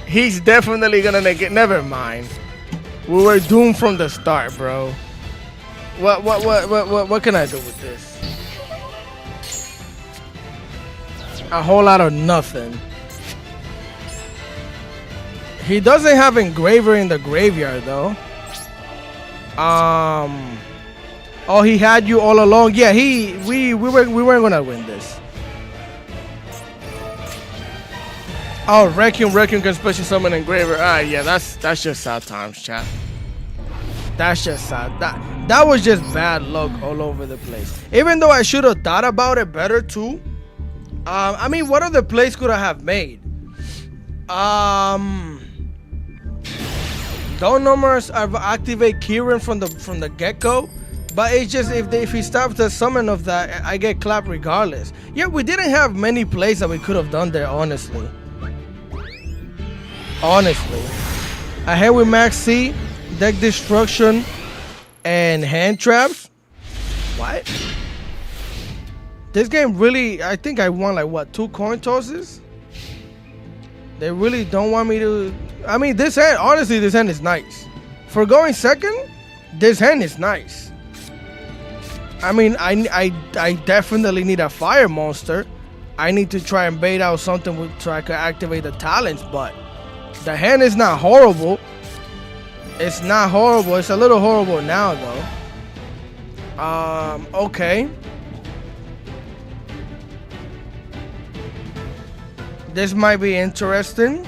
He's definitely gonna negate. Never mind. We were doomed from the start, bro. What can I do with this? A whole lot of nothing. He doesn't have Engraver in the graveyard though. Oh, he had you all along. Yeah, we weren't gonna win this. Oh, Wrecking can special summon Engraver. Yeah, that's just sad times, chat. That's just sad. That was just bad luck all over the place. Even though I should have thought about it better too. I mean, what other plays could I have made? Don't numbers activate Kieran from the get-go. But it's just if he stops the summon of that, I get clapped regardless. Yeah, we didn't have many plays that we could have done there, honestly. I had with Max C, deck destruction, and hand traps. What? This game really, I think I won like what, 2 coin tosses? They really don't want me to. I mean, this hand, honestly, this hand is nice. For going second, this hand is nice. I mean, I definitely need a fire monster. I need to try and bait out something so I can activate the talents, but the hand is not horrible. It's not horrible. It's a little horrible now, though. Okay. This might be interesting.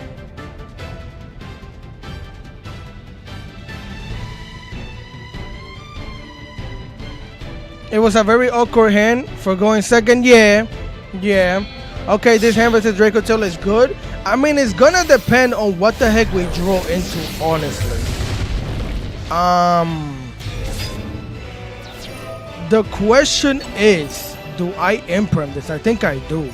It was a very awkward hand for going second. Yeah. Yeah. Okay, this hand versus Draco Tail is good. I mean, it's gonna depend on what the heck we draw into, honestly. The question is, do I imprint this? I think I do.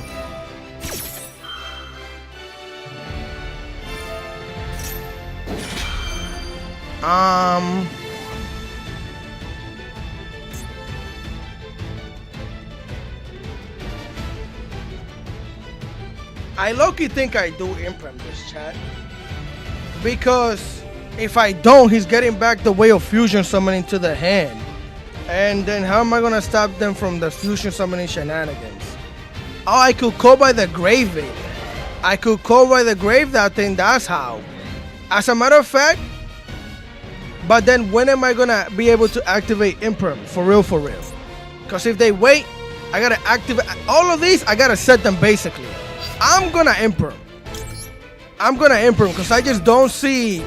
I low-key think I do imprint this, chat. Because if I don't, he's getting back the way of fusion summoning to the hand. And then how am I gonna stop them from the fusion summoning shenanigans? Oh, I could call by the grave it. I could call by the grave that thing, that's how. As a matter of fact, but then when am I gonna be able to activate imperm? For real, for real. Because if they wait, I gotta activate all of these, I gotta set them basically. I'm gonna imperm. I'm gonna imperm because I just don't see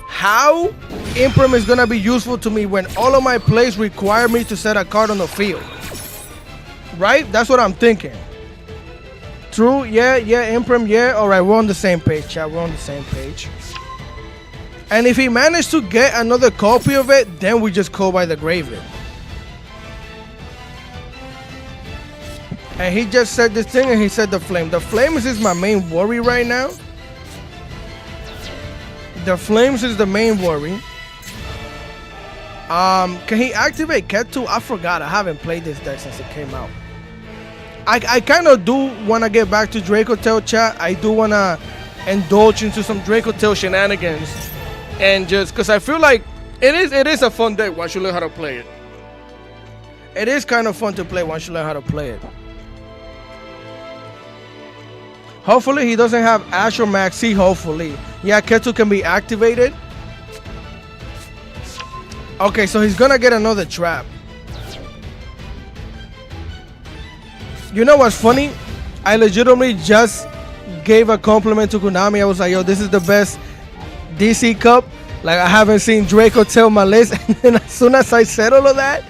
how imperm is gonna be useful to me when all of my plays require me to set a card on the field. Right? That's what I'm thinking. True, yeah, imperm, yeah. Alright, we're on the same page, chat. We're on the same page. And if he managed to get another copy of it, then we just call by the grave it. And he just said this thing and he said the flame. The flames is my main worry right now. The flames is the main worry. Can he activate Ketu? I forgot. I haven't played this deck since it came out. I kind of do want to get back to Draco Tail, chat. I do want to indulge into some Draco Tail shenanigans. And just because I feel like it is a fun deck once you learn how to play it. It is kind of fun to play once you learn how to play it. Hopefully he doesn't have Astro Maxi, hopefully. Yeah, Ketu can be activated. Okay, so he's gonna get another trap. You know what's funny? I legitimately just gave a compliment to Konami. I was like, yo, this is the best DC Cup. Like, I haven't seen Draco Tail my list. And then as soon as I said all of that,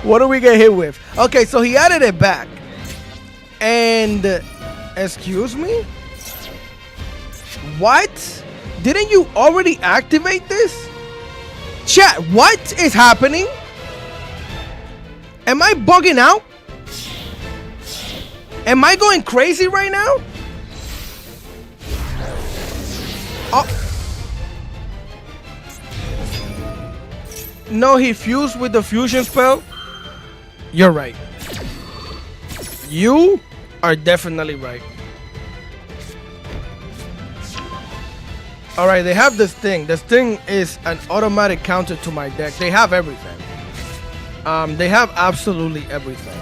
what do we get hit with? Okay, so he added it back. And, excuse me? What? Didn't you already activate this? Chat, what is happening? Am I bugging out? Am I going crazy right now? Oh. No, he fused with the fusion spell. You're right. You are definitely right. Alright, they have this thing. This thing is an automatic counter to my deck. They have everything. They have absolutely everything.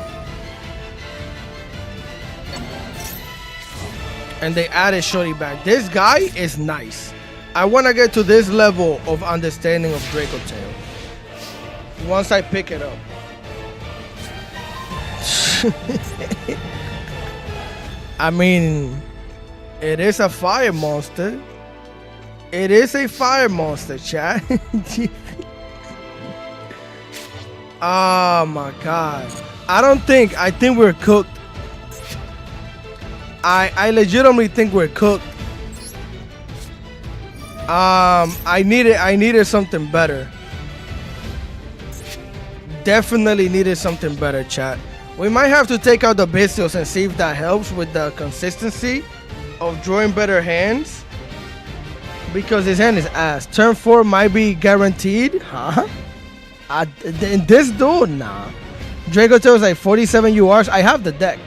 And they added Shorty back. This guy is nice. I want to get to this level of understanding of Draco Tail once I pick it up. I mean, it is a fire monster. It is a fire monster, chat. Oh my god. I think we're cooked. I legitimately think we're cooked. I needed something better. Definitely needed something better, chat. We might have to take out the Bestials and see if that helps with the consistency of drawing better hands. Because his hand is ass. Turn 4 might be guaranteed. Huh? This dude, nah. Draco Tail is like 47 URs. I have the deck.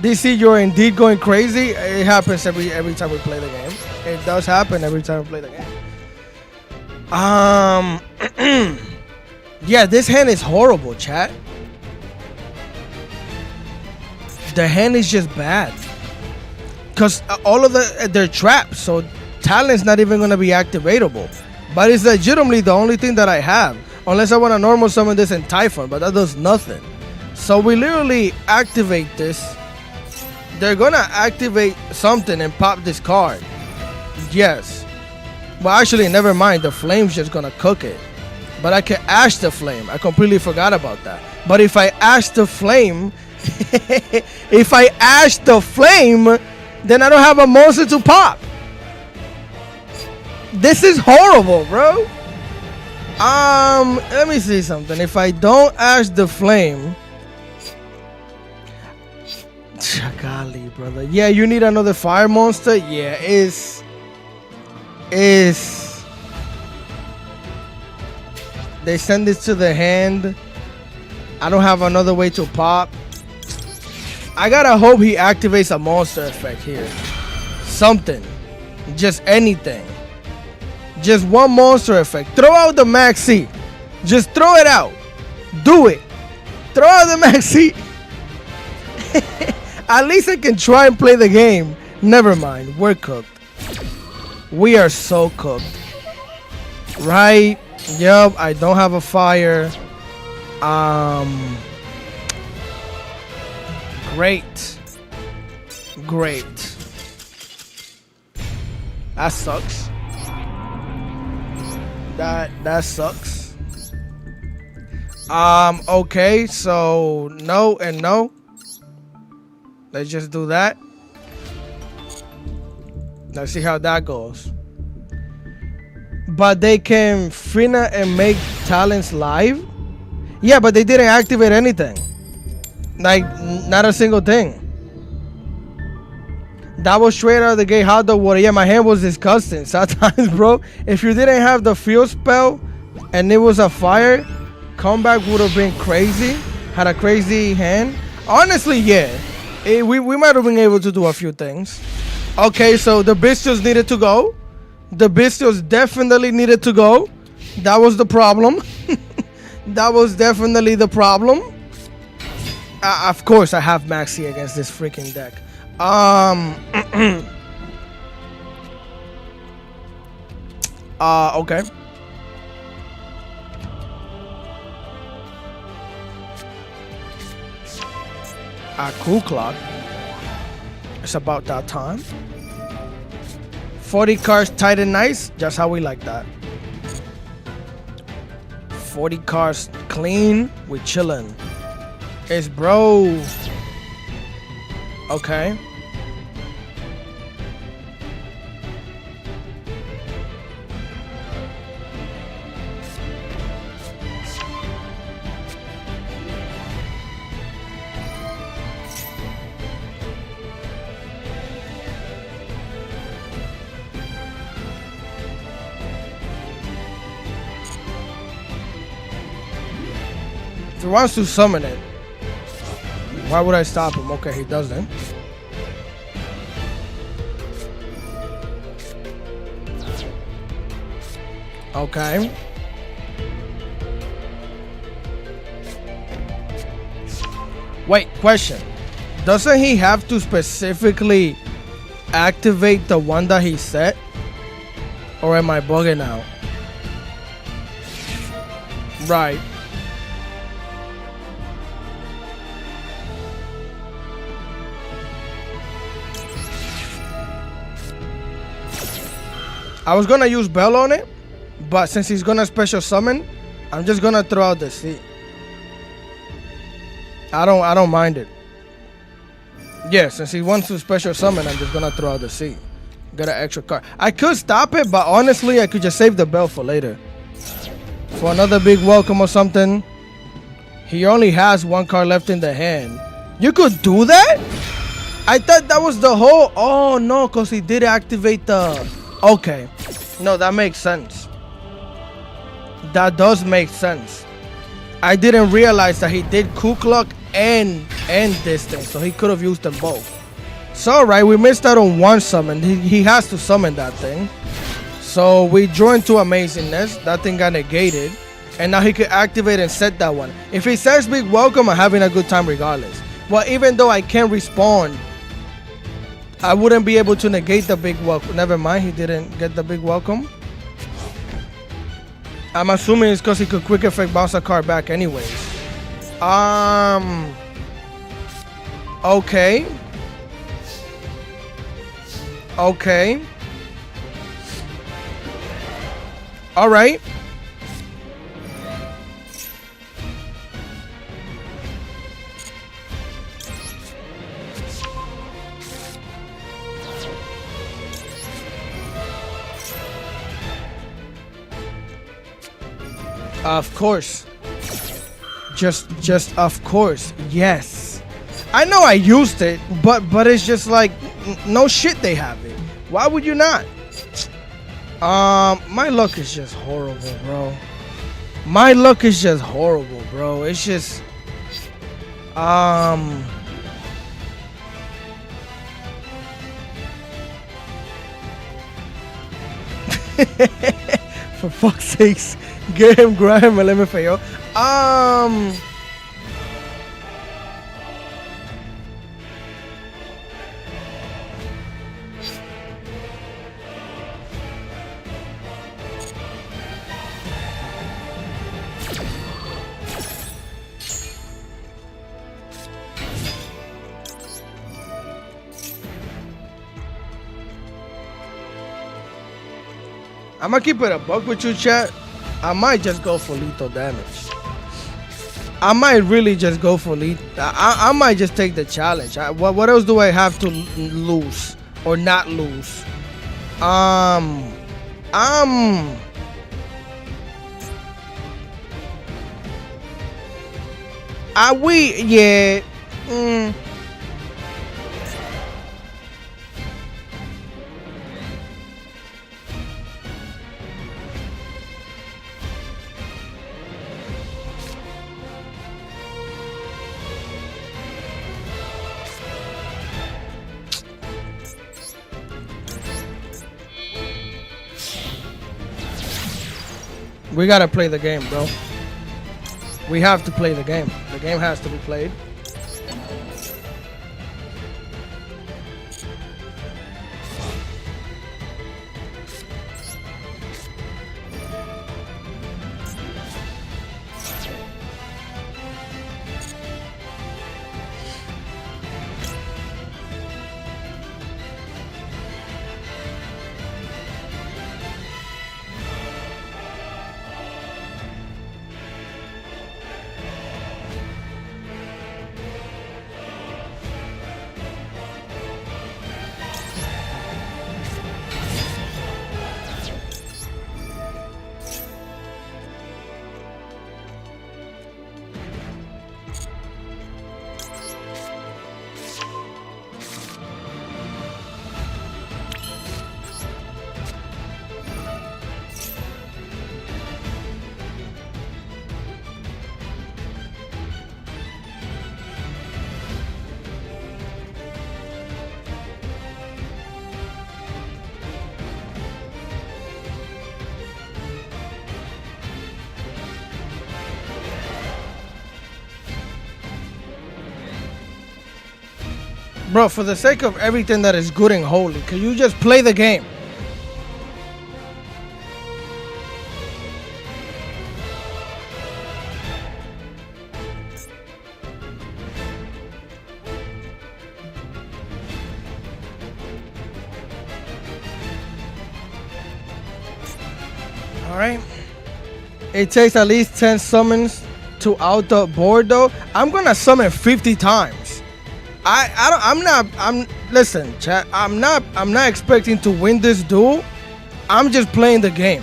DC, you're indeed going crazy. It happens every time we play the game. It does happen every time we play the game. Yeah, this hand is horrible, chat. The hand is just bad. Because all of they're traps, so Talent's not even going to be activatable. But it's legitimately the only thing that I have. Unless I want to normal summon this in Typhon, but that does nothing. So we literally activate this. They're going to activate something and pop this card. Yes. Well, actually, never mind. The Flame's just going to cook it. But I can Ash the Flame. I completely forgot about that. But if I Ash the Flame, if I Ash the Flame, then I don't have a monster to pop. This is horrible, bro. Let me see something. If I don't Ash the Flame, golly, brother. Yeah, you need another fire monster. Yeah, is they send this to the hand. I don't have another way to pop. I gotta hope he activates a monster effect here. Something. Just anything. Just one monster effect. Throw out the Maxi. Just throw it out. Do it. Throw out the Maxi. At least I can try and play the game. Never mind. We're cooked. We are so cooked. Right? Yup. I don't have a fire. Great. Great. That sucks. That sucks. Okay, so no and no. Let's just do that. Let's see how that goes. But they can finna and make talents live? Yeah, but they didn't activate anything. Like, not a single thing. That was straight out of the gate hot dog water. Yeah, my hand was disgusting. Sometimes, bro, if you didn't have the fuel spell and it was a fire, comeback would have been crazy. Had a crazy hand. Honestly, yeah. We might have been able to do a few things. Okay, so the Bestials needed to go. The Bestials definitely needed to go. That was the problem. That was definitely the problem. Of course, I have Maxi against this freaking deck. Okay. A cool clock. It's about that time. 40 cards tight and nice. Just how we like that. 40 cards clean. We chillin'. It's bro. Okay. If he wants to summon it, why would I stop him? Okay, he doesn't. Okay. Wait, question. Doesn't he have to specifically activate the one that he set? Or am I bugging out? Right. I was gonna use Bell on it, but since he's gonna special summon, I'm just gonna throw out the seat. I don't mind it. Yeah, since he wants to special summon, I'm just gonna throw out the seat. Get an extra card. I could stop it, but honestly, I could just save the Bell for later. For another big welcome or something. He only has one card left in the hand. You could do that? I thought that was the whole... Oh, no, because he did activate the... Okay. No, that makes sense. That does make sense. I didn't realize that he did Cook Luck and Distance, so he could have used them both. So, alright, we missed out on one summon. He has to summon that thing. So, we drew into Amazingness. That thing got negated. And now he could activate and set that one. If he says big welcome, I'm having a good time regardless. Well, even though I can't respawn, I wouldn't be able to negate the big welcome. Never mind, he didn't get the big welcome. I'm assuming it's because he could quick effect bounce a card back anyways. Okay. Okay. Alright. Of course. Just of course. Yes. I know I used it, but it's just like no shit they have it. Why would you not? My luck is just horrible, bro. My luck is just horrible, bro. It's just for fuck's sakes, get him, grab him, and let me fail. I'm gonna keep it a buck with you, chat. I might just go for lethal damage. I might really just go for lethal. I might just take the challenge. What else do I have to lose or not lose? Are we? Yeah. We gotta play the game, bro. We have to play the game. The game has to be played. Bro, for the sake of everything that is good and holy, can you just play the game? Alright. It takes at least 10 summons to out the board though. I'm gonna summon 50 times. Listen, chat, I'm not expecting to win this duel. I'm just playing the game.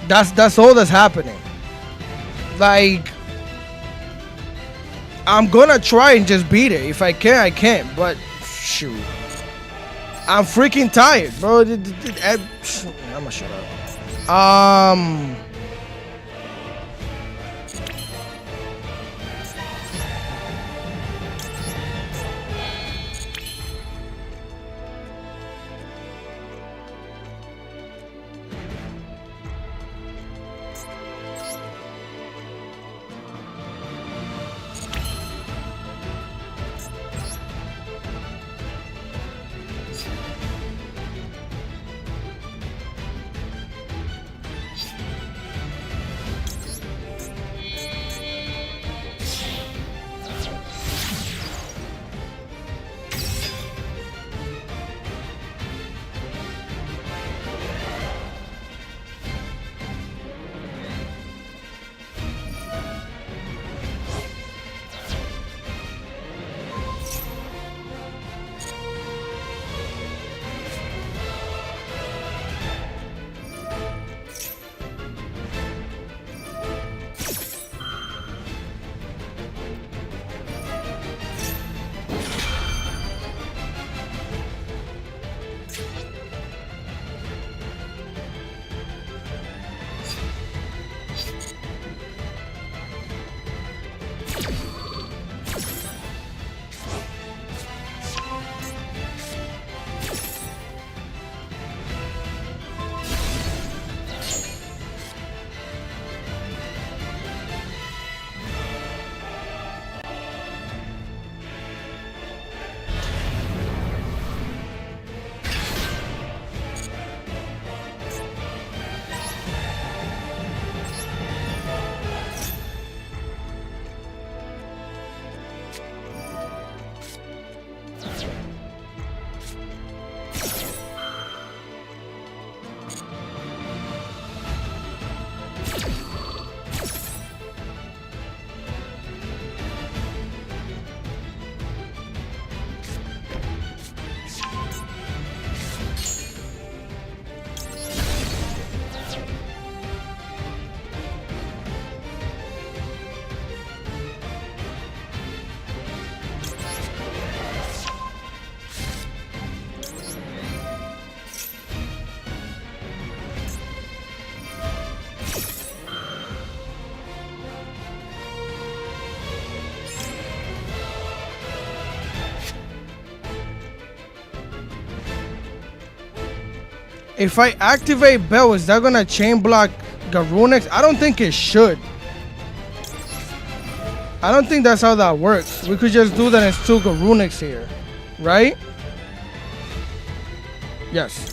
That's all that's happening. Like, I'm gonna try and just beat it. If I can, I can, but shoot. I'm freaking tired, bro. I'm gonna shut up. If I activate Bell, is that gonna chain block Garunix? I don't think it should. I don't think that's how that works. We could just do that and still Garunix here, right? Yes.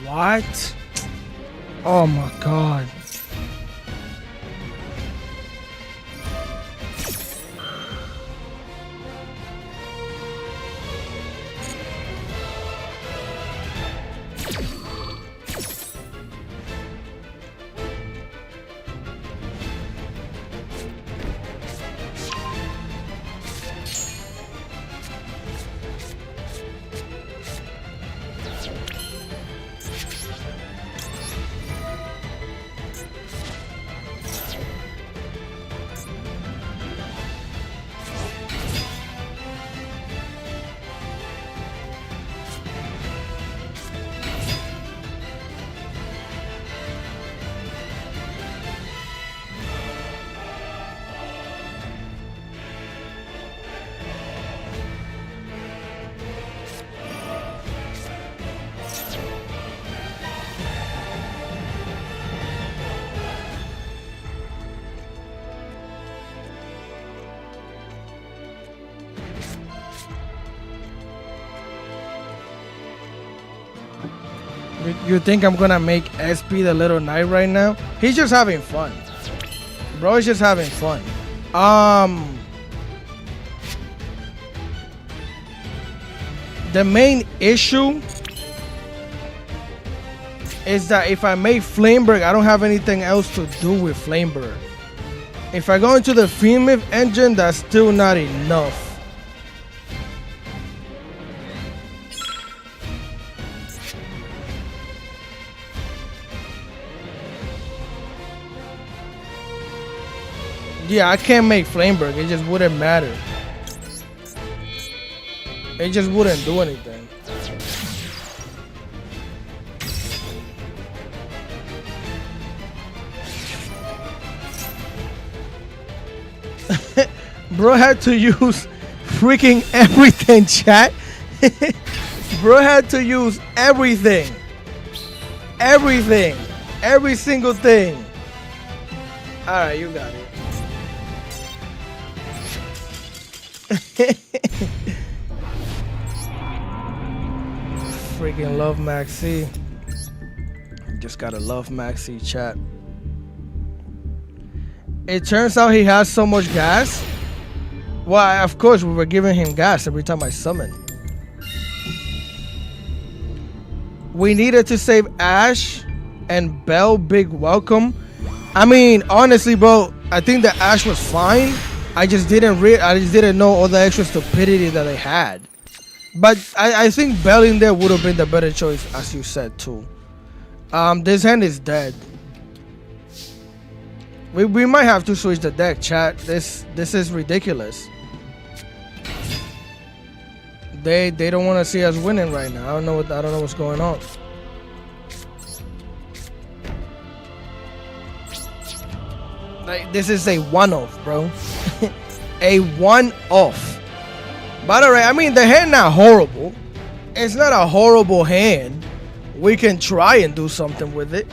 What? Oh my god. You think I'm gonna make SP the little knight right now? He's just having fun. Bro is just having fun. The main issue is that if I make Flameberg, I don't have anything else to do with Flameberg. If I go into the Femif engine, that's still not enough. Yeah, I can't make Flameberg. It just wouldn't matter. It just wouldn't do anything. Bro had to use freaking everything, chat. Bro had to use everything. Everything. Every single thing. Alright, you got it. Freaking love Maxi. Just gotta love Maxi, chat. It turns out he has so much gas. Well, of course we were giving him gas every time I summon. We needed to save Ash and Bell. Big welcome. I mean, honestly, bro, I think the Ash was fine. I just didn't know all the extra stupidity that they had. But I think Bell in there would have been the better choice, as you said too. This hand is dead. We might have to switch the deck, chat. This is ridiculous. They don't want to see us winning right now. I don't know what's going on. Like, this is a one-off, bro. A one-off. By the way, I mean, the hand not horrible. It's not a horrible hand. We can try and do something with it.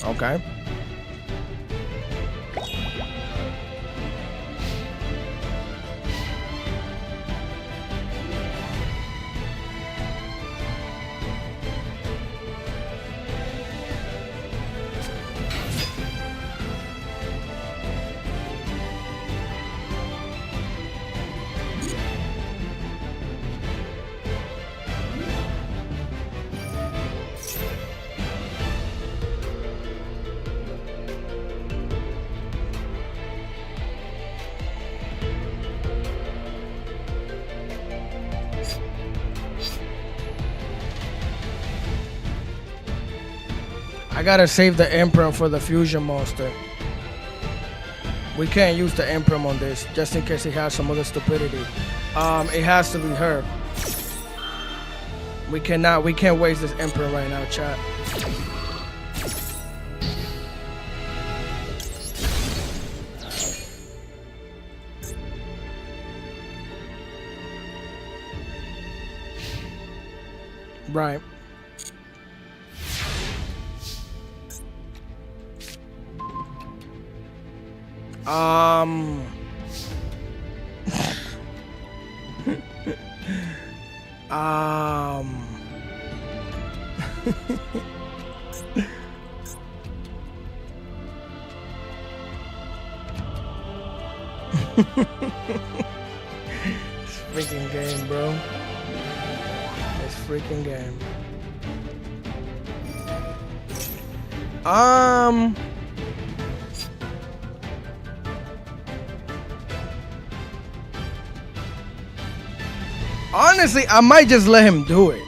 Okay. I gotta save the imprint for the fusion monster. We can't use the imprint on this, just in case he has some other stupidity. It has to be her. We can't waste this imprint right now, chat. Right. It's freaking game, bro. It's freaking game. Honestly, I might just let him do it.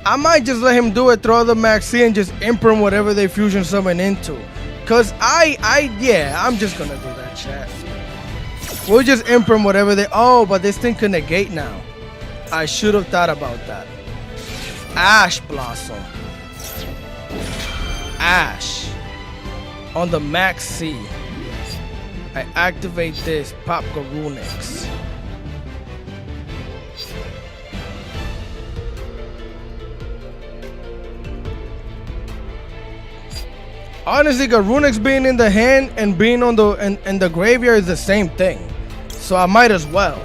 I might just let him do it, throw the Maxi and just imprint whatever they fusion summon into. Cause yeah, I'm just gonna do that, chat. We'll just imprint whatever they, oh, but this thing can negate now. I should have thought about that. Ash Blossom. Ash. On the Maxi. I activate this, pop Garunix. Honestly, Garunix being in the hand and being on the in the graveyard is the same thing. So I might as well.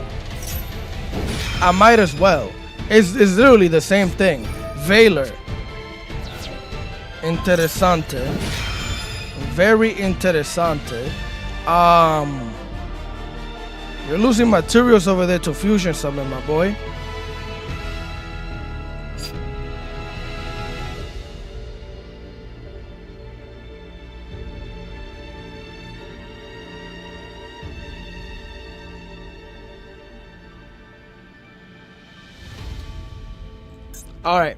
It's literally the same thing. Valor. Interesante. Very interesante. You're losing materials over there to fusion summon, my boy. All right.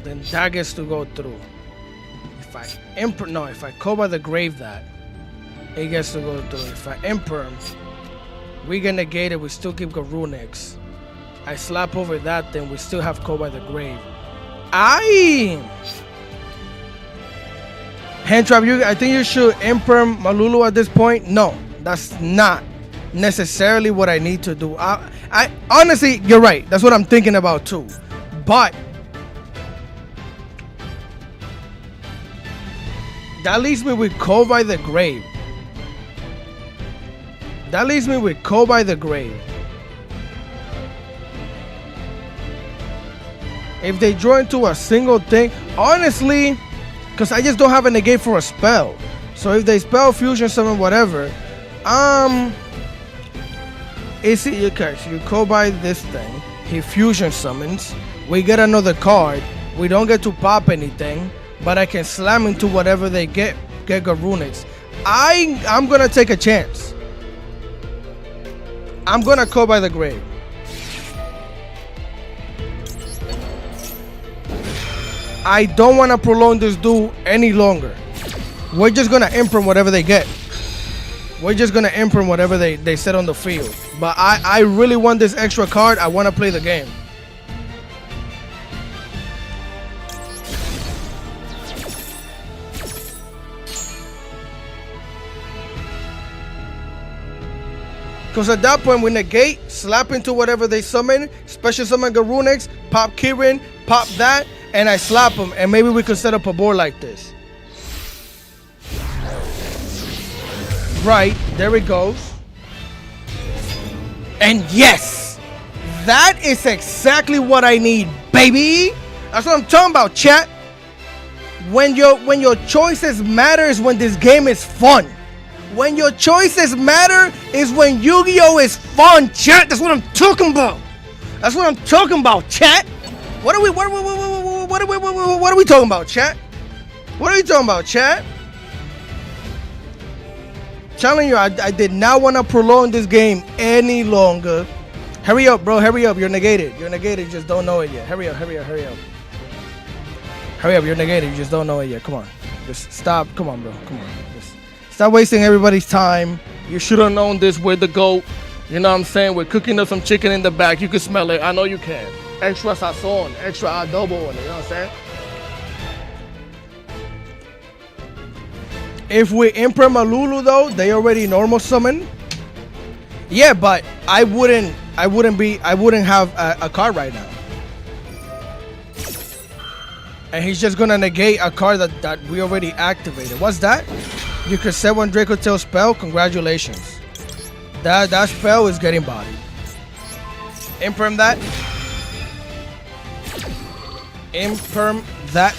Then that gets to go through. If I call by the grave that, it gets to go through. If I imperm, we get negated, we still keep Garunix. I slap over that, then we still have call by the grave. Hand trap, I think you should imperm Malulu at this point. No, that's not necessarily what I need to do. I honestly, you're right. That's what I'm thinking about too. But that leaves me with Call by the Grave. If they draw into a single thing, honestly, because I just don't have a negate for a spell. So if they spell fusion summon whatever, it's okay. So you call by this thing, he fusion summons, we get another card, we don't get to pop anything, but I can slam into whatever they get Garunix. I'm gonna take a chance. I'm gonna call by the grave. I don't want to prolong this duel any longer. We're just gonna imprint whatever they get. We're just gonna imprint whatever they set on the field. But I really want this extra card. I want to play the game. Because at that point, we negate, slap into whatever they summon, special summon Garunix, pop Kirin, pop that, and I slap him, and maybe we could set up a board like this. Right, there it goes. And yes, that is exactly what I need, baby. That's what I'm talking about, chat. When your choices matter is when this game is fun. When your choices matter is when Yu-Gi-Oh is fun, chat. That's what I'm talking about. That's what I'm talking about, chat. What are we talking about, chat? What are we talking about, chat? Telling you, I did not want to prolong this game any longer. Hurry up, bro. Hurry up. You're negated. You're negated. You just don't know it yet. Hurry up. Hurry up. Hurry up. Hurry up. You're negated. You just don't know it yet. Come on. Just stop. Come on, bro. Come on. Just stop wasting everybody's time. You should have known this with the goat. You know what I'm saying? We're cooking up some chicken in the back. You can smell it. I know you can. Extra sazon. Extra adobo on it. You know what I'm saying? If we imprint Malulu though, they already normal summon. Yeah, but I wouldn't have a card right now. And he's just gonna negate a card that we already activated. What's that? You could set one Draco Tail spell. Congratulations. That spell is getting bodied. Imperm that. Imperm that.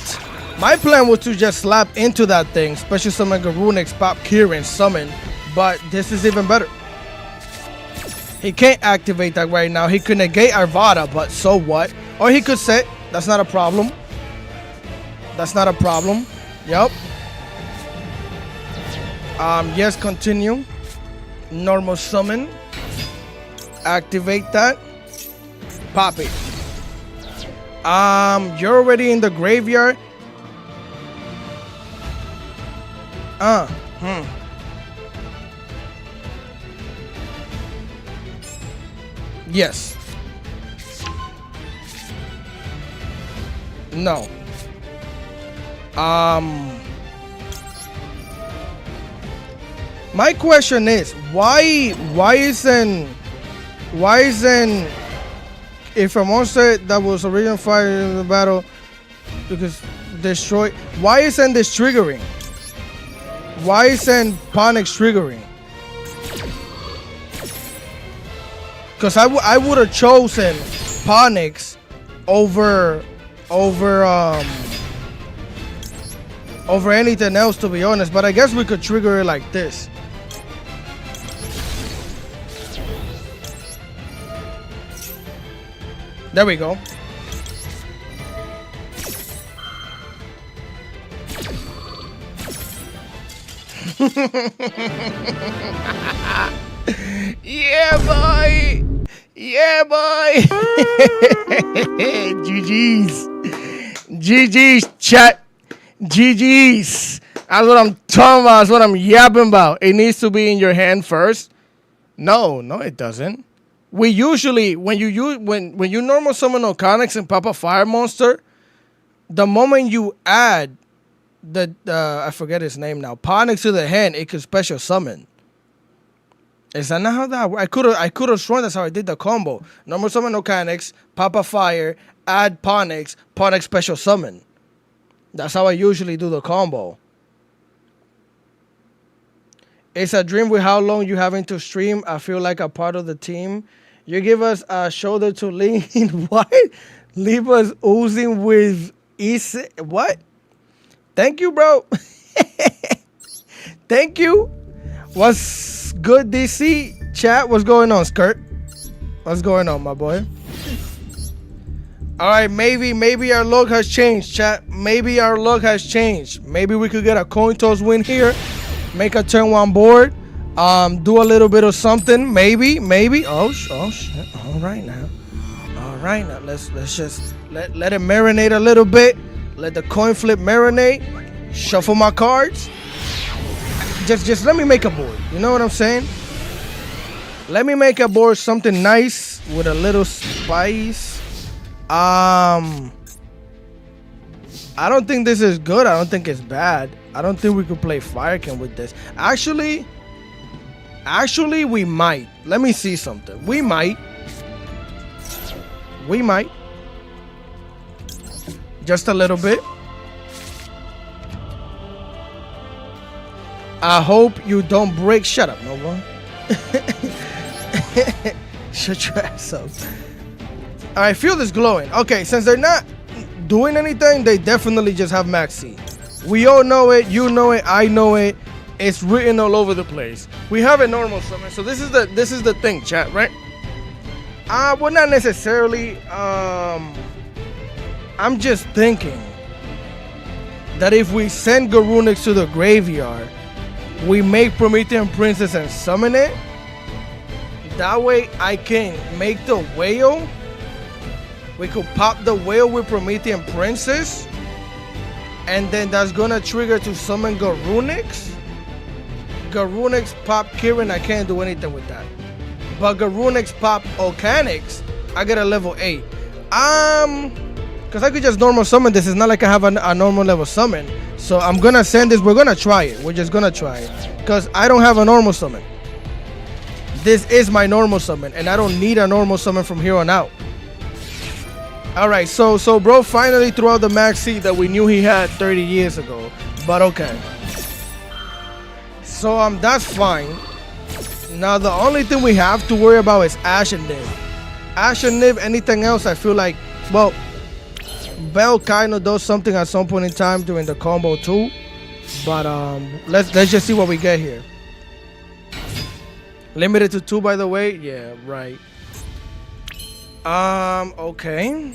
My plan was to just slap into that thing, special summon Garunix, pop Kirin, summon, but this is even better. He can't activate that right now. He could negate Arvada, but so what? Or he could set. That's not a problem. That's not a problem. Yep. Yes, continue. Normal summon. Activate that. Pop it. You're already in the graveyard. Yes. No. My question is, why isn't if a monster that was originally fired in the battle because destroyed, why isn't this triggering? Why isn't Ponyx triggering? Because I would have chosen Ponyx over anything else, to be honest. But I guess we could trigger it like this. There we go. Yeah, boy. Yeah, boy. GG's. GG's, chat. GG's. That's what I'm talking about. That's what I'm yapping about. It needs to be in your hand first. No, it doesn't. We usually, when you normal summon Oconix and pop a fire monster, the moment you add the I forget his name now, Ponyx to the hand, it could special summon. Is that not how that works? I could have sworn that's how I did the combo. Normal summon Oconix, pop a fire, add Ponyx, Ponyx special summon. That's how I usually do the combo. It's a dream with how long you having to stream. I feel like a part of the team. You give us a shoulder to lean. What? Leave us oozing with easy. What? Thank you, bro. Thank you. What's good, DC? Chat, what's going on, Skirt? What's going on, my boy? All right, maybe our luck has changed, chat. Maybe our luck has changed. Maybe we could get a coin toss win here. Make a turn one board. Do a little bit of something. Maybe. Oh shit. All right now. Let's just let it marinate a little bit. Let the coin flip marinate. Shuffle my cards. Just let me make a board. You know what I'm saying? Let me make a board, something nice with a little spice. I don't think this is good. I don't think it's bad. I don't think we could play Firekin with this. Actually, we might. Let me see something. We might. We might. Just a little bit. I hope you don't break. Shut up, no one. Shut your ass up. Alright, field is glowing. Okay, since they're not doing anything, they definitely just have max C. We all know it, you know it, I know it. It's written all over the place. We have a normal summon, so this is the thing, chat, right? Well, not necessarily. I'm just thinking that if we send Garunix to the graveyard, we make Promethean Princess and summon it. That way I can make the whale. We could pop the whale with Promethean Princess. And then that's gonna trigger to summon Garunix. Garunix pop Kirin, I can't do anything with that. But Garunix pop Volcanix, I get a level 8. Because I could just normal summon this. It's not like I have a normal level summon. So I'm gonna send this. We're gonna try it. We're just gonna try it. Because I don't have a normal summon. This is my normal summon. And I don't need a normal summon from here on out. Alright, so bro finally threw out the max C that we knew he had 30 years ago. But okay. So that's fine. Now the only thing we have to worry about is Ash and Nib. Ash and Nib, anything else I feel like, well, Bell kind of does something at some point in time during the combo too. But let's just see what we get here. Limited to 2, by the way. Yeah, right. Okay.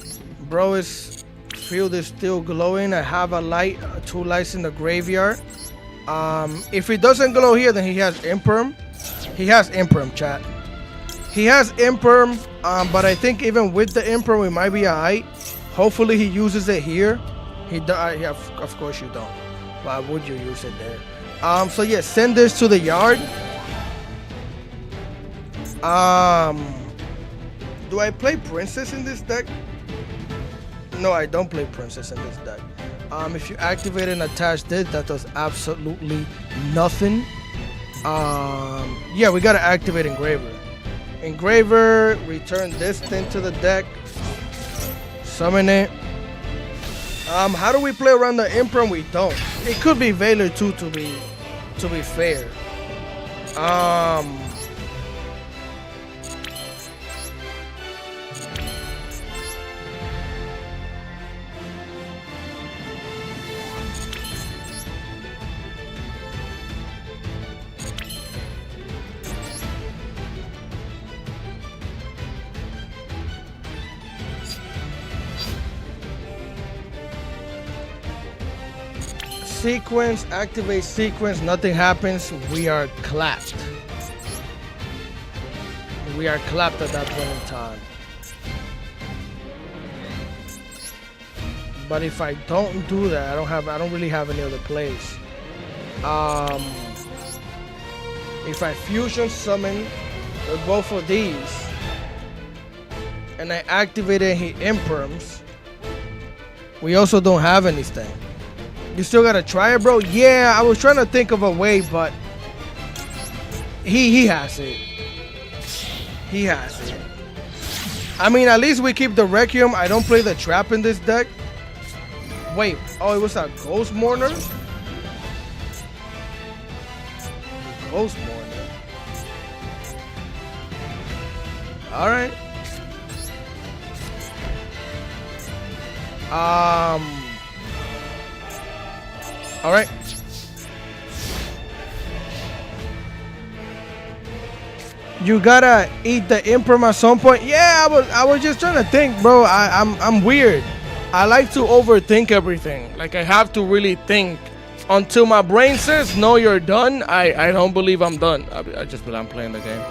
Bro, his field is still glowing. I have a light, 2 lights in the graveyard. If it doesn't glow here, then he has Imperm. He has Imperm, chat. He has Imperm, but I think even with the Imperm, we might be alright. Hopefully he uses it here. Yeah, of course you don't. Why would you use it there? So yeah, send this to the yard. Do I play Princess in this deck? No, I don't play Princess in this deck. If you activate and attach this, that does absolutely nothing. Yeah, we gotta activate Engraver. Engraver, return this thing to the deck. Summon it. How do we play around the Imperm? We don't. It could be Valor too, to be fair. Sequence, activate sequence, nothing happens. We are clapped. We are clapped at that point in time. But if I don't do that, I don't really have any other plays. If I fusion summon with both of these and I activate it and he imperms, we also don't have anything. You still gotta try it, bro? Yeah, I was trying to think of a way, but he has it. He has it. I mean, at least we keep the Requiem. I don't play the trap in this deck. Wait, oh, it was a Ghost Mourner? Ghost Mourner. Alright. Alright. You gotta eat the Imperm at some point. Yeah, I was just trying to think, bro. I'm weird. I like to overthink everything. Like, I have to really think until my brain says, no, you're done. I don't believe I'm done. I just believe I'm playing the game.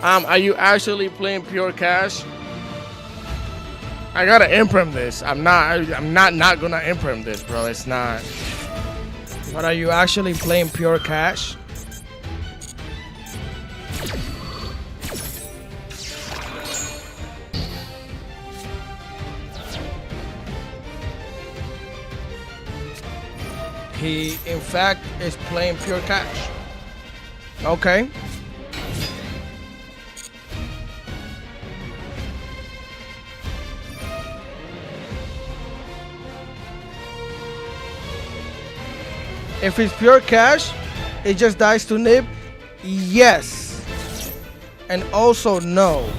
Are you actually playing pure cash? I gotta imprint this. I'm not gonna imprint this, bro. It's not. But are you actually playing pure cash? He, in fact, is playing pure cash. Okay. If it's pure cash, it just dies to nib. Yes. And also no.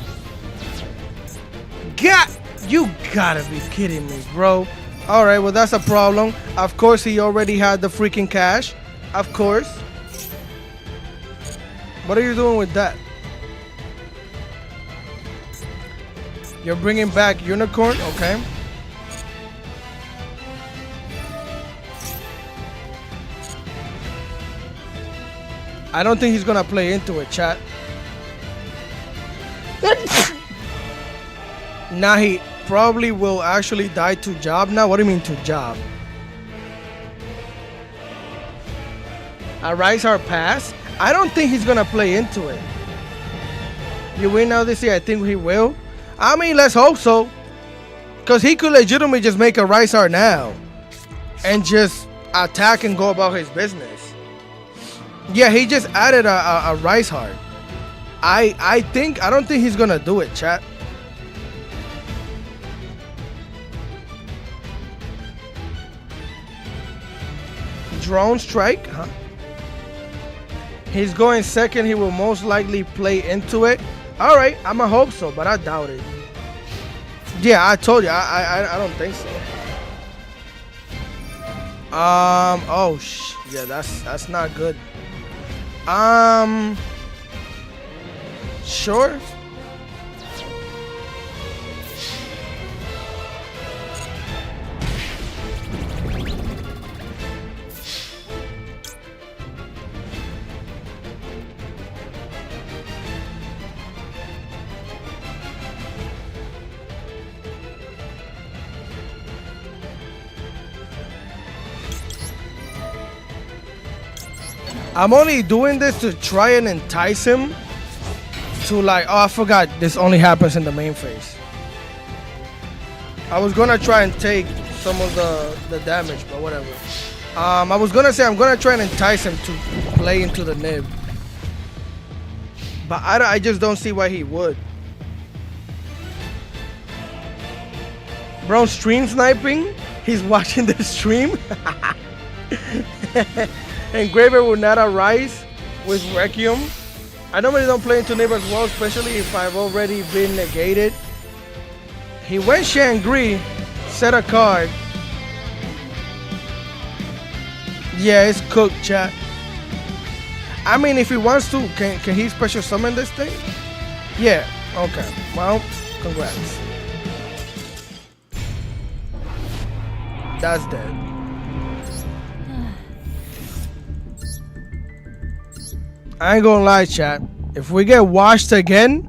You gotta be kidding me, bro. All right, well, that's a problem. Of course, he already had the freaking cash. Of course. What are you doing with that? You're bringing back unicorn, okay. I don't think he's gonna play into it, chat. Now he probably will actually die to job now. What do you mean to job? A rise our pass? I don't think he's gonna play into it. You win now this year? I think he will. I mean, let's hope so. Because he could legitimately just make a rise art now. And just attack and go about his business. Yeah, he just added a rise heart. I don't think he's gonna do it, chat. Drone strike, huh? He's going second. He will most likely play into it. All right, I'ma hope so, but I doubt it. Yeah, I told you, I don't think so. Oh yeah, that's not good. Sure. I'm only doing this to try and entice him to like, oh, I forgot this only happens in the main phase. I was gonna try and take some of the damage, but whatever. I was gonna say I'm gonna try and entice him to play into the nib. But I just don't see why he would. Bro, stream sniping? He's watching the stream? Engraver will not arise with Requiem. I normally don't play into nib as well, especially if I've already been negated. He went Shangri, set a card. Yeah, it's cooked, chat. I mean, if he wants to, can he special summon this thing? Yeah, okay. Well, congrats. That's dead. I ain't gonna lie, chat. If we get washed again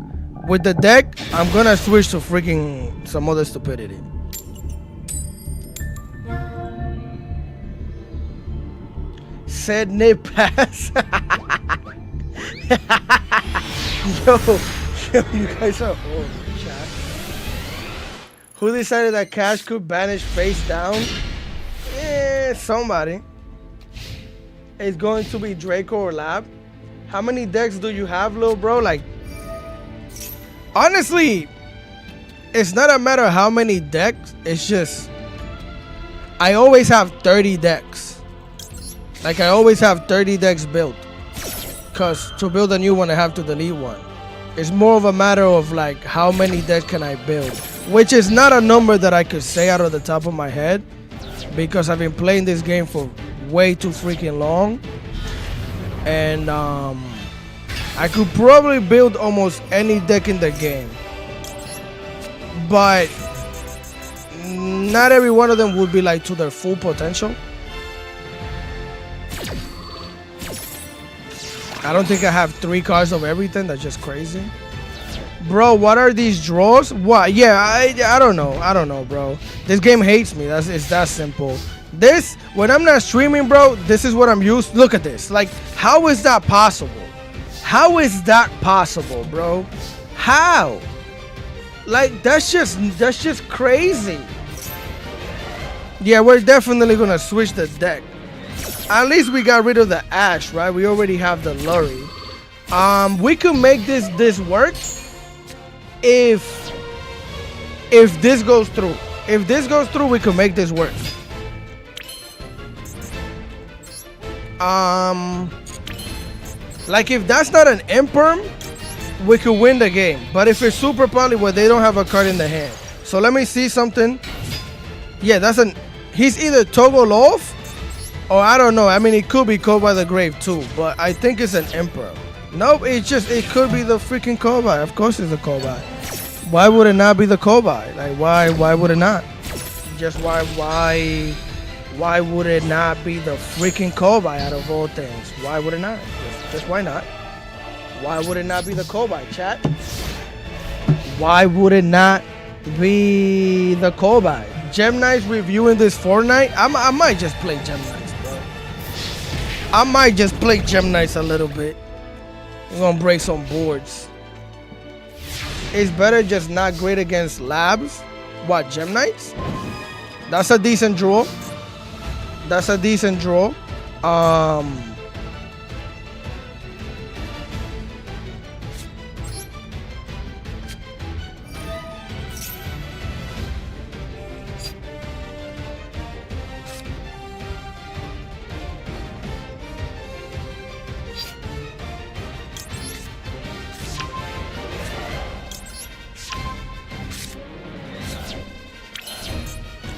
with the deck, I'm gonna switch to freaking some other stupidity. Said nib pass. yo, you guys are horrible, chat. Who decided that Cash could banish face down? Somebody. It's going to be Draco or Lab. How many decks do you have, little bro? Like, honestly, it's not a matter of how many decks. It's just, I always have 30 decks. Like, I always have 30 decks built. Because to build a new one, I have to delete one. It's more of a matter of, like, how many decks can I build? Which is not a number that I could say out of the top of my head. Because I've been playing this game for way too freaking long. And I could probably build almost any deck in the game, but not every one of them would be like to their full potential. I don't think I have 3 cards of everything. That's just crazy. Bro, what are these draws? What? Yeah, I don't know, bro. This game hates me. It's that simple. This, when I'm not streaming, bro, this is what I'm used. Look at this. Like, how is that possible? How is that possible, bro? How? Like, that's just crazy. Yeah, we're definitely gonna switch the deck. At least we got rid of the Ash, right? We already have the Lurry. We could make this work if this goes through. If this goes through, we could make this work. Like if that's not an imperm, we could win the game. But if it's super poly where they don't have a card in the hand. So let me see something. Yeah, that's an. He's either Toggle off, or I don't know. I mean, it could be Code by the Grave too, but I think it's an Emperor. Nope, it could be the freaking Kobai. Of course, it's a Kobai. Why would it not be the Kobai? Like why would it not? Just why would it not be the freaking Kobai out of all things? Why would it not? Just why not? Why would it not be the Kobai, chat? Why would it not be the Kobai? Gem Knights reviewing this Fortnite? I might just play Gem Knights, bro. I might just play Gem Knights a little bit. We're gonna break some boards. It's better just not great against labs. What, Gem Knights? That's a decent draw. That's a decent draw.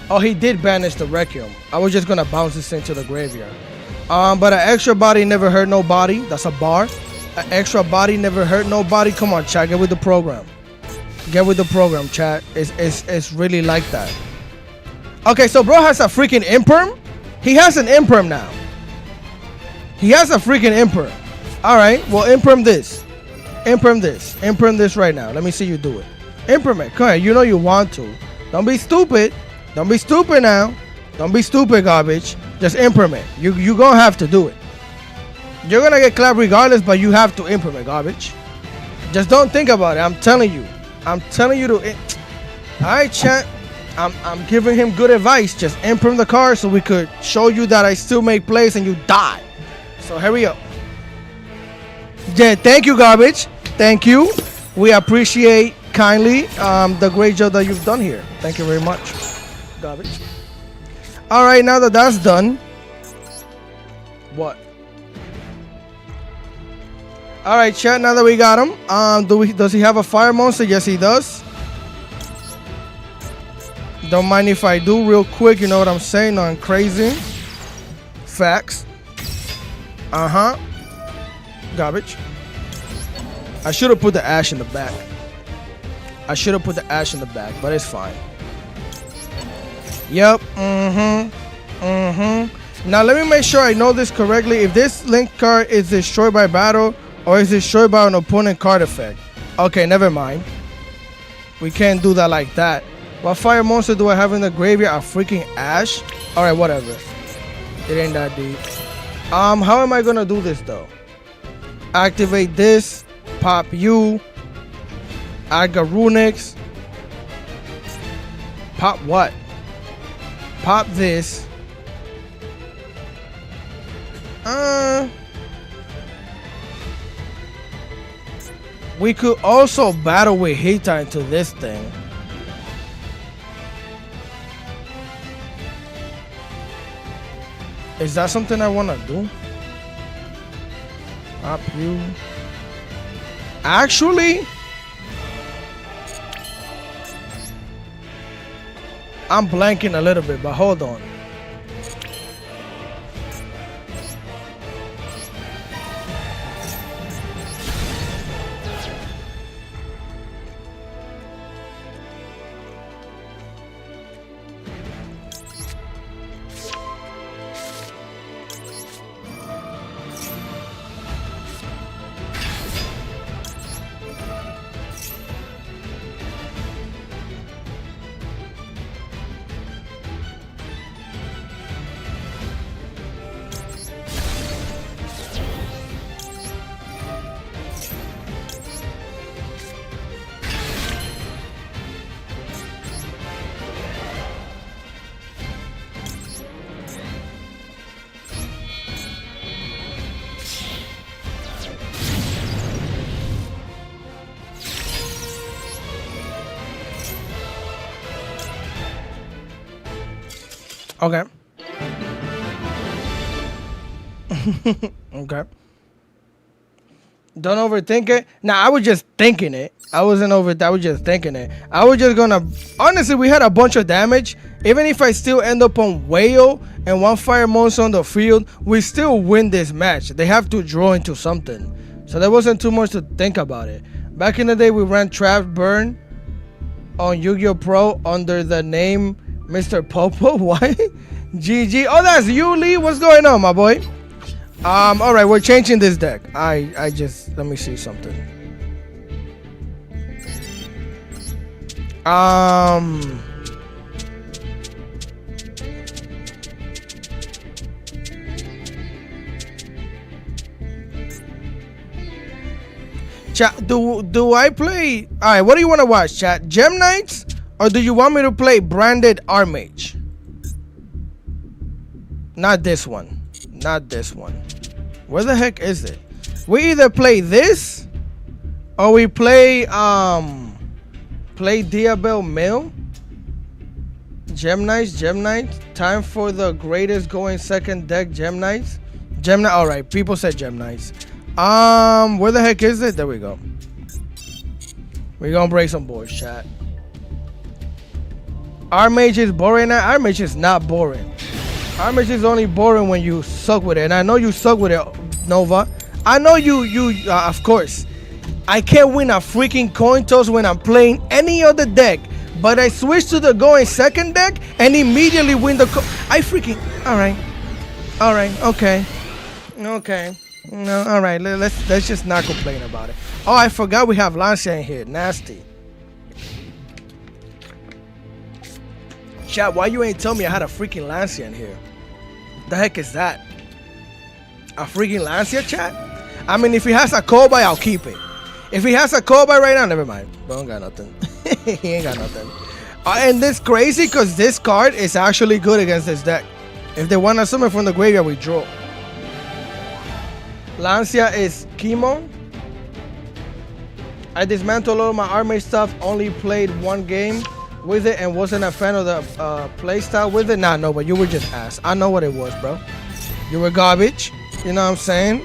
Oh, he did banish the Requiem. I was just gonna bounce this into the graveyard. But an extra body never hurt nobody. That's a bar. An extra body never hurt nobody. Come on, chat. Get with the program. Get with the program, chat. It's really like that. Okay, so bro has a freaking imperm. He has an imperm now. He has a freaking imperm. All right. Well, imperm this. Imperm this. Imperm this right now. Let me see you do it. Imperm it. Come on. You know you want to. Don't be stupid. Don't be stupid now. Don't be stupid, garbage. Just implement. You gonna have to do it. You're gonna get clapped regardless, but you have to implement, garbage. Just don't think about it. I'm telling you. I'm telling you to. Alright, chat. I'm giving him good advice. Just imprint the card so we could show you that I still make plays and you die. So hurry up. Yeah, thank you, garbage. Thank you. We appreciate kindly the great job that you've done here. Thank you very much. Garbage. All right, now that that's done, what? All right, chat. Now that we got him, does he have a fire monster? Yes, he does. Don't mind if I do, real quick. You know what I'm saying? Nothing crazy. Facts. Garbage. I should have put the ash in the back. But it's fine. Yep. Now let me make sure I know this correctly. If this link card is destroyed by battle or is destroyed by an opponent card effect. Okay, never mind. We can't do that like that. What fire monster do I have in the graveyard? A freaking ash? Alright, whatever. It ain't that deep. How am I gonna do this though? Activate this. Pop you. I got Runix. Pop what? Pop this. We could also battle with Hita into this thing. Is that something I want to do? Pop you. Actually, I'm blanking a little bit, but hold on. Okay. Okay. Don't overthink it. Nah, I was just thinking it. I wasn't over. I was just thinking it. I was just gonna. Honestly, we had a bunch of damage. Even if I still end up on whale and one fire monster on the field, we still win this match. They have to draw into something. So there wasn't too much to think about it. Back in the day, we ran Trap Burn on Yu-Gi-Oh! Pro under the name Mr. Popo. Why? GG. Oh, that's you, Lee. What's going on, my boy? All right, we're changing this deck. I just let me see something. Chat, do I play? All right, what do you want to watch, chat? Gem Knights, or do you want me to play Branded Armage? Not this one. Not this one. Where the heck is it? We either play this or we play Diabel Mill. Gem Knights. Time for the greatest going second deck, Gem Knights. All right, people said Gem Knights. Where the heck is it? There we go. We're gonna break some boards, chat. Armage is boring now. Armage is not boring. Armage is only boring when you suck with it, and I know you suck with it, Nova. I know you of course. I can't win a freaking coin toss when I'm playing any other deck, but I switch to the going second deck and immediately win the I freaking all right, okay. No, all right. Let's just not complain about it. Oh, I forgot we have Lancia in here. Nasty. Chat, why you ain't tell me I had a freaking Lancia in here? The heck is that? A freaking Lancia, chat? I mean, if he has a Kobai, I'll keep it. If he has a Kobai right now, never mind. Bro, ain't got nothing. He ain't got nothing. And this crazy because this card is actually good against this deck. If they want to summon from the graveyard, we draw. Lancia is chemo. I dismantled all my army stuff. Only played one game with it and wasn't a fan of the playstyle with it. Nah, no, but you were just ass. I know what it was, bro. You were garbage. You know what I'm saying?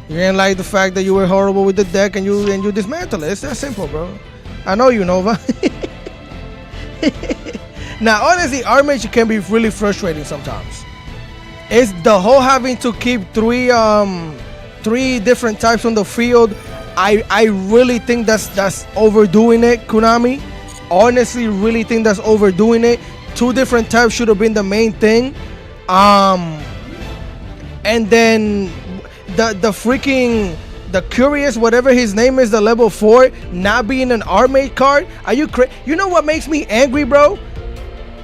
You didn't like the fact that you were horrible with the deck and you dismantled it. It's that simple, bro. I know you, Nova. Now, honestly, Armage can be really frustrating sometimes. It's the whole having to keep three different types on the field. I really think that's overdoing it, Konami. Honestly, really think that's overdoing it. 2 different types should have been the main thing. And then the Curious, whatever his name is, the level 4, not being an Armage card. Are you crazy? You know what makes me angry, bro?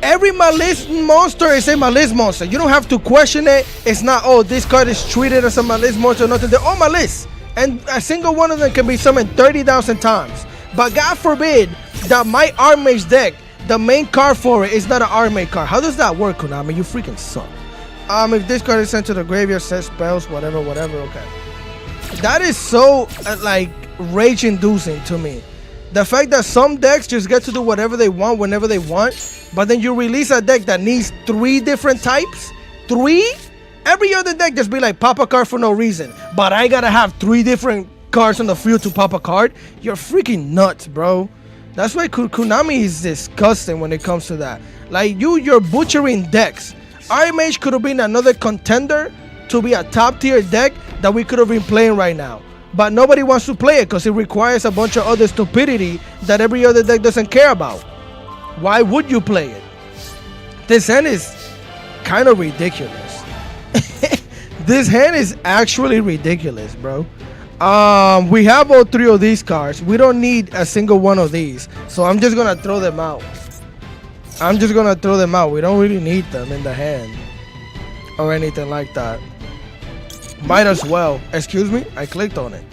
Every Malice monster is a Malice monster. You don't have to question it. It's not, oh, this card is treated as a Malice monster or nothing. They're all Malice. And a single one of them can be summoned 30,000 times. But God forbid that my Armage deck, the main card for it is not an Armage card. How does that work, Konami? You freaking suck. If this card is sent to the graveyard, set spells, whatever, okay. That is so, like, rage-inducing to me. The fact that some decks just get to do whatever they want whenever they want, but then you release a deck that needs 3 different types? 3? Every other deck just be like, pop a card for no reason. But I gotta have 3 different cards on the field to pop a card? You're freaking nuts, bro. That's why Konami is disgusting when it comes to that. Like, you're butchering decks. Armage could have been another contender to be a top tier deck that we could have been playing right now. But nobody wants to play it because it requires a bunch of other stupidity that every other deck doesn't care about. Why would you play it? This hand is kind of ridiculous. This hand is actually ridiculous, bro. We have all 3 of these cards. We don't need a single one of these. So I'm just going to throw them out. We don't really need them in the hand or anything like that. Might as well. Excuse me? I clicked on it.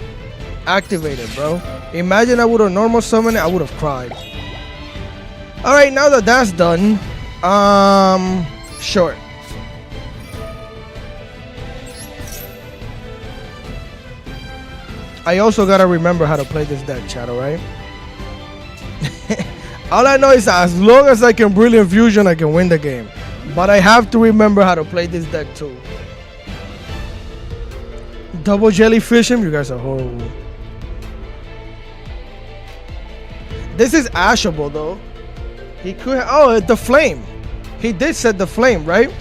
Activated, bro. Imagine I would have normal summoned it. I would have cried. Alright, now that that's done. Sure. I also gotta remember how to play this deck, chat, alright? All I know is as long as I can Brilliant Fusion, I can win the game. But I have to remember how to play this deck too. Double jellyfish him. You guys are horrible. This is ashable though. He could. Oh, the flame. He did set the flame, right?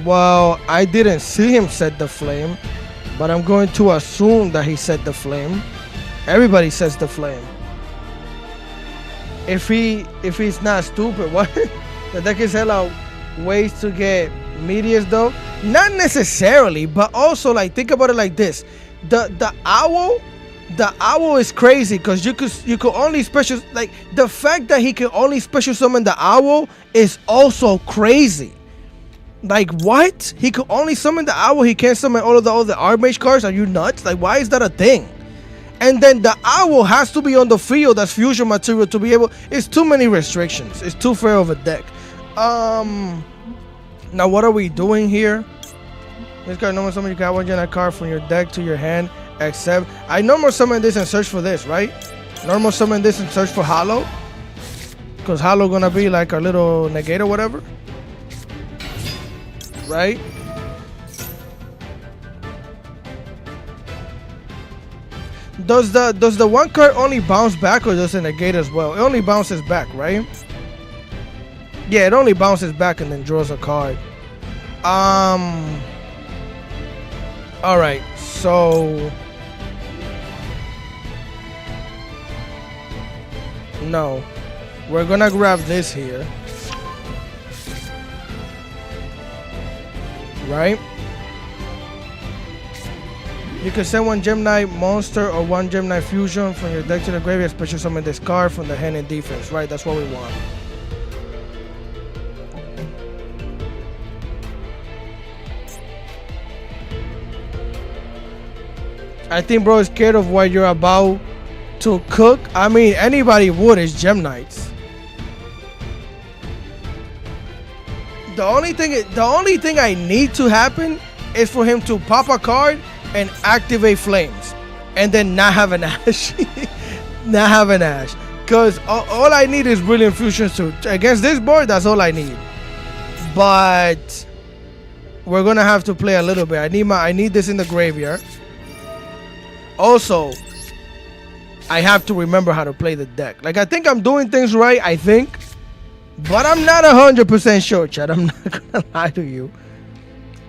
Well, I didn't see him set the flame, but I'm going to assume that he set the flame. Everybody sets the flame. If he's not stupid, what? The deck is hella ways to get meteors though. Not necessarily, but also like think about it like this: the owl is crazy because you could only special, like the fact that he can only special summon the owl is also crazy. Like what? He could only summon the owl. He can't summon all of the other Archmage cards. Are you nuts? Like why is that a thing? And then the owl has to be on the field as fusion material to be able. It's too many restrictions. It's too fair of a deck. Now what are we doing here? This card normal summon. You can one Jank card from your deck to your hand. Except I normal summon this and search for this, right? Normal summon this and search for Hollow. Because Hollow gonna be like a little negate or whatever. Right? Does the one card only bounce back or does it negate as well? It only bounces back, right? Yeah, it only bounces back and then draws a card. Alright, so no. We're gonna grab this here. Right? You can send one Gemini monster or one Gemini fusion from your deck to the graveyard, special summon this card from the hand in defense. Right, that's what we want. I think bro is scared of what you're about to cook. I mean, anybody would. Is Gemnites. The only thing I need to happen is for him to pop a card and activate flames, and then not have an Ash. Not have an Ash. Because all I need is Brilliant Fusions to against this board. That's all I need. But we're gonna have to play a little bit. I need this in the graveyard. Also, I have to remember how to play the deck. Like I think I'm doing things right. I think. But I'm not 100% sure, Chad. I'm not gonna lie to you.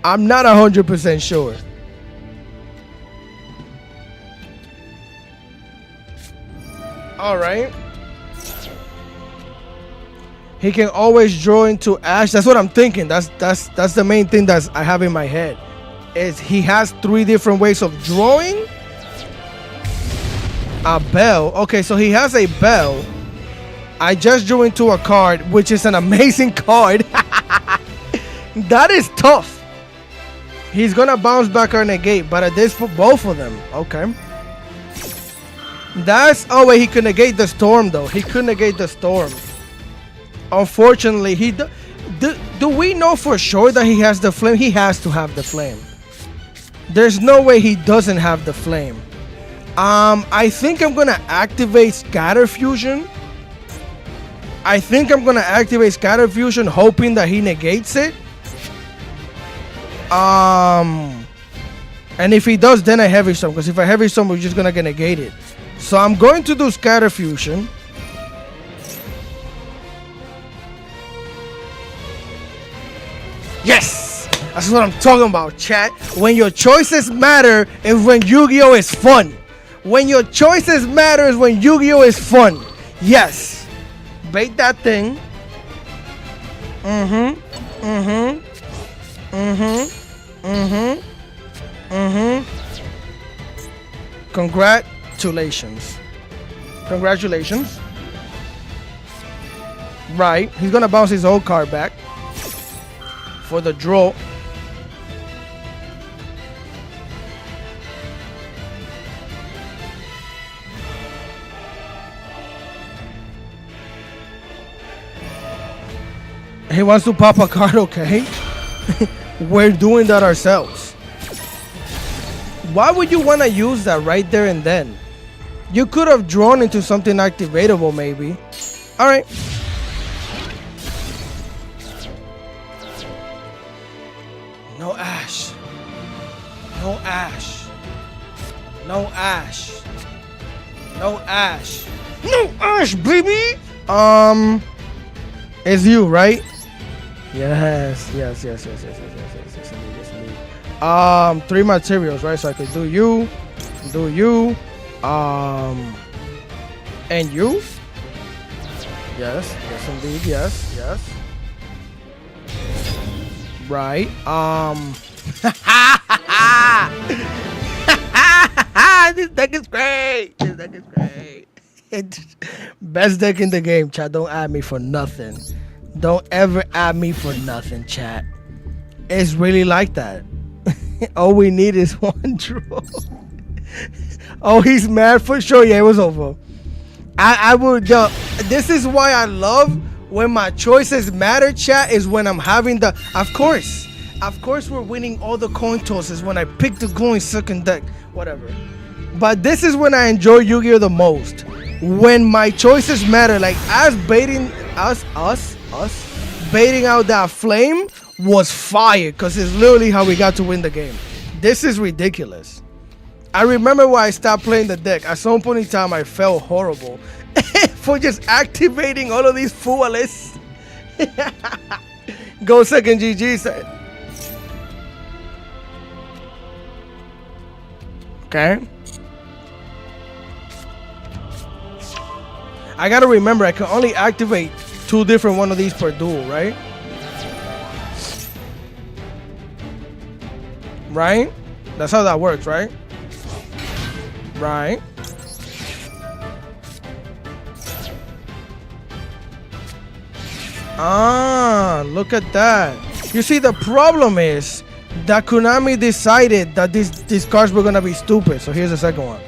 I'm not 100% sure. All right. He can always draw into Ash. That's what I'm thinking. That's the main thing that I have in my head. Is he has 3 different ways of drawing a bell. Okay, so he has a bell. I just drew into a card, which is an amazing card. That is tough. He's gonna bounce back or negate, but I did for both of them. Okay. That's oh wait, he could negate the storm though. He could negate the storm. Unfortunately, he do we know for sure that he has the flame? He has to have the flame. There's no way he doesn't have the flame. I think I'm gonna activate Scatter Fusion. I think I'm gonna activate Scatter Fusion, hoping that he negates it. And if he does, then I Heavy Storm. Because if I Heavy Storm, we're just gonna get negated. So I'm going to do Scatter Fusion. Yes! That's what I'm talking about, chat. When your choices matter is when Yu-Gi-Oh! Is fun. When your choices matter is when Yu-Gi-Oh! Is fun. Yes. Bait that thing. Congratulations. Congratulations. Right. He's gonna bounce his old card back for the draw. He wants to pop a card, okay? We're doing that ourselves. Why would you want to use that right there and then? You could have drawn into something activatable, maybe. All right. No Ash. No Ash. No Ash. No Ash, baby. It's you, right? Yes. Indeed. 3 materials, right? So I could do you, and you. Yes, indeed, yes. Right. This deck is great. Best deck in the game, chat. Don't add me for nothing. Don't ever add me for nothing, chat. It's really like that. All we need is one draw. Oh, he's mad for sure. Yeah, it was over. I would. This is why I love when my choices matter, chat. Is when I'm having the. Of course, we're winning all the coin tosses when I pick the going second deck, whatever. But this is when I enjoy Yu-Gi-Oh the most. When my choices matter, like us baiting baiting out that flame was fire, because it's literally how we got to win the game. This is ridiculous. I remember when I stopped playing the deck. At some point in time, I felt horrible for just activating all of these fools. Go second, GG said. Okay. I gotta remember, I can only activate 2 different one of these per duel, right? Right? That's how that works, right? Right. Ah, look at that. You see, the problem is that Konami decided that these cards were gonna be stupid. So here's the second one.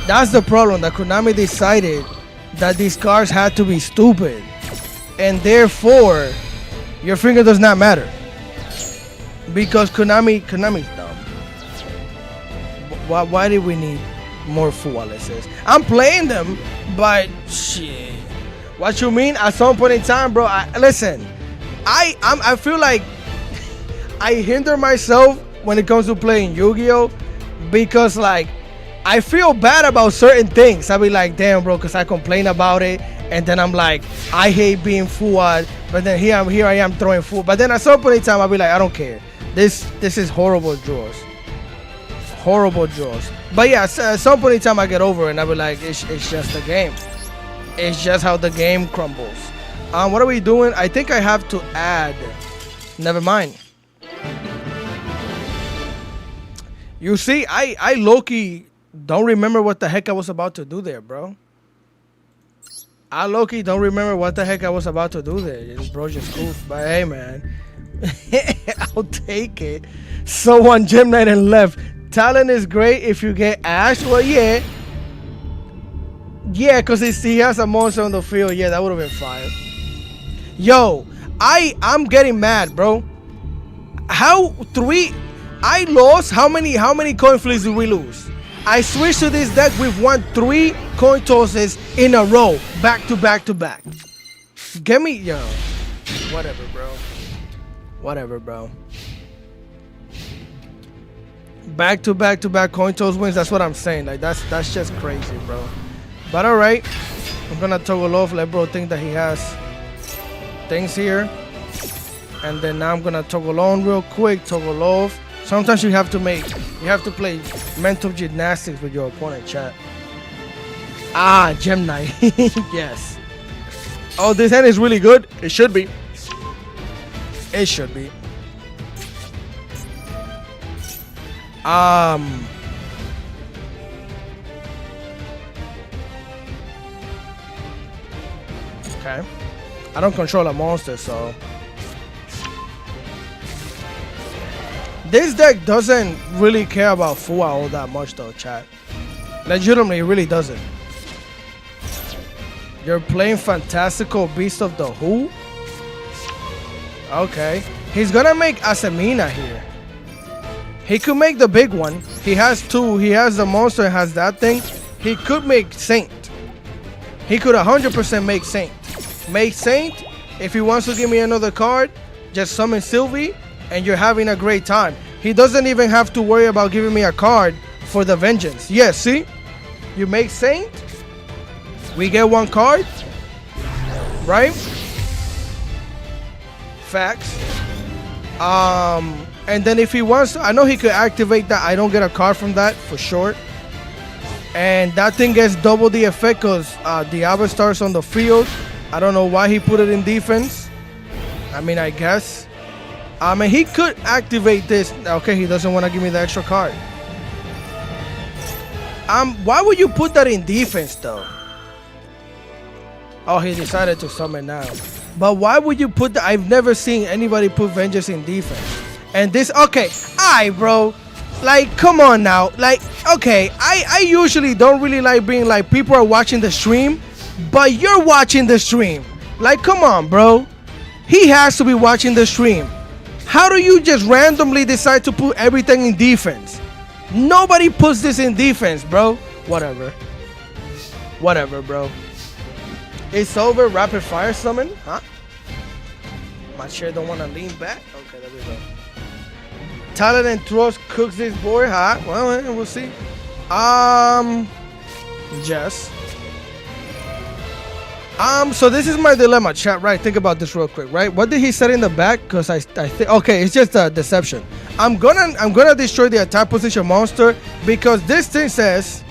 That's the problem, that Konami decided that these cards had to be stupid. And therefore, your finger does not matter. Because Konami's dumb. Why did we need more Fualeses? I'm playing them, but shit. What you mean? At some point in time, bro, listen. I feel like I hinder myself when it comes to playing Yu-Gi-Oh! Because, like, I feel bad about certain things. I be like, damn, bro, because I complain about it. And then I'm like, I hate being Fuad. But then here I am throwing Fuad. But then at some point in time, I'll be like, I don't care. This is horrible draws. Horrible draws. But yeah, at some point in time, I get over it. And I'll be like, it's just a game. It's just how the game crumbles. What are we doing? I think I have to add. Never mind. You see, I low-key don't remember what the heck I was about to do there, bro. I low-key don't remember what the heck I was about to do there. Bro just goofed. But hey, man. I'll take it. So on Gem Knight and left. Talent is great if you get Ash. Well, yeah. Yeah, because he has a monster on the field. Yeah, that would have been fire. Yo, I'm getting mad, bro. I lost. How many coin flips did we lose? I switched to this deck. We've won 3 coin tosses in a row, back to back to back. Get me, yo. Whatever, bro. Whatever, bro. Back to back to back coin toss wins. That's what I'm saying. Like that's just crazy, bro. But all right, I'm gonna toggle off. Let bro think that he has things here, and then now I'm gonna toggle on real quick. Toggle off. Sometimes you have to play mental gymnastics with your opponent, chat. Ah, Gem Knight. Yes. Oh, this hand is really good. It should be. It should be. Okay. I don't control a monster, so this deck doesn't really care about Fua all that much, though, chat. Legitimately, it really doesn't. You're playing Fantastical Beast of the Who? Okay. He's gonna make Asemina here. He could make the big one. He has 2. He has the monster and has that thing. He could make Saint. He could 100% make Saint. Make Saint. If he wants to give me another card, just summon Sylvie, and you're having a great time. He doesn't even have to worry about giving me a card for the vengeance. Yes, see? You make Saint. We get one card. Right? Facts. And then if he wants to, I know he could activate that. I don't get a card from that for sure. And that thing gets double the effect because Diablo starts on the field. I don't know why he put it in defense. I mean, I guess. And he could activate this. Okay, he doesn't want to give me the extra card. Why would you put that in defense though? Oh, he decided to summon now. But why would you put that? I've never seen anybody put vengeance in defense. And this, okay, bro. Like, come on now. Like, okay, I usually don't really like being like people are watching the stream, but you're watching the stream. Like, come on, bro. He has to be watching the stream. How do you just randomly decide to put everything in defense? Nobody puts this in defense, bro. Whatever. Whatever, bro. It's over. Rapid fire summon, huh? My chair don't want to lean back. Okay, there we go. Talent and Thrust cooks this boy, huh? Well, we'll see. Yes. So this is my dilemma, chat. Right? Think about this real quick, right? What did he say in the back? Because I think okay, it's just a deception. I'm gonna destroy the attack position monster because this thing says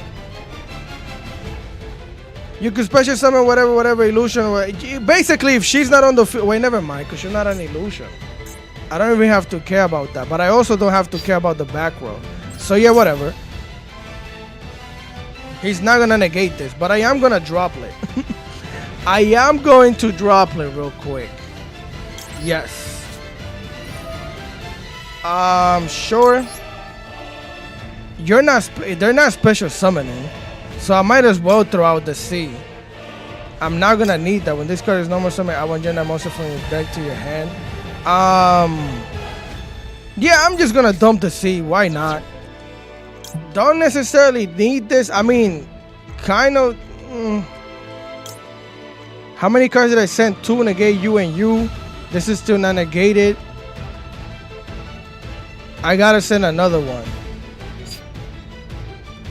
you can special summon whatever illusion. Basically, if she's not on the field, wait, never mind, because she's not an illusion. I don't even have to care about that, but I also don't have to care about the back row. So yeah, whatever. He's not gonna negate this, but I am gonna drop it. I am going to drop it real quick. Yes. Sure. They're not special summoning, so I might as well throw out the C. I'm not gonna need that. When this card is normal summon, I want that monster from your deck to your hand. Yeah, I'm just gonna dump the C. Why not? Don't necessarily need this. I mean, kind of. How many cards did I send? 2 negate you and you. This is still not negated. I gotta send another one.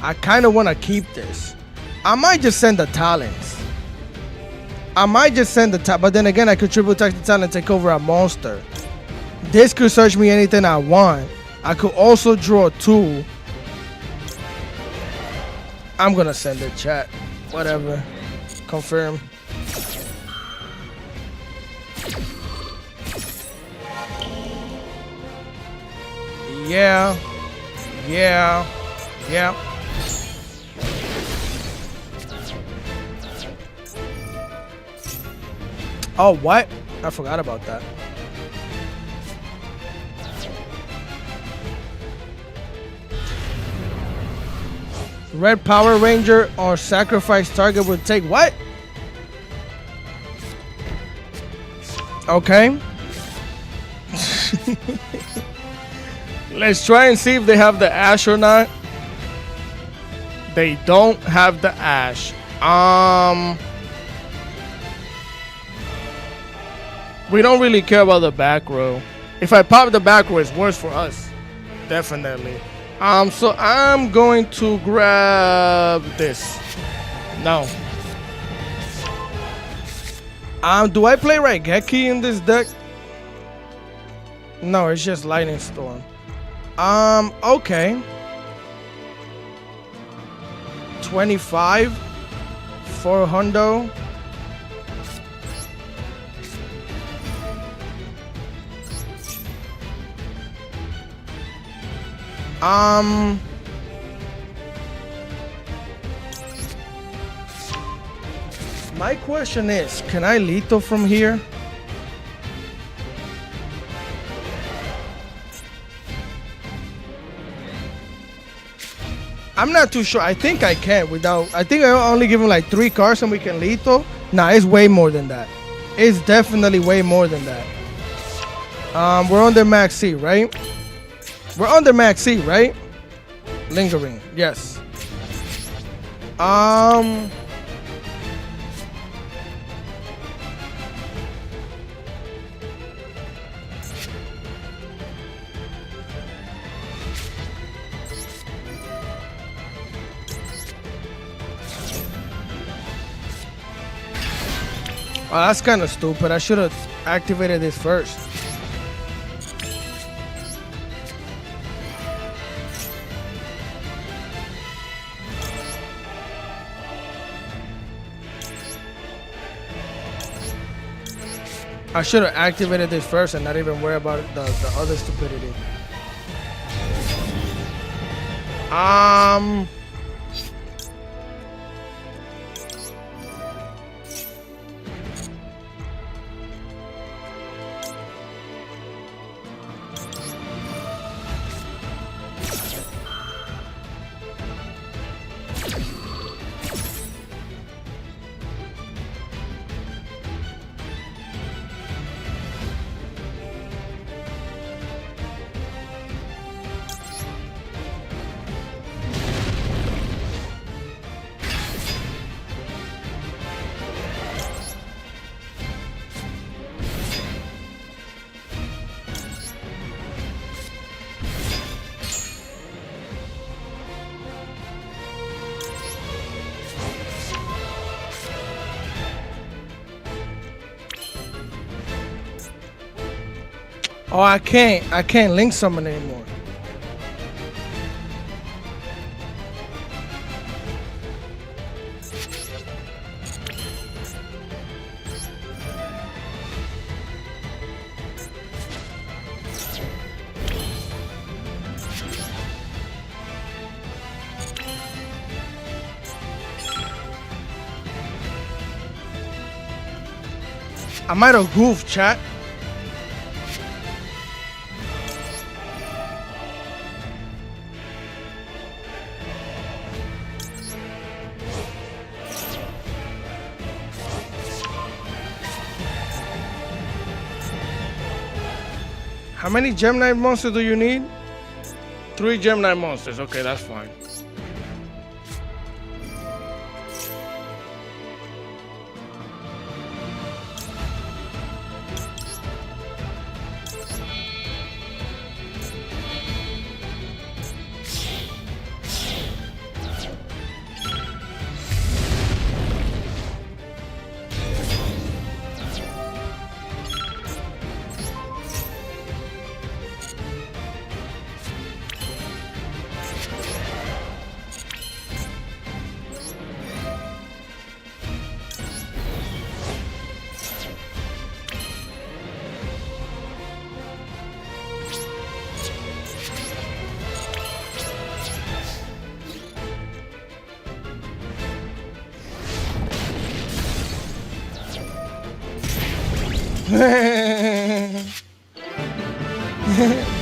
I kind of want to keep this. I might just send the talents. But then again, I could triple attack the talent and take over a monster. This could search me anything I want. I could also draw 2. I'm gonna send it, chat. Whatever. Confirm. Yeah. Oh, what? I forgot about that. Red Power Ranger or sacrifice target would take what? Okay. Let's try and see if they have the Ash or not. They don't have the Ash. We don't really care about the back row. If I pop the back row, it's worse for us. Definitely. So I'm going to grab this. No. Do I play Raigeki in this deck? No, it's just Lightning Storm. Okay. 25 for Hundo. My question is, can I lethal from here? I'm not too sure. I think I can without. I think I only give him like 3 cards and we can lethal. Nah, it's way more than that. It's definitely way more than that. We're on the max C, right? We're on the max C, right? Lingering, yes. Oh, that's kind of stupid. I should have activated this first. I should have activated this first and not even worry about the other stupidity. Oh, I can't link summon anymore. I might have goofed, chat. How many Gem Knight monsters do you need? 3 Gem Knight monsters. Okay, that's fine.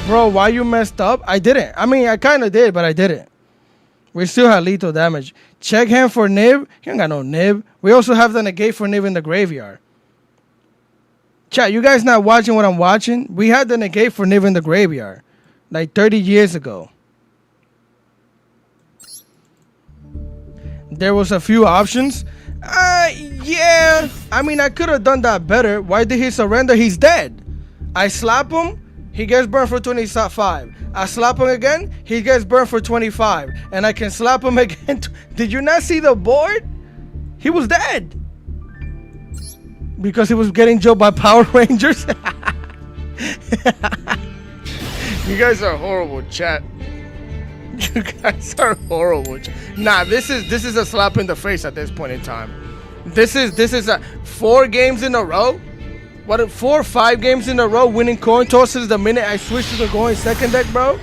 Bro, why you messed up? I didn't. I mean, I kind of did, but I didn't. We still have lethal damage. Check hand for nib. He ain't got no nib. We also have the negate for nib in the graveyard. Chat, you guys not watching what I'm watching? We had the negate for nib in the graveyard. Like 30 years ago. There was a few options. Yeah. I mean, I could have done that better. Why did he surrender? He's dead. I slap him. He gets burned for 25. I slap him again. He gets burned for 25. And I can slap him again. Did you not see the board? He was dead. Because he was getting jumped by Power Rangers. You guys are horrible, chat. You guys are horrible. Nah, this is a slap in the face at this point in time. This is a 4 games in a row. What, 4 or 5 games in a row winning coin tosses the minute I switch to the going second deck, bro?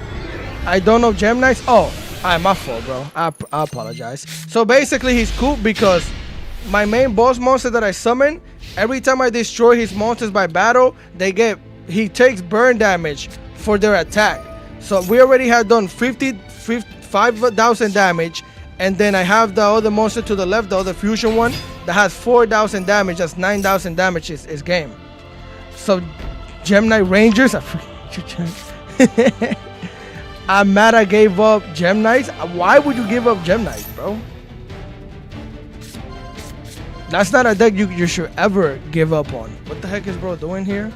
I don't know Gem Knights. Oh, my fault, bro. I apologize. So basically, he's cool because my main boss monster that I summon, every time I destroy his monsters by battle, he takes burn damage for their attack. So we already had done 5,000 damage, and then I have the other monster to the left, the other fusion one, that has 4,000 damage. That's 9,000 damage is game. So, Gem Knight Rangers, I'm mad I gave up Gem Knights. Why would you give up Gem Knights, bro? That's not a deck you should ever give up on. What the heck is bro doing here?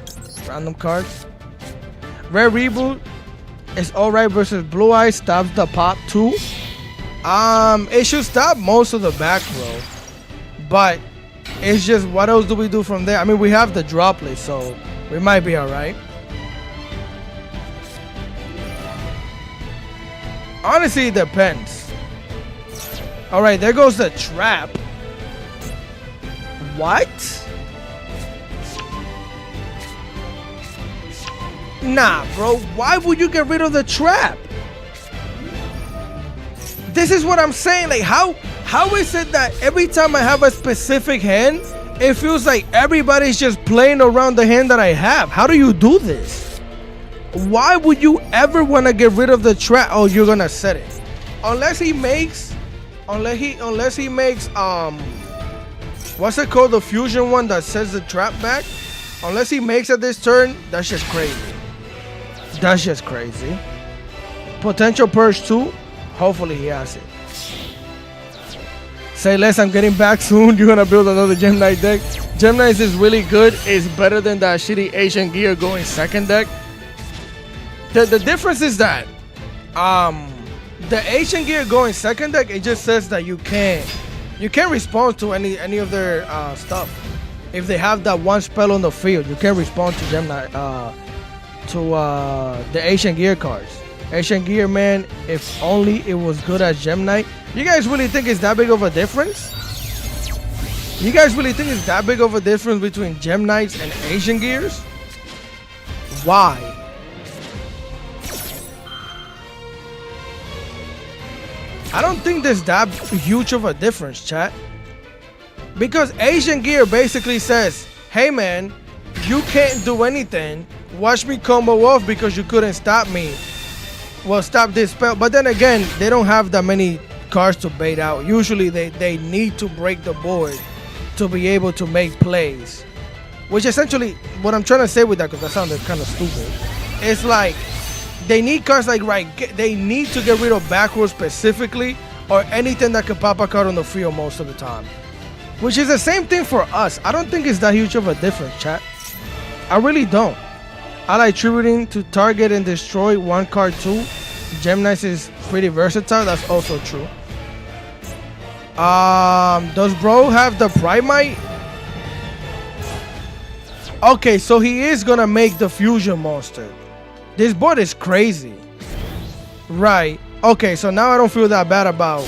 Random cards. Rare Reboot is alright versus Blue Eyes. Stops the pop too. It should stop most of the back row. But It's just what else do we do from there? I mean, we have the droplet, so we might be all right. Honestly, it depends. All right, there goes the trap. What? Nah, bro. Why would you get rid of the trap? This is what I'm saying. Like, how is it that every time I have a specific hand, it feels like everybody's just playing around the hand that I have? How do you do this? Why would you ever want to get rid of the trap? Oh, you're gonna set it. Unless he makes what's it called? The fusion one that sets the trap back. Unless he makes it this turn, that's just crazy. That's just crazy. Potential purge 2. Hopefully he has it. Say less, I'm getting back soon. You're gonna build another Gem Knight deck. Gem Knights is really good. It's better than that shitty Asian Gear going second deck. The difference is that the Asian Gear going second deck, it just says that you can't respond to any of their stuff. If they have that one spell on the field, you can't respond to Gem Knight the Asian Gear cards. Asian Gear, man, if only it was good as Gem Knight. You guys really think it's that big of a difference? You guys really think it's that big of a difference between Gem Knights and Asian Gears? Why? I don't think there's that huge of a difference, chat. Because Asian Gear basically says, hey man, you can't do anything. Watch me combo off because you couldn't stop me. Well, stop this spell. But then again, they don't have that many cards to bait out. Usually they need to break the board to be able to make plays. Which essentially, what I'm trying to say with that, because that sounded kind of stupid, it's like they need cards like, right, they need to get rid of backwards specifically, or anything that can pop a card on the field most of the time. Which is the same thing for us. I don't think it's that huge of a difference, chat. I really don't. I like tributing to target and destroy one card too. Gem Knights is pretty versatile. That's also true. Does bro have the Primite? Okay, so he is gonna make the fusion monster. This board is crazy. Right. Okay, so now I don't feel that bad about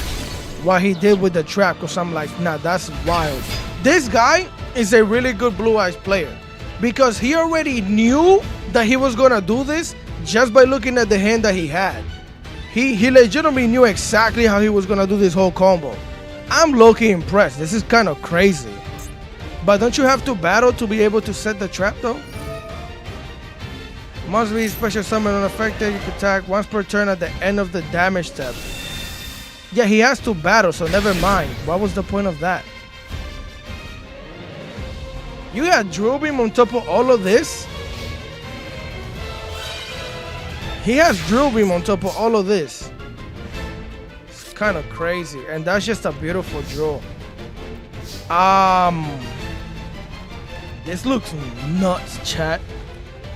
what he did with the trap, because I'm like, nah, that's wild. This guy is a really good Blue Eyes player because he already knew that he was gonna do this just by looking at the hand that he had. He legitimately knew exactly how he was gonna do this whole combo. I'm low-key impressed. This is kind of crazy. But don't you have to battle to be able to set the trap though? Must be special summon unaffected. You can attack once per turn at the end of the damage step. Yeah, he has to battle, so never mind. What was the point of that? You got Drill Beam on top of all of this? He has Drill Beam on top of all of this. It's kind of crazy. And that's just a beautiful draw. This looks nuts, chat.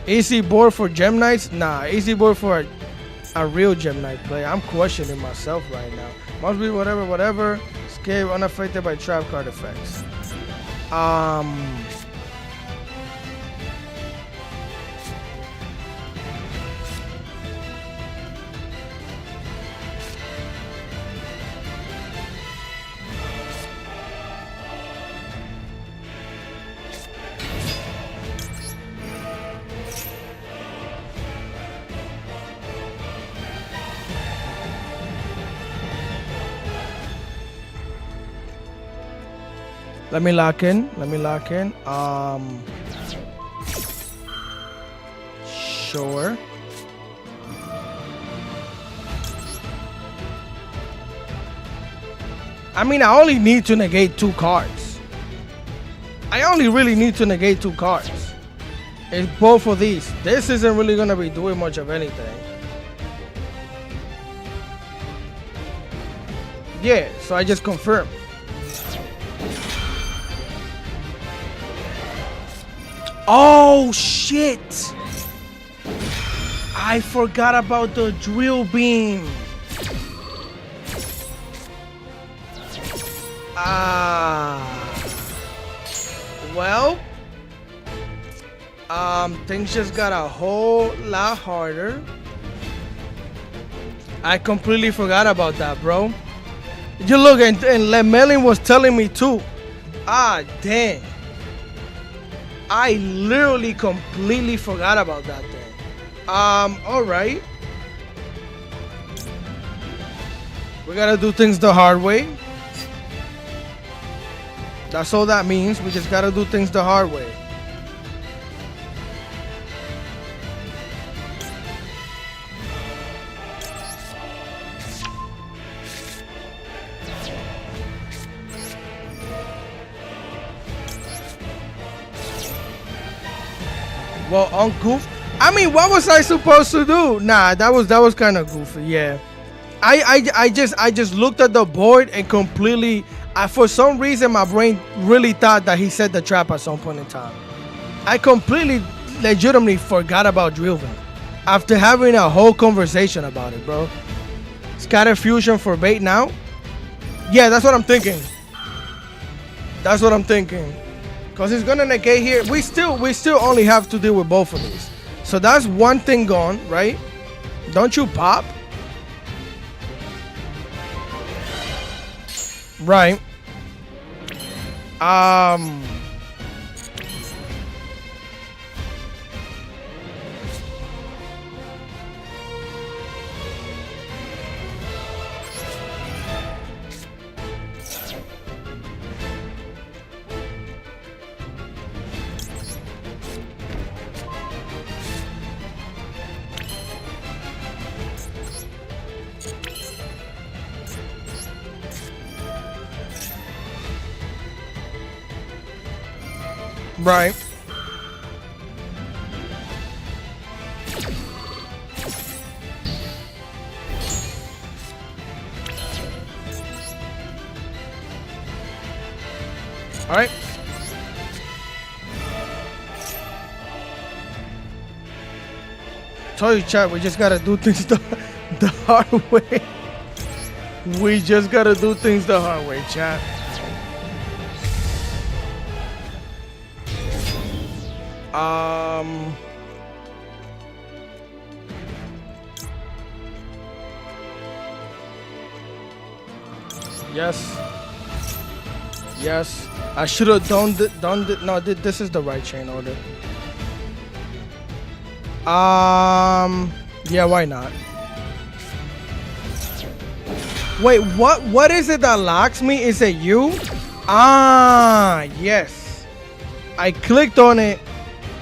Easy board for Gem Knights? Nah, easy board for a real Gem Knight player. I'm questioning myself right now. Must be whatever. Escape unaffected by trap card effects. Let me lock in. Sure. I mean, I only need to negate 2 cards. I only really need to negate 2 cards. It's both of these. This isn't really gonna be doing much of anything. Yeah, so I just confirmed. Oh shit! I forgot about the Drill Beam. Well, things just got a whole lot harder. I completely forgot about that, bro. You look, and Lemelin was telling me too. Ah, dang. I literally completely forgot about that thing. Alright. We gotta do things the hard way. That's all that means. We just gotta do things the hard way. Well, on goof. I mean, what was I supposed to do? Nah, that was kind of goofy. Yeah, I just looked at the board and completely. For some reason, my brain really thought that he set the trap at some point in time. I completely, legitimately forgot about Drillvin after having a whole conversation about it, bro. Scatter fusion for bait now. Yeah, that's what I'm thinking. That's what I'm thinking. Cause he's gonna negate here. We still only have to deal with both of these. So that's one thing gone, right? Don't you pop? Right. Right. All right. Told you, chat, we just gotta do things the hard way. We just gotta do things the hard way, chat. Yes. Yes. I should have done no, this is the right chain order. Yeah, why not? Wait, what is it that locks me? Is it you? Ah, yes. I clicked on it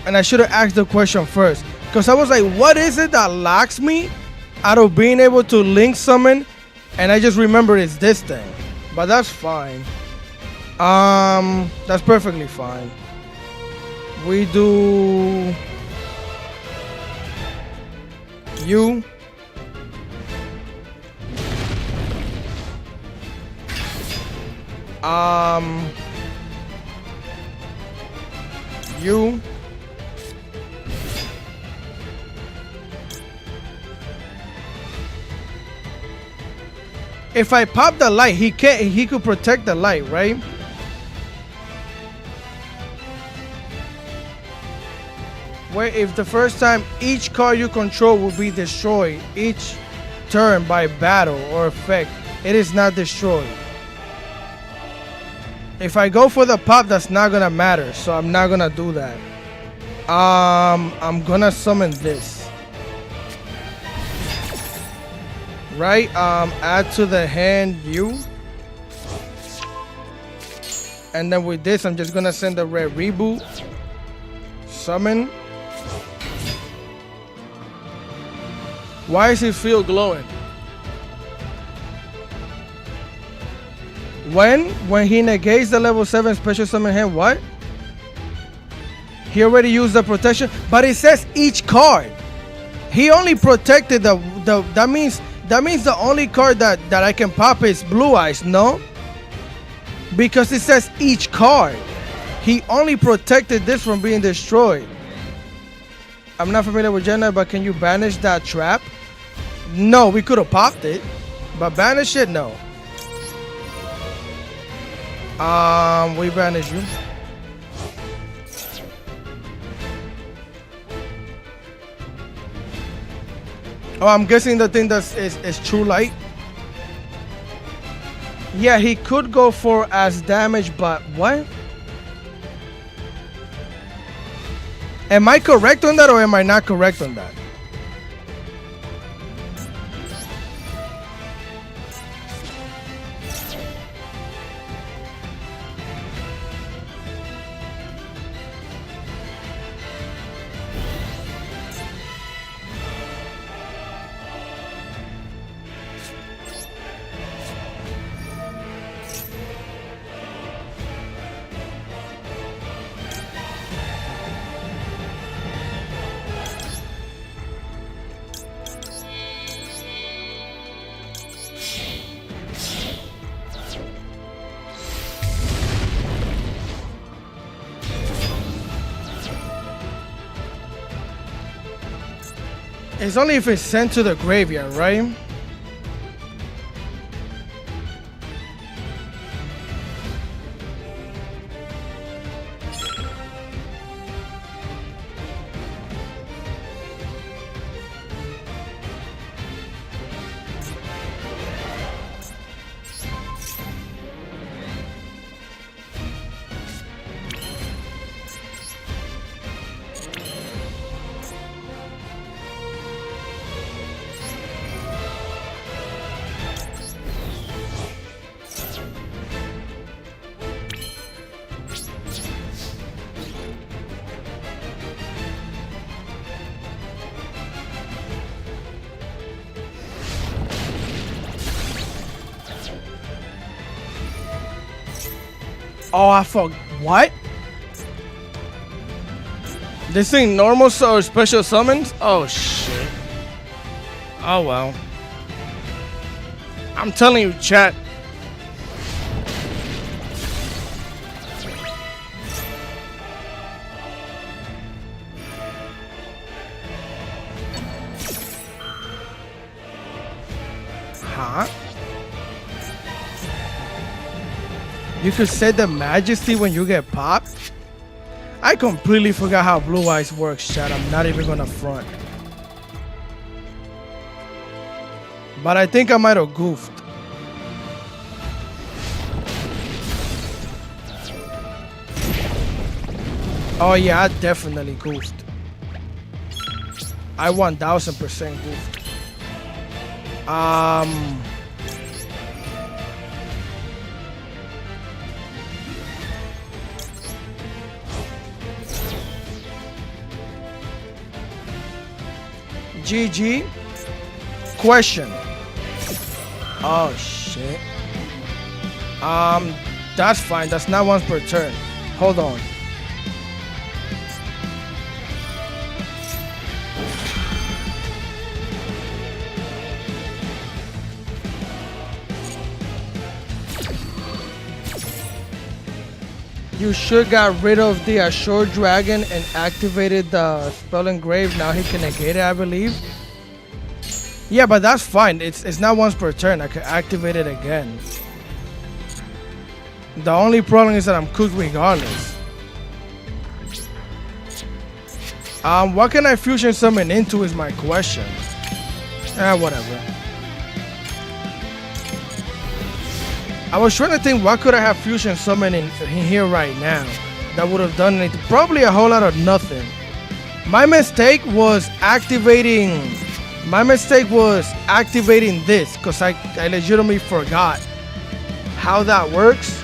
and I should have asked the question first. Because I was like, what is it that locks me out of being able to link summon? And I just remember it's this thing. But that's fine. That's perfectly fine. We do you. You. If I pop the light, he could protect the light, right? Where if the first time each card you control will be destroyed each turn by battle or effect, it is not destroyed. If I go for the pop, that's not gonna matter, so I'm not gonna do that. I'm gonna summon this. Right, add to the hand you. And then with this, I'm just gonna send a red reboot. Summon. Why is his field glowing? When he negates the level 7 special summon hand, what? He already used the protection, but it says each card. He only protected that means the only card that I can pop is Blue Eyes, no? Because it says each card. He only protected this from being destroyed. I'm not familiar with Jenna, but can you banish that trap? No, we could have popped it, but banish it, no. We banish you. Oh, I'm guessing the thing is true light. Yeah, he could go for as damage, but what? Am I correct on that or am I not correct on that? It's only if it's sent to the graveyard, right? Oh, I forgot. What? This ain't normal or special summons? Oh, shit. Oh, well. I'm telling you, chat. Huh? You could set the majesty when you get popped? I completely forgot how Blue Eyes works, chat. I'm not even gonna front. But I think I might have goofed. Oh yeah, I definitely goofed. I 1000% goofed. GG. Question. Oh shit. That's fine. That's not once per turn. Hold on. You should got rid of the Ashore Dragon and activated the Spell Engrave. Now he can negate it, I believe. Yeah, but that's fine. It's not once per turn. I can activate it again. The only problem is that I'm cooked regardless. What can I fusion summon into is my question. Whatever. I was trying to think what could I have fusion summon in here right now that would have done anything. Probably a whole lot of nothing. My mistake was activating this because I legitimately forgot how that works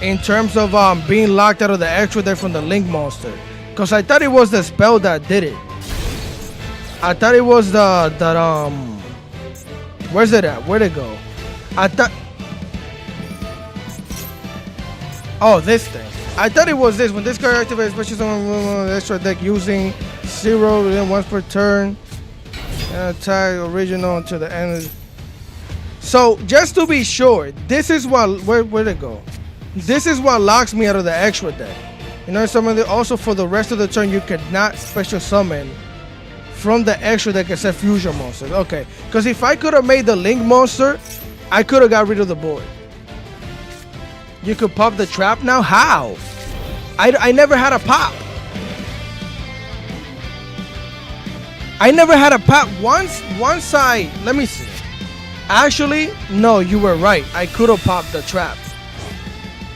in terms of being locked out of the extra deck from the Link monster. Because I thought it was the spell that did it. I thought it was where's it at? Where'd it go? I thought. Oh, this thing. I thought it was this. When this card activates, special summon extra deck using 0 within once per turn. Attack original to the end. So just to be sure, this is what where'd it go? This is what locks me out of the extra deck. You know, also for the rest of the turn, you could not special summon from the extra deck except fusion monsters. Okay, because if I could have made the Link monster, I could have got rid of the board. You could pop the trap now? How? I never had a pop. I never had a pop once I let me see. Actually, no, you were right. I could have popped the trap.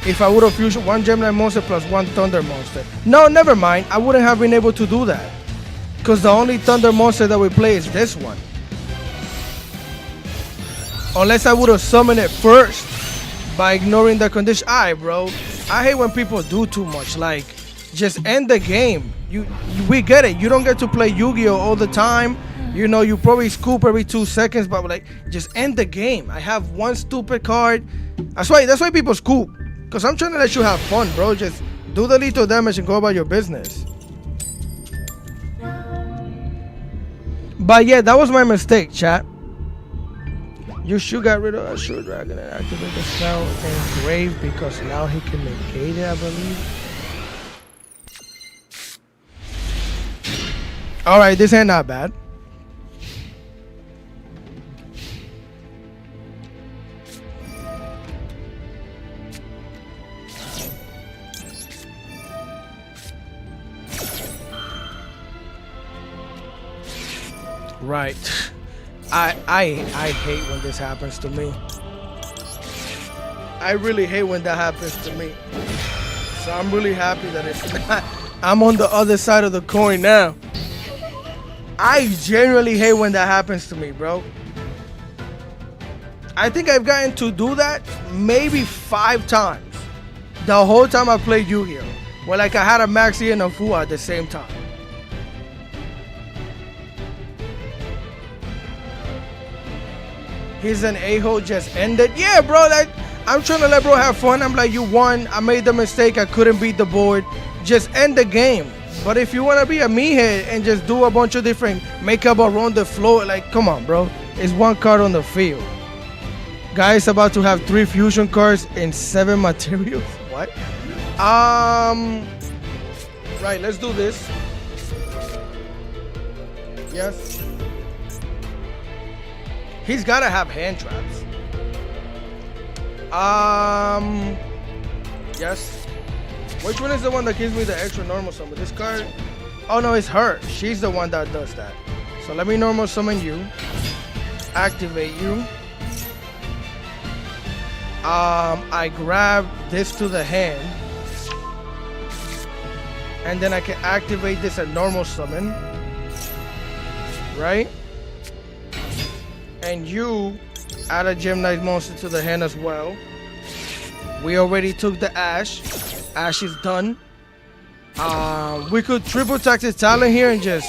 If I would have used one Gemini monster plus one Thunder monster. No, never mind. I wouldn't have been able to do that. Because the only Thunder monster that we play is this one. Unless I would have summoned it first by ignoring the condition. Alright, bro. I hate when people do too much. Like, just end the game. We get it. You don't get to play Yu-Gi-Oh all the time. You know, you probably scoop every 2 seconds, but like, just end the game. I have one stupid card. That's why people scoop. Because I'm trying to let you have fun, bro. Just do the lethal damage and go about your business. But yeah, that was my mistake, chat. You should get rid of Ashura Dragon and activate the spell in Grave because now he can negate it, I believe. Alright, this ain't not bad. Right. I hate when this happens to me. I really hate when that happens to me. So I'm really happy that it's not. I'm on the other side of the coin now. I genuinely hate when that happens to me, bro. I think I've gotten to do that maybe 5 times. The whole time I played Yu-Gi-Oh! Where like I had a Maxi and a Fua at the same time. He's an a-hole, just ended. Yeah, bro, like, I'm trying to let bro have fun. I'm like, you won. I made the mistake. I couldn't beat the board. Just end the game. But if you want to be a meathead and just do a bunch of different makeup around the floor, like, come on, bro. It's one card on the field. Guy's about to have 3 fusion cards and 7 materials. What? Right, let's do this. Yes. He's gotta have hand traps. Yes. Which one is the one that gives me the extra normal summon? This card? Oh no, it's her. She's the one that does that. So let me normal summon you. Activate you. I grab this to the hand. And then I can activate this at normal summon. Right? And you add a Gemini monster to the hand as well. We already took the Ash. Ash is done. We could triple tax his talent here and just...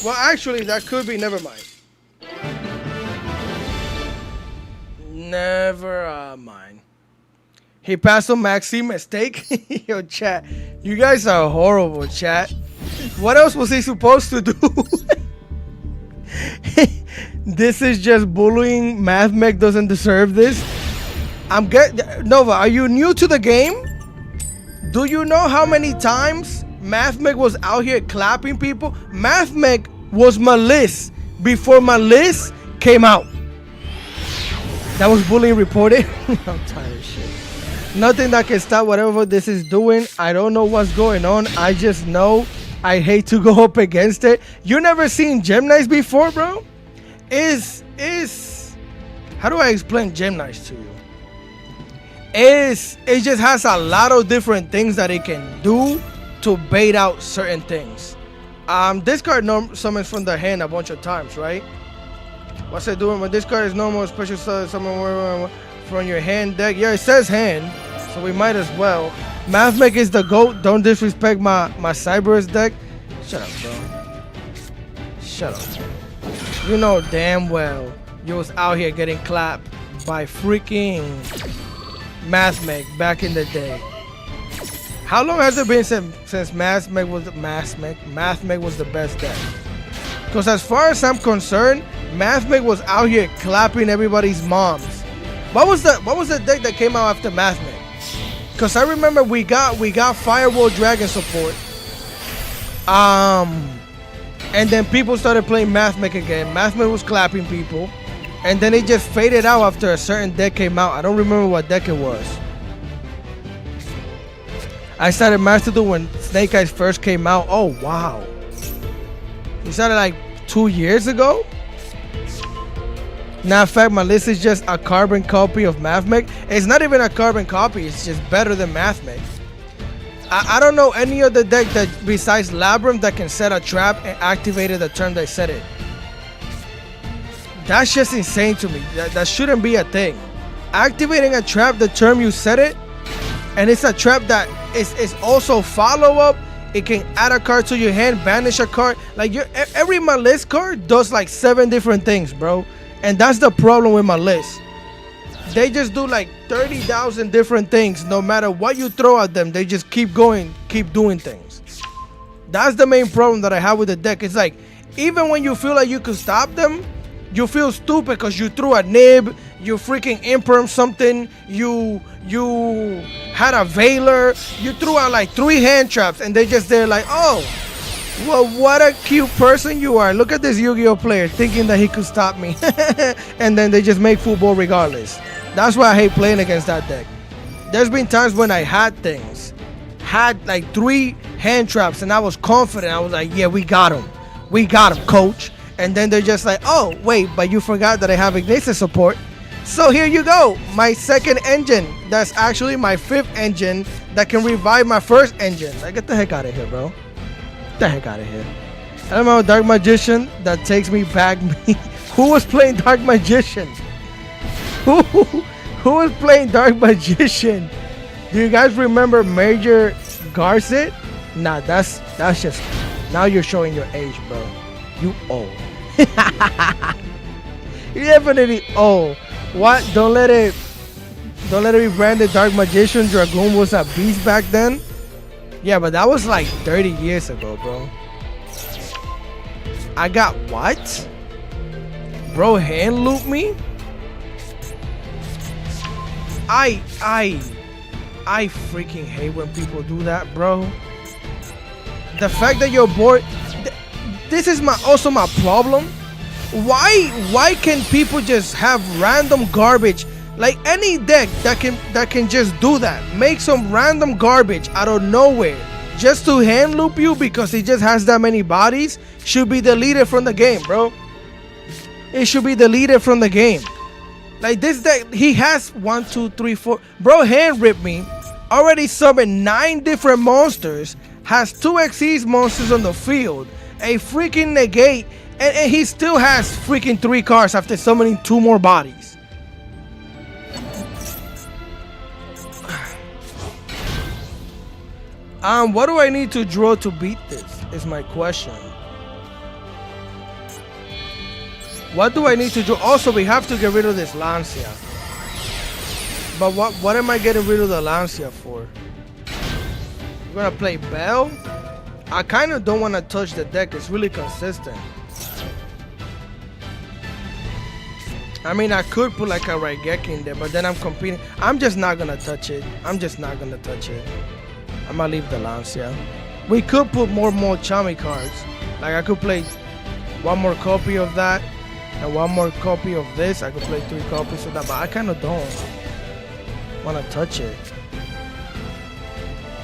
Well, actually, that could be... Never mind. Never mind. He passed on Maxi. Mistake. Yo, chat. You guys are horrible, chat. What else was he supposed to do? This is just bullying. MathMech doesn't deserve this. Nova, are you new to the game? Do you know how many times MathMech was out here clapping people? MathMech was Malice before Malice came out. That was bullying reported. I'm tired of shit. Nothing that can stop whatever this is doing. I don't know what's going on. I just know I hate to go up against it. You never seen Gemini's before, bro? How do I explain Gemini's to you? It just has a lot of different things that it can do to bait out certain things. This card summons from the hand a bunch of times, right? What's it doing? When this card is normal, special summon from your hand deck. Yeah, it says hand, so we might as well. MathMech is the GOAT. Don't disrespect my Cyberus deck. Shut up, bro. Shut up. You know damn well you was out here getting clapped by freaking MathMech back in the day. How long has it been since MathMech was the best deck? Because as far as I'm concerned, MathMech was out here clapping everybody's moms. What was the deck that came out after MathMech? Because I remember we got Firewall Dragon support. And then people started playing MathMech again. MathMech was clapping people. And then it just faded out after a certain deck came out. I don't remember what deck it was. I started Master Duel when Snake Eyes first came out. Oh, wow. He started like 2 years ago. Now, in fact, my list is just a carbon copy of Mathmech. It's not even a carbon copy. It's just better than Mathmech. I don't know any other deck that besides Labyrinth that can set a trap and activate it the turn they set it. That's just insane to me. That shouldn't be a thing. Activating a trap the turn you set it, and it's a trap that is also follow-up. It can add a card to your hand, banish a card. Like every my list card does like 7 different things, bro. And that's the problem with my list. They just do like 30,000 different things. No matter what you throw at them, they just keep going, keep doing things. That's the main problem that I have with the deck. It's like, even when you feel like you could stop them, you feel stupid because you threw a nib, you freaking imperm something, you had a Veiler, you threw out like 3 hand traps, and they just there like, oh, well, what a cute person you are. Look at this Yu-Gi-Oh player thinking that he could stop me. And then they just make football regardless. That's why I hate playing against that deck. There's been times when I had things, had like 3 hand traps, and I was confident. I was like, yeah, we got him. We got him, coach. And then they're just like, oh, wait, but you forgot that I have Ignition support. So here you go, my 2nd engine. That's actually my 5th engine that can revive my 1st engine. Like, get the heck out of here, bro. Get the heck out of here. I remember Dark Magician that takes me back. Who was playing Dark Magician? Who was playing Dark Magician? Do you guys remember Major Garcet? Nah, that's just, now you're showing your age, bro. You old. You definitely old. What? Don't let it be branded Dark Magician. Dragoon was a beast back then. Yeah, but that was like 30 years ago, bro. I got what? Bro, hand loop me? I freaking hate when people do that, bro. The fact that your board, this is also my problem. Why can people just have random garbage? Like any deck that can just do that, make some random garbage out of nowhere just to hand loop you because it just has that many bodies, should be deleted from the game, bro. It should be deleted from the game. Like this deck, he has 1, 2, 3, 4. Bro, hand ripped me. Already summoned 9 different monsters. Has 2 Xyz monsters on the field. A freaking negate. And he still has freaking 3 cards after summoning 2 more bodies. What do I need to draw to beat this? Is my question. What do I need to do? Also, we have to get rid of this Lancia. But what am I getting rid of the Lancia for? We're gonna play Bell. I kind of don't want to touch the deck. It's really consistent. I mean, I could put like a Raigeki in there, but then I'm competing. I'm just not gonna touch it. I'm just not gonna touch it. I'm gonna leave the Lancia. We could put more Chami cards. Like I could play 1 more copy of that. And 1 more copy of this. I could play 3 copies of that, but I kind of don't want to touch it.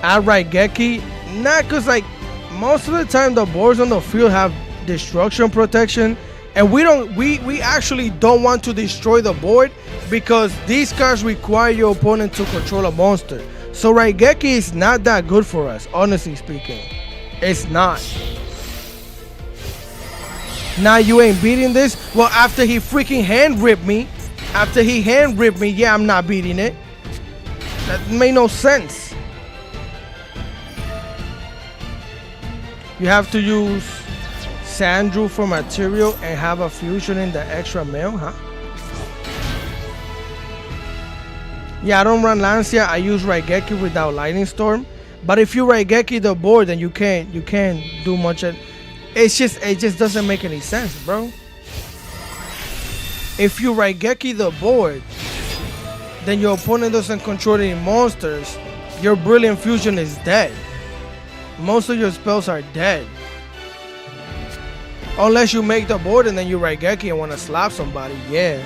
Add Raigeki, nah, cause like most of the time the boards on the field have destruction protection, and we actually don't want to destroy the board because these cards require your opponent to control a monster. So Raigeki is not that good for us, honestly speaking. It's not. Now you ain't beating this? Well, after he freaking hand ripped me, yeah, I'm not beating it. That made no sense. You have to use Sandrew for material and have a fusion in the extra mail, huh? Yeah, I don't run Lancia. I use Raigeki without Lightning Storm. But if you Raigeki the board, then you can't do much. It just doesn't make any sense, bro. If you Raigeki the board, then your opponent doesn't control any monsters. Your Brilliant Fusion is dead. Most of your spells are dead. Unless you make the board and then you Raigeki and want to slap somebody, yeah.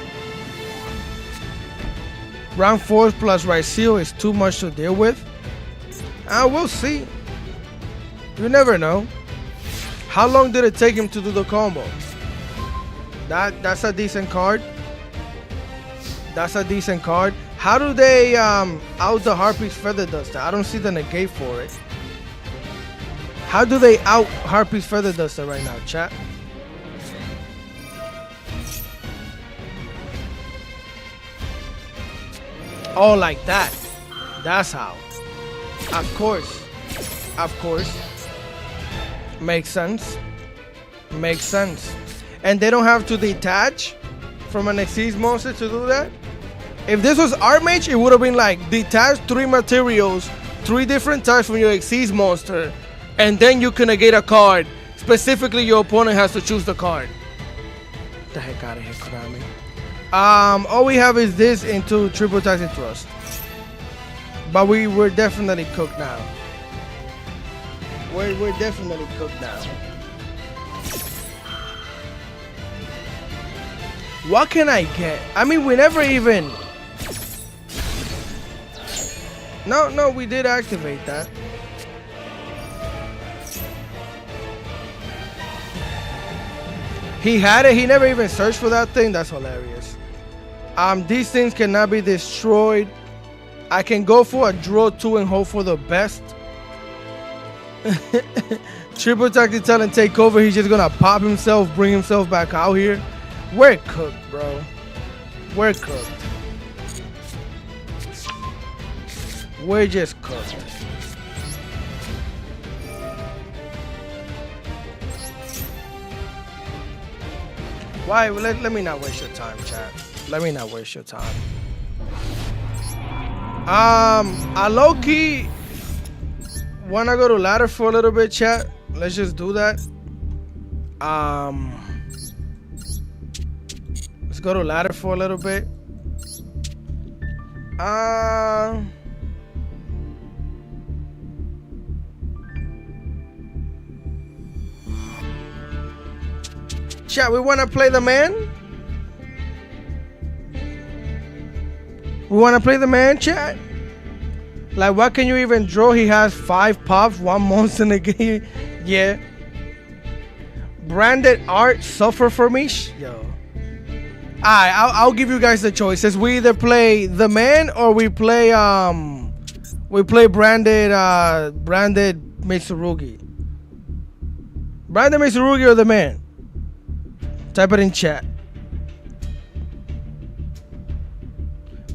Rank 4 plus Raizeel is too much to deal with. We'll see. You never know. How long did it take him to do the combo? That's a decent card. That's a decent card. How do they out the Harpy's Feather Duster? I don't see the negate for it. How do they out Harpy's Feather Duster right now, chat? Oh, like that. That's how. Of course. Of course. Makes sense. Makes sense. And they don't have to detach from an Xyz monster to do that? If this was Archmage, it would have been like detach 3 materials, 3 different types from your Xyz monster, and then you can negate a card. Specifically, your opponent has to choose the card. Get the heck out of here, Konami. All we have is this into triple tax and trust. But we're definitely cooked now. We're definitely cooked now. What can I get? I mean, we never even... No, we did activate that. He had it. He never even searched for that thing. That's hilarious. These things cannot be destroyed. I can go for a draw 2 and hope for the best. Triple tactic talent take over. He's just gonna pop himself, bring himself back out here. We're cooked, bro. We're cooked. We're just cooked. Why? Let me not waste your time, chat. Let me not waste your time. I low-key wanna go to ladder for a little bit, chat. Let's just do that. Let's go to ladder for a little bit. Chat, we wanna play the man? We wanna play the man, chat? Like, what can you even draw? He has 5 pops, 1 monster in the game. Yeah. Branded art suffer for me? Yo. Alright, I'll give you guys the choices. We either play the man or we play branded Mitsurugi. Branded Mitsurugi or the man? Type it in chat.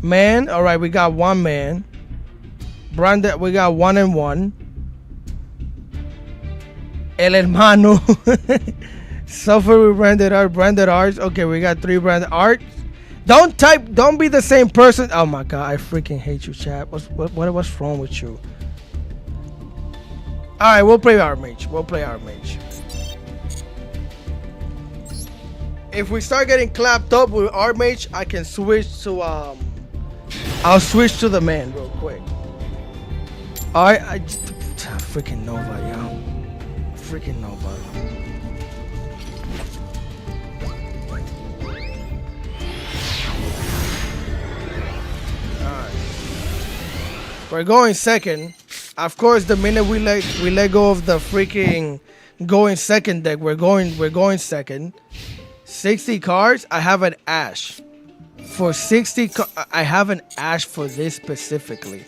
Man, all right, we got 1 man. Branded, we got 1 and 1. El hermano. Suffer with branded art, branded arts. Okay, we got 3 branded arts. Don't be the same person. Oh my god, I freaking hate you, chat. What's wrong with you? All right, we'll play Archmage. We'll play Archmage. If we start getting clapped up with Archmage, I can switch to I'll switch to the man real quick. Alright, I just freaking Nova, yo. Freaking Nova. Alright. We're going second. Of course, the minute we let go of the freaking going second deck, we're going second. 60 cards, I have an Ash. For 60, I have an Ash for this specifically.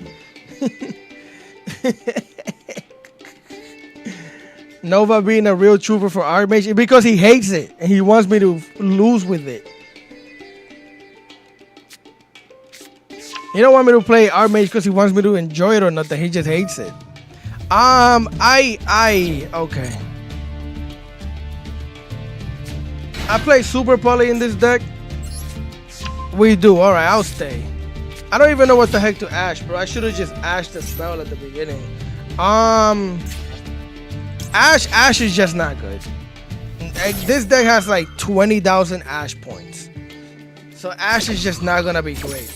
Nova being a real trooper for Archmage because he hates it and he wants me to lose with it. He don't want me to play Archmage because he wants me to enjoy it or nothing. He just hates it. Okay. I play Super Poly in this deck. We do. All right, I'll stay. I don't even know what the heck to Ash, bro. I should have just Ashed the spell at the beginning. Ash is just not good. This deck has like 20,000 Ash points, so Ash is just not gonna be great.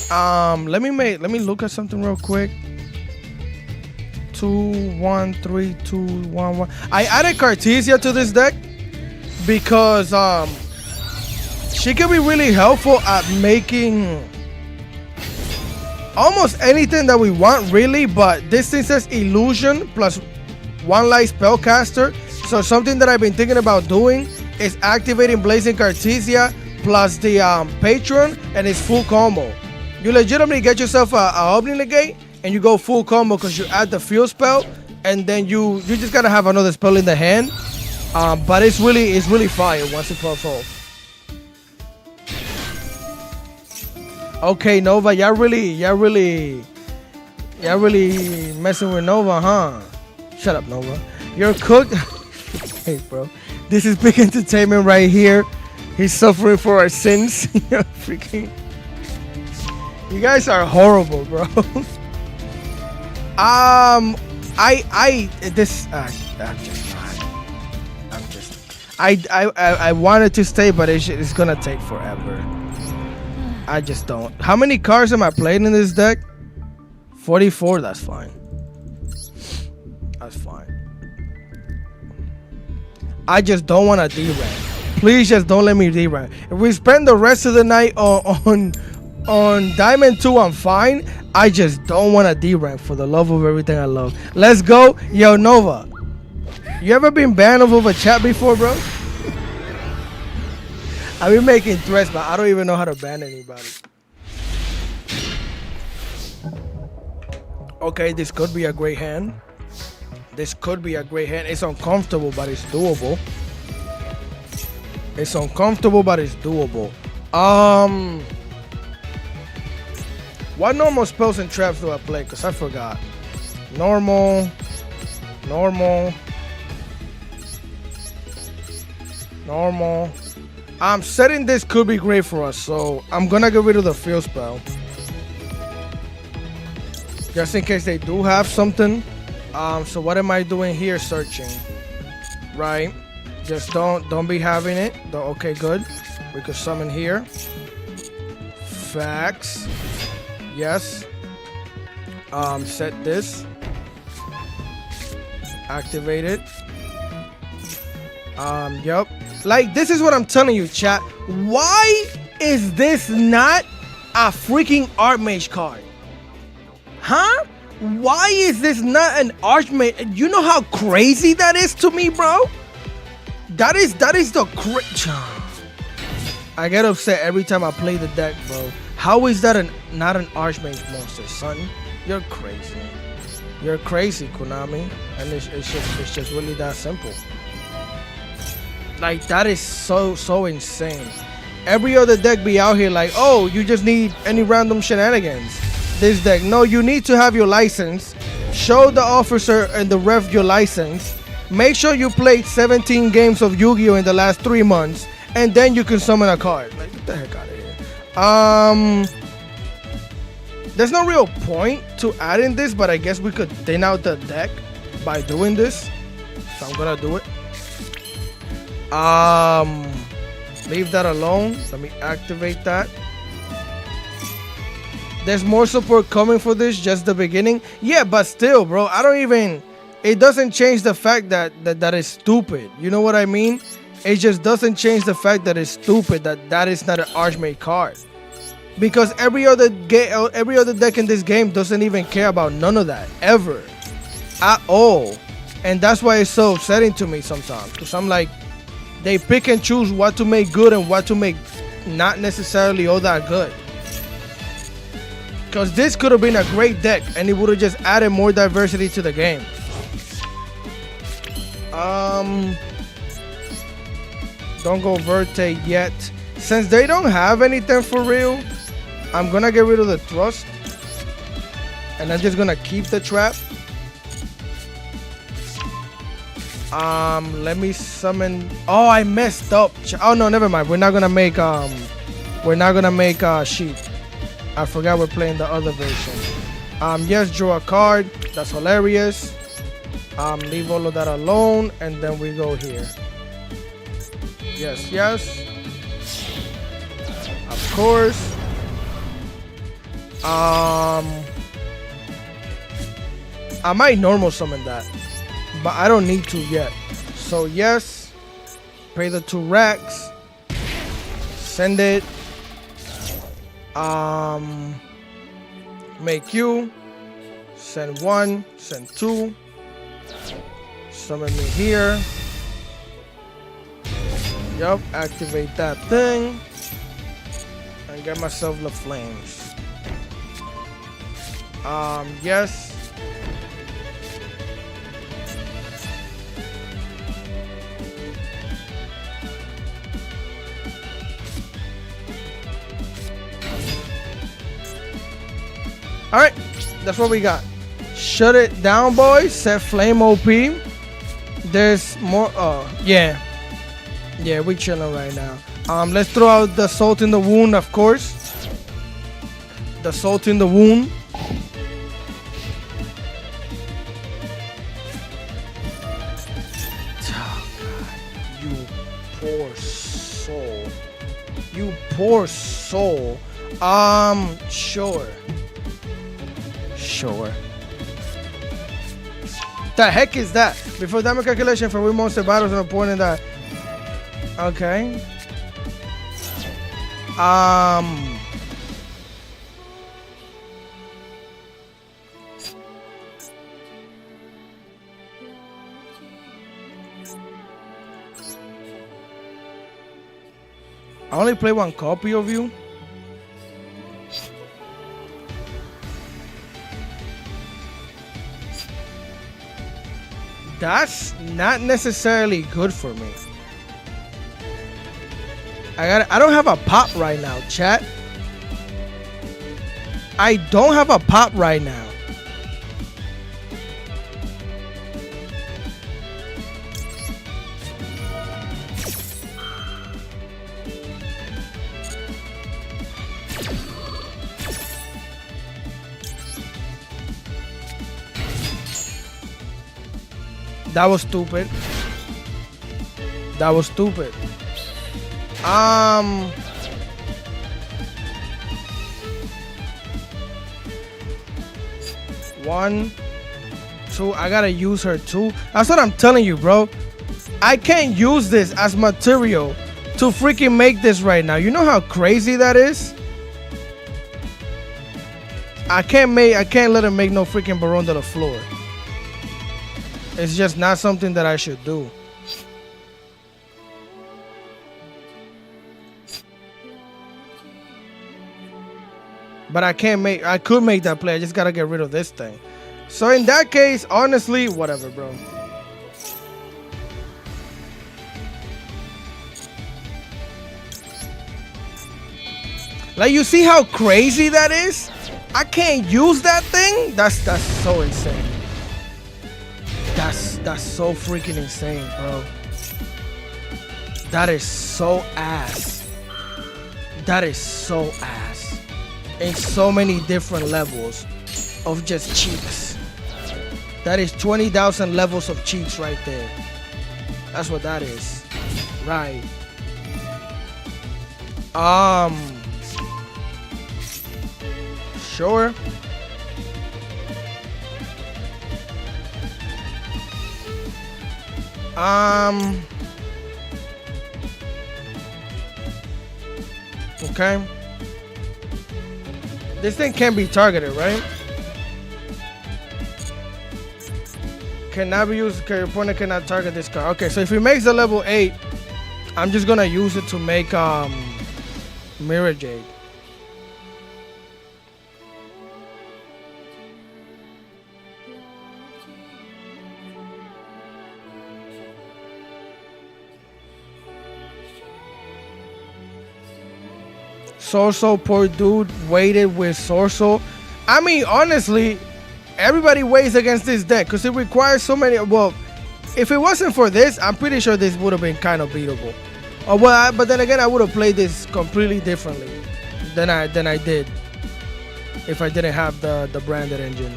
Let me look at something real quick. 2 1 3 2 1 1. I added Cartesia to this deck because she can be really helpful at making almost anything that we want, really. But this thing says illusion plus 1 light spellcaster. So something that I've been thinking about doing is activating Blazing Cartesia plus the Patron, and it's full combo. You legitimately get yourself a opening negate, and you go full combo because you add the field spell, and then you just gotta have another spell in the hand. But it's really fire once it pops off. Okay, Nova, y'all really messing with Nova, huh? Shut up, Nova. You're cooked. Hey, bro. This is big entertainment right here. He's suffering for our sins. You're freaking. You guys are horrible, bro. I'm just I wanted to stay, but it's gonna take forever. I just don't. How many cards am I playing in this deck? 44. That's fine. That's fine. I just don't want to D-rank. Please just don't let me D-rank. If we spend the rest of the night on Diamond 2, I'm fine. I just don't want to D-rank for the love of everything I love. Let's go. Yo, Nova. You ever been banned off of a chat before, bro? I've been making threats, but I don't even know how to ban anybody. Okay, this could be a great hand. This could be a great hand. It's uncomfortable, but it's doable. It's uncomfortable, but it's doable. What normal spells and traps do I play? Because I forgot. Normal. Setting this could be great for us, so I'm gonna get rid of the field spell. Just in case they do have something. So what am I doing here? Searching. Right. Just don't be having it. Okay, good. We could summon here. Facts. Yes. Set this. Activate it. Yep. Like, this is what I'm telling you, chat. Why is this not a freaking Archmage card? Huh? Why is this not an Archmage? You know how crazy that is to me, bro? That is the I get upset every time I play the deck, bro. How is that not an Archmage monster, son? You're crazy. You're crazy, Konami. And it's just really that simple. Like, that is so insane. Every other deck be out here like, oh, you just need any random shenanigans. This deck, no, you need to have your license. Show the officer and the ref your license. Make sure you played 17 games of Yu-Gi-Oh! In the last 3 months. And then you can summon a card. Like, get the heck out of here. There's no real point to adding this, but I guess we could thin out the deck by doing this. So I'm gonna do it. Leave that alone. Let me activate that. There's more support coming for this, just the beginning. Yeah, but still, bro, I don't even... It doesn't change the fact that is stupid. You know what I mean? It just doesn't change the fact that it's stupid that is not an Archmage card. Because every other deck in this game doesn't even care about none of that. Ever. At all. And that's why it's so upsetting to me sometimes. Because I'm like... They pick and choose what to make good and what to make not necessarily all that good. Because this could have been a great deck and it would have just added more diversity to the game. Don't go Verte yet. Since they don't have anything for real, I'm going to get rid of the Thrust. And I'm just going to keep the Trap. Let me summon. Oh, I messed up. Oh no, never mind. We're not gonna make sheet. I forgot we're playing the other version. Yes, draw a card. That's hilarious. Leave all of that alone, and then we go here. Yes. Of course. I might normal summon that. But I don't need to yet. So yes, pay the 2 racks. Send it. Make you. Send 1. Send 2. Summon me here. Yup, activate that thing. And get myself the flames. Yes. Alright, that's what we got. Shut it down, boys. Set flame OP. There's more. Yeah, we chilling right now. Let's throw out the salt in the wound, of course. The salt in the wound. Oh, God. You poor soul. You poor soul. Sure. The heck is that? Before damage calculation for win monster battles and a point in that. Okay. I only play one copy of you. That's not necessarily good for me. I don't have a pop right now, chat. I don't have a pop right now. That was stupid. That was stupid. 1, 2. I gotta use her too. That's what I'm telling you, bro. I can't use this as material to freaking make this right now. You know how crazy that is? I can't let him make no freaking Baron de la Floor. It's just not something that I should do. But I could make that play. I just gotta get rid of this thing. So in that case, honestly, whatever, bro. Like, you see how crazy that is? I can't use that thing? That's so insane. That's so freaking insane, bro. That is so ass. That is so ass. In so many different levels of just cheats. That is 20,000 levels of cheats right there. That's what that is. Right. Sure. Okay. This thing can't be targeted, right? Cannot be used. Your opponent cannot target this card. Okay, so if he makes the level 8, I'm just gonna use it to make Mirror Jade. Sorso, poor dude, waited with Sorso. I mean, honestly, everybody weighs against this deck because it requires so many. Well, if it wasn't for this, I'm pretty sure this would have been kind of beatable. But then again, I would have played this completely differently than I did if I didn't have the branded engine.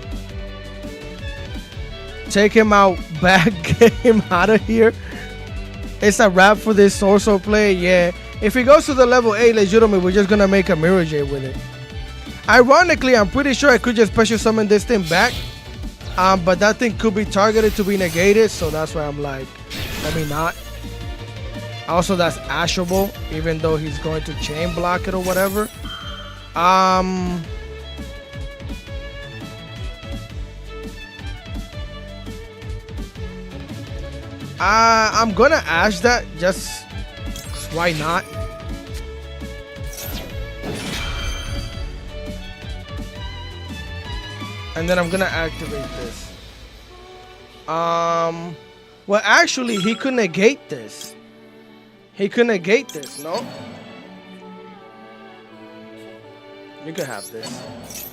Take him out back, get him out of here. It's a wrap for this Sorso play, yeah. If he goes to the level 8, legitimately, we're just gonna make a Mirror Jade with it. Ironically, I'm pretty sure I could just special summon this thing back. But that thing could be targeted to be negated, so that's why I'm like, let me not. Also, that's ashable, even though he's going to chain block it or whatever. I'm gonna ash that just Why not? And then I'm gonna activate this. Well, actually, he could negate this. He could negate this, no? You could have this.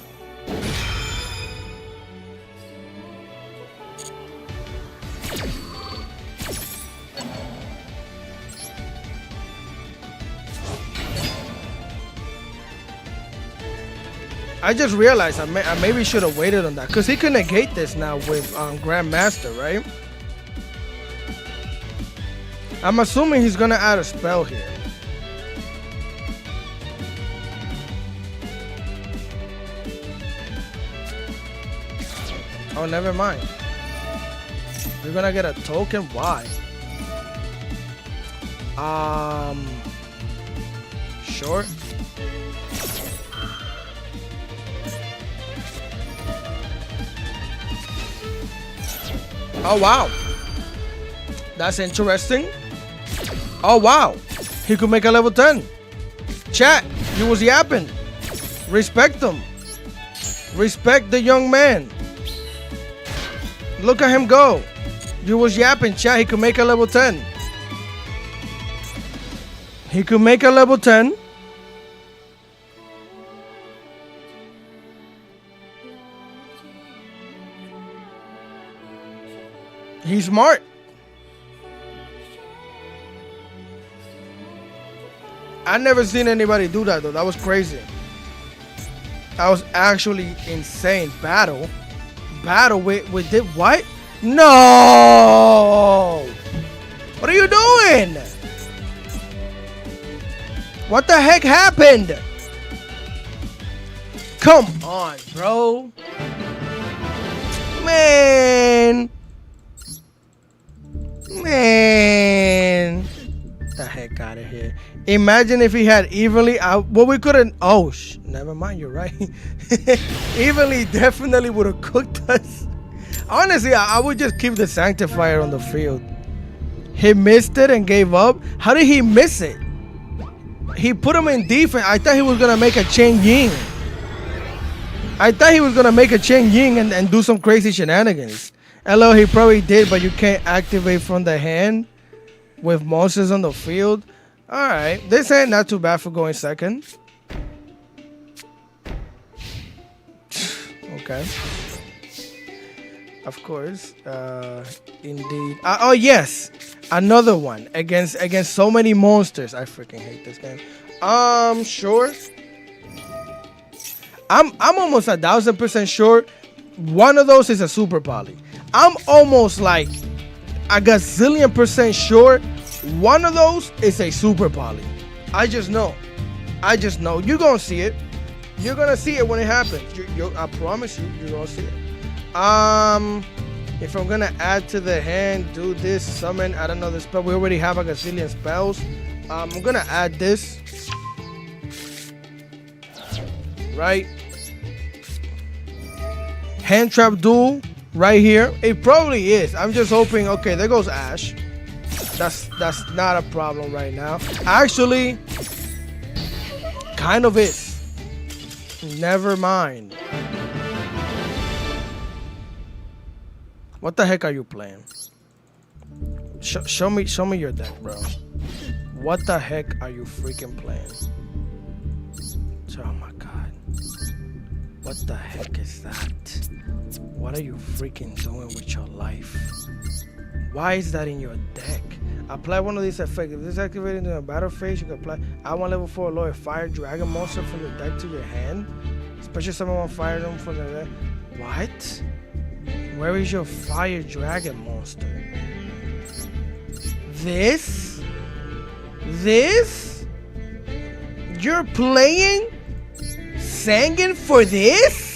I just realized I maybe should have waited on that, because he could negate this now with Grandmaster, right? I'm assuming he's gonna add a spell here. Oh, never mind. We're gonna get a token. Why? Sure. Oh, wow. That's interesting. Oh, wow. He could make a level 10. Chat, you was yapping. Respect him. Respect the young man. Look at him go. You was yapping, chat. He could make a level 10. He could make a level 10. He's smart. I never seen anybody do that though. That was crazy. That was actually insane. Battle with did what? No. What are you doing? What the heck happened? Come on, bro. Man. The heck out of here. Imagine if he had evenly out. Well, we couldn't. Oh, never mind. You're right. Evenly definitely would have cooked us. Honestly, I would just keep the Sanctifier on the field. He missed it and gave up. How did he miss it? He put him in defense. I thought he was going to make a Chen Ying. And do some crazy shenanigans. Hello, he probably did, but you can't activate from the hand with monsters on the field. All right, this ain't not too bad for going second. Okay. Of course. Indeed. Oh yes, another one against so many monsters. I freaking hate this game. Sure. I'm almost 1,000% sure one of those is a super poly. I'm almost like a gazillion% sure one of those is a super poly. I just know. You're gonna see it. You're gonna see it when it happens. I promise you, you're gonna see it. If I'm gonna add to the hand, do this, summon, I don't know the spell. We already have a gazillion spells. I'm gonna add this. Right. Hand trap duel right here. It probably is. I'm just hoping. Okay, there goes Ash. That's not a problem right now. Actually, kind of is. Never mind. What the heck are you playing? Show me your deck, bro. What the heck are you freaking playing? Oh my god. What the heck is that? What are you freaking doing with your life? Why is that in your deck? Apply one of these effects. If this is activated in a battle phase, you can apply. I want level 4 lower fire dragon monster from your deck to your hand. Special summon one fire them from the deck. What? Where is your fire dragon monster? This? You're playing Sangan for this?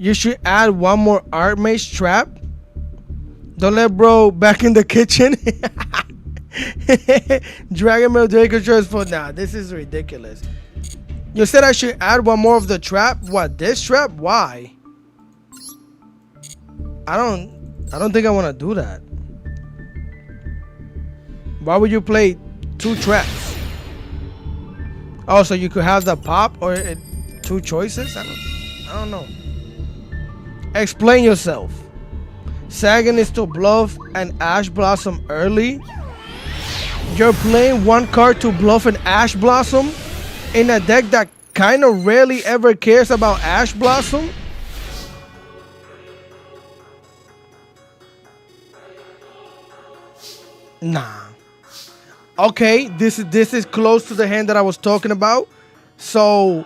You should add one more Archmage trap. Don't let bro back in the kitchen. Dragon Mail Draco for nah, this is ridiculous. You said I should add one more of the trap? What, this trap? Why? I don't I don't think I want to do that. Why would you play 2 tracks? Oh, so you could have the pop or 2 choices? I don't know. Explain yourself. Sagan is to bluff an Ash Blossom early. You're playing 1 card to bluff an Ash Blossom in a deck that kind of rarely ever cares about Ash Blossom. Nah. Okay, this is close to the hand that I was talking about. So,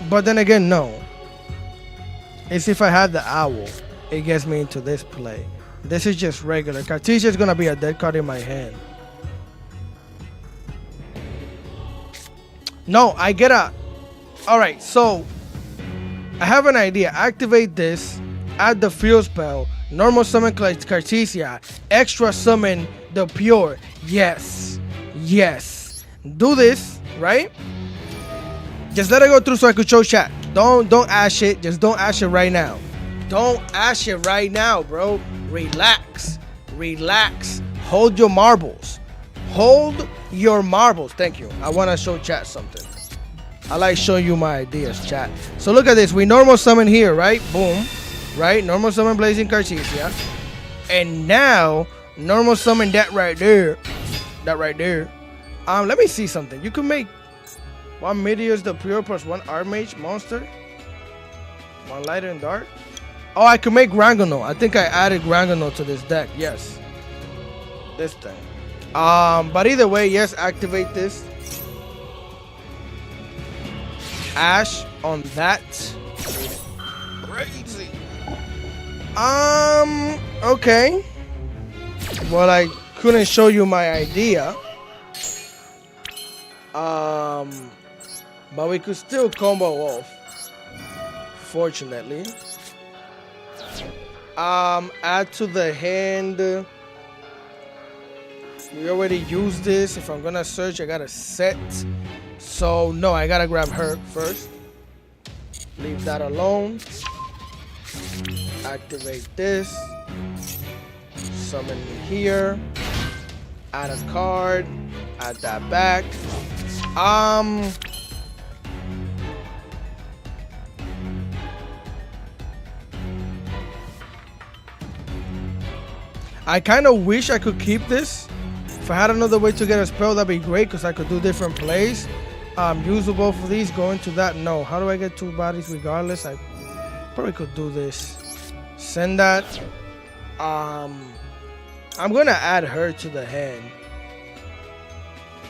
but then again, no. It's if I had the owl, it gets me into this play. This is just regular. Cartesia is gonna be a dead card in my hand. No, I get a. All right, so I have an idea. Activate this. Add the field spell. Normal summon Cartesia. Extra summon the pure. Yes. Yes. Do this, right? Just let it go through so I could show chat. Don't ash it. Just don't ash it right now. Don't ash it right now, bro. Relax. Relax. Hold your marbles. Hold your marbles. Thank you. I want to show chat something. I like showing you my ideas, chat. So look at this. We normal summon here, right? Boom. Right? Normal summon Blazing Cartesia. And now, normal summon that right there. That right there. Let me see something. You can make 1 Meteor's the pure plus 1 Archmage monster. 1 light and dark. Oh, I can make Grangano. I think I added Grangano to this deck. Yes. This thing. But either way, yes, activate this. Ash on that. Crazy. Okay. Well, I couldn't show you my idea. But we could still combo off. Fortunately. Add to the hand. We already used this. If I'm gonna search, I gotta set. So no, I gotta grab her first. Leave that alone. Activate this. Summon me here. Add a card. Add that back. I kind of wish I could keep this. If I had another way to get a spell, that'd be great because I could do different plays. Use both of these, go into that. No, how do I get 2 bodies regardless? I probably could do this. Send that. I'm gonna add her to the hand.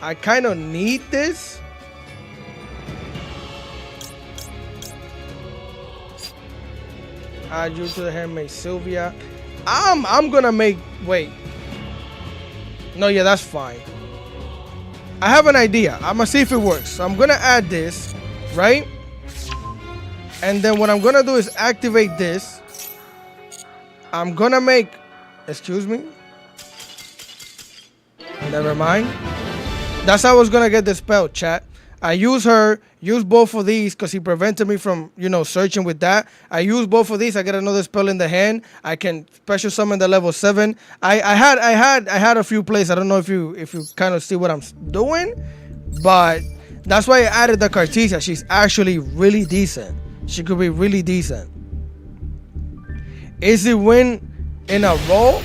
I kind of need this. Add you to the hand, make Sylvia. I'm gonna make, wait. No, yeah, that's fine. I have an idea. I'm gonna see if it works. So I'm gonna add this, right? And then what I'm gonna do is activate this. I'm gonna make, excuse me. Never mind. That's how I was gonna get the spell, chat. I use her, use both of these because he prevented me from, you know, searching with that. I use both of these. I get another spell in the hand. I can special summon the level 7. I had a few plays. I don't know if you kind of see what I'm doing, but that's why I added the Cartesia. She's actually really decent. She could be really decent. Is it win in a row?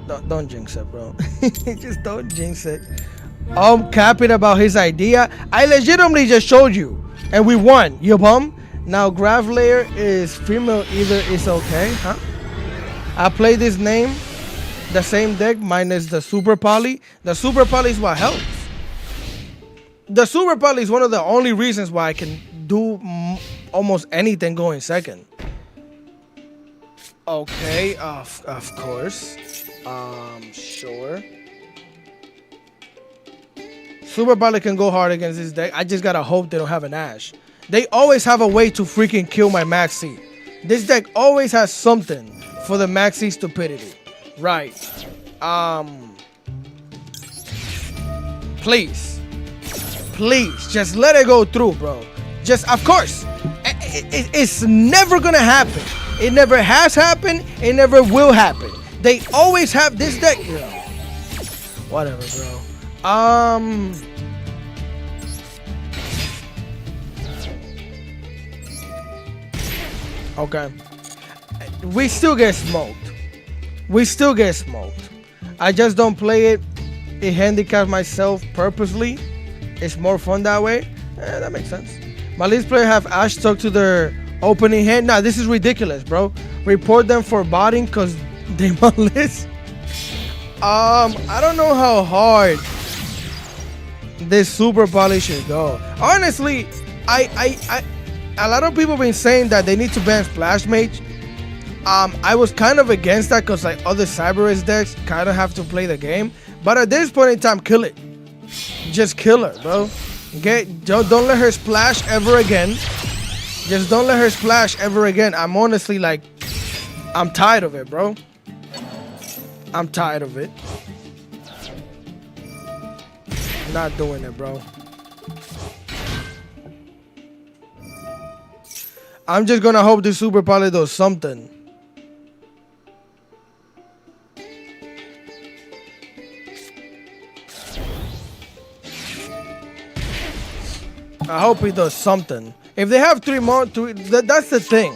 Don't jinx it, bro. Just don't jinx it. I'm capping about his idea. I legitimately just showed you, and we won. You bum. Now Gravelayer is female. Either is okay, huh? I play this name, the same deck minus the Super Poly. The Super Poly is what helps. The Super Poly is one of the only reasons why I can do almost anything going second. Okay, of course. Sure. Super Poly can go hard against this deck. I just gotta hope they don't have an Ash. They always have a way to freaking kill my Maxi. This deck always has something for the Maxi stupidity. Right. Please. Please. Just let it go through, bro. Just, of course. It's never gonna happen. It never has happened. It never will happen. They always have this deck. Yeah. Whatever, bro. Okay. We still get smoked. We still get smoked. I just don't play it. It handicap myself purposely. It's more fun that way. That makes sense. My least player have Ash stuck to their opening hand. Nah, this is ridiculous, bro. Report them for botting because they my list. I don't know how hard this super poly should go. Honestly, a lot of people been saying that they need to ban Splash Mage. I was kind of against that because like other Cyberus decks kind of have to play the game. But at this point in time, kill it. Just kill her, bro. Don't let her splash ever again. Just don't let her splash ever again. I'm honestly like, I'm tired of it, bro. I'm tired of it. Not doing it, bro. I'm just gonna hope this Super Poly does something. I hope he does something. If they have that's the thing.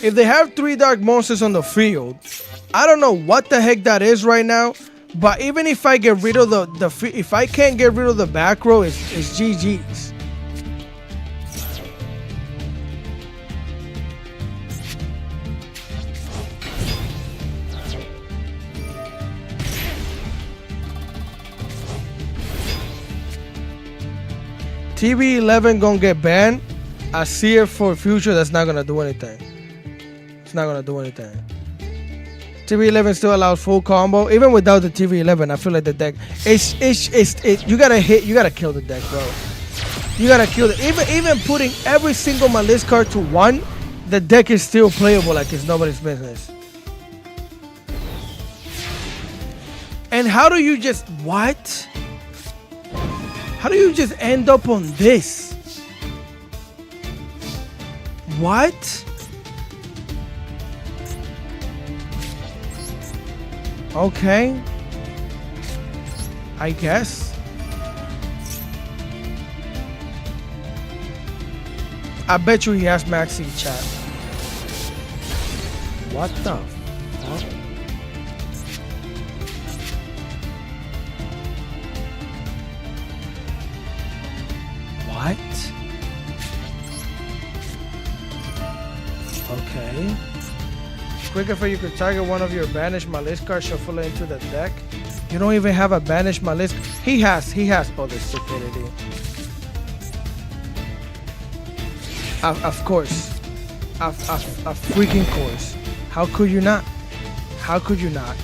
If they have 3 dark monsters on the field, I don't know what the heck that is right now. But even if I get rid of if I can't get rid of the back row, it's GG's. TV11 gonna get banned. I see it for future. That's not gonna do anything. It's not gonna do anything. TV11 still allows full combo. Even without the TV11, I feel like the deck you gotta kill the deck, bro. You gotta kill it. Even putting every single my list card to 1, the deck is still playable like it's nobody's business. And how do you just what? How do you just end up on this? What? Okay. I guess. I bet you he has Maxi chat. What the fuck? What? Okay. Quick effect, you could target one of your banished Malist cards, shuffle it into the deck. You don't even have a banished Malist. He has all this stupidity. Of course. A freaking course. How could you not? How could you not?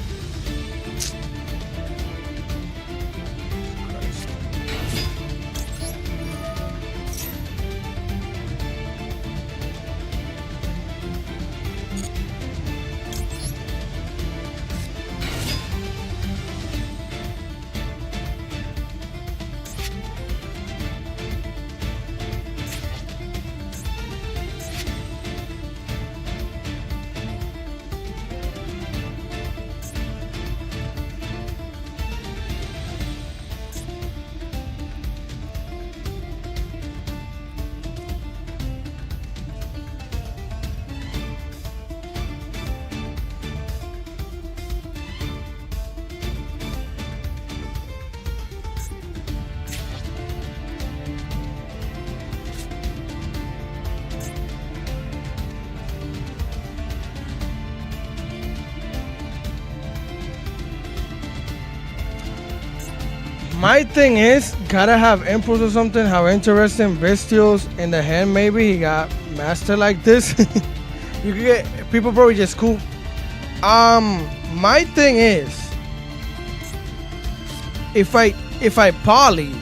My thing is, gotta have impulse or something. How interesting bestials in the hand. Maybe he got master like this. You could get people probably just cool. My thing is, if I poly,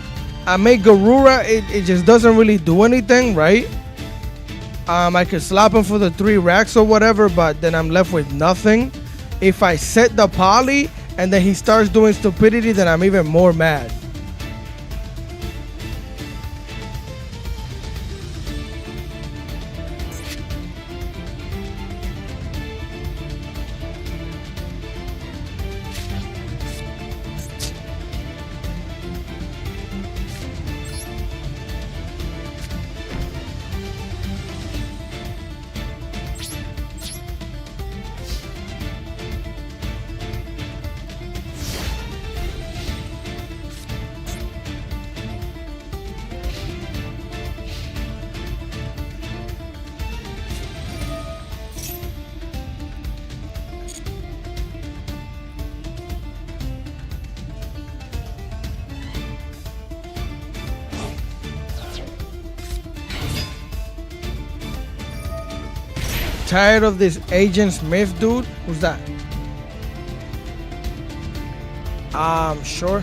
I make Garura. It just doesn't really do anything, right? I could slap him for the 3 racks or whatever, but then I'm left with nothing. If I set the poly and then he starts doing stupidity, then I'm even more mad. tired of this Agent Smith dude. Who's that? Sure.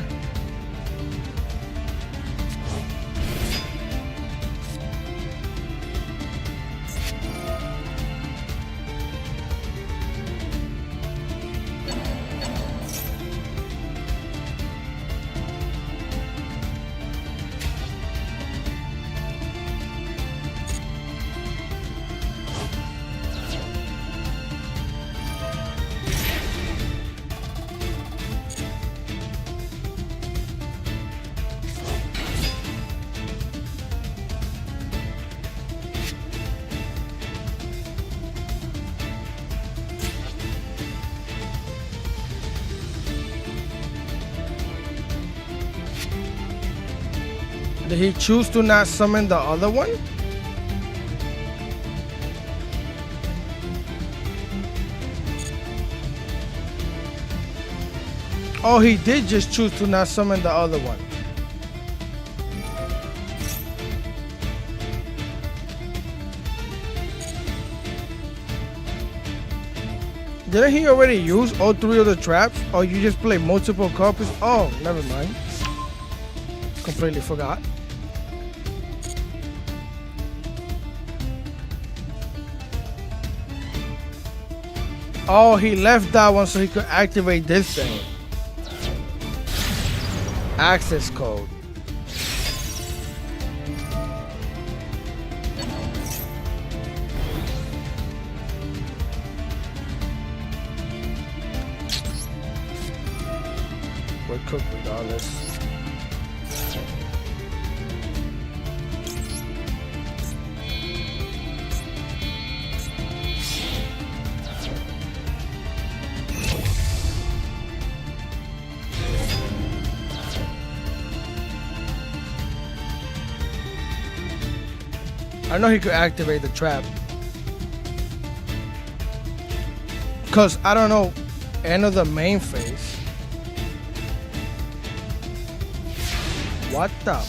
Did he choose to not summon the other one? Oh, he did just choose to not summon the other one. Didn't he already use all 3 of the traps? Or you just play multiple copies? Oh, never mind. Completely forgot. Oh, he left that one so he could activate this thing. Access code. We're cooked regardless. I know he could activate the trap. Cause I don't know, end of the main phase. What the?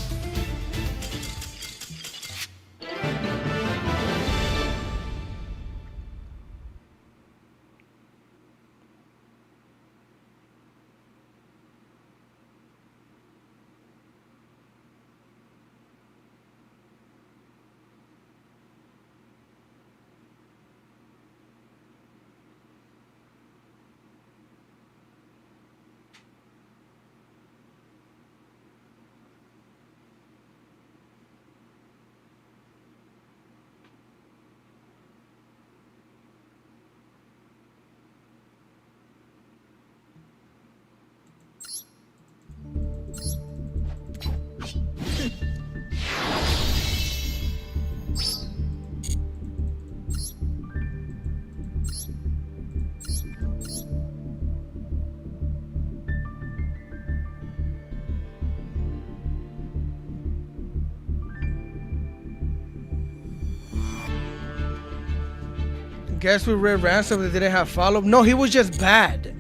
Guess we read Ransom that didn't have follow-up. No, he was just bad.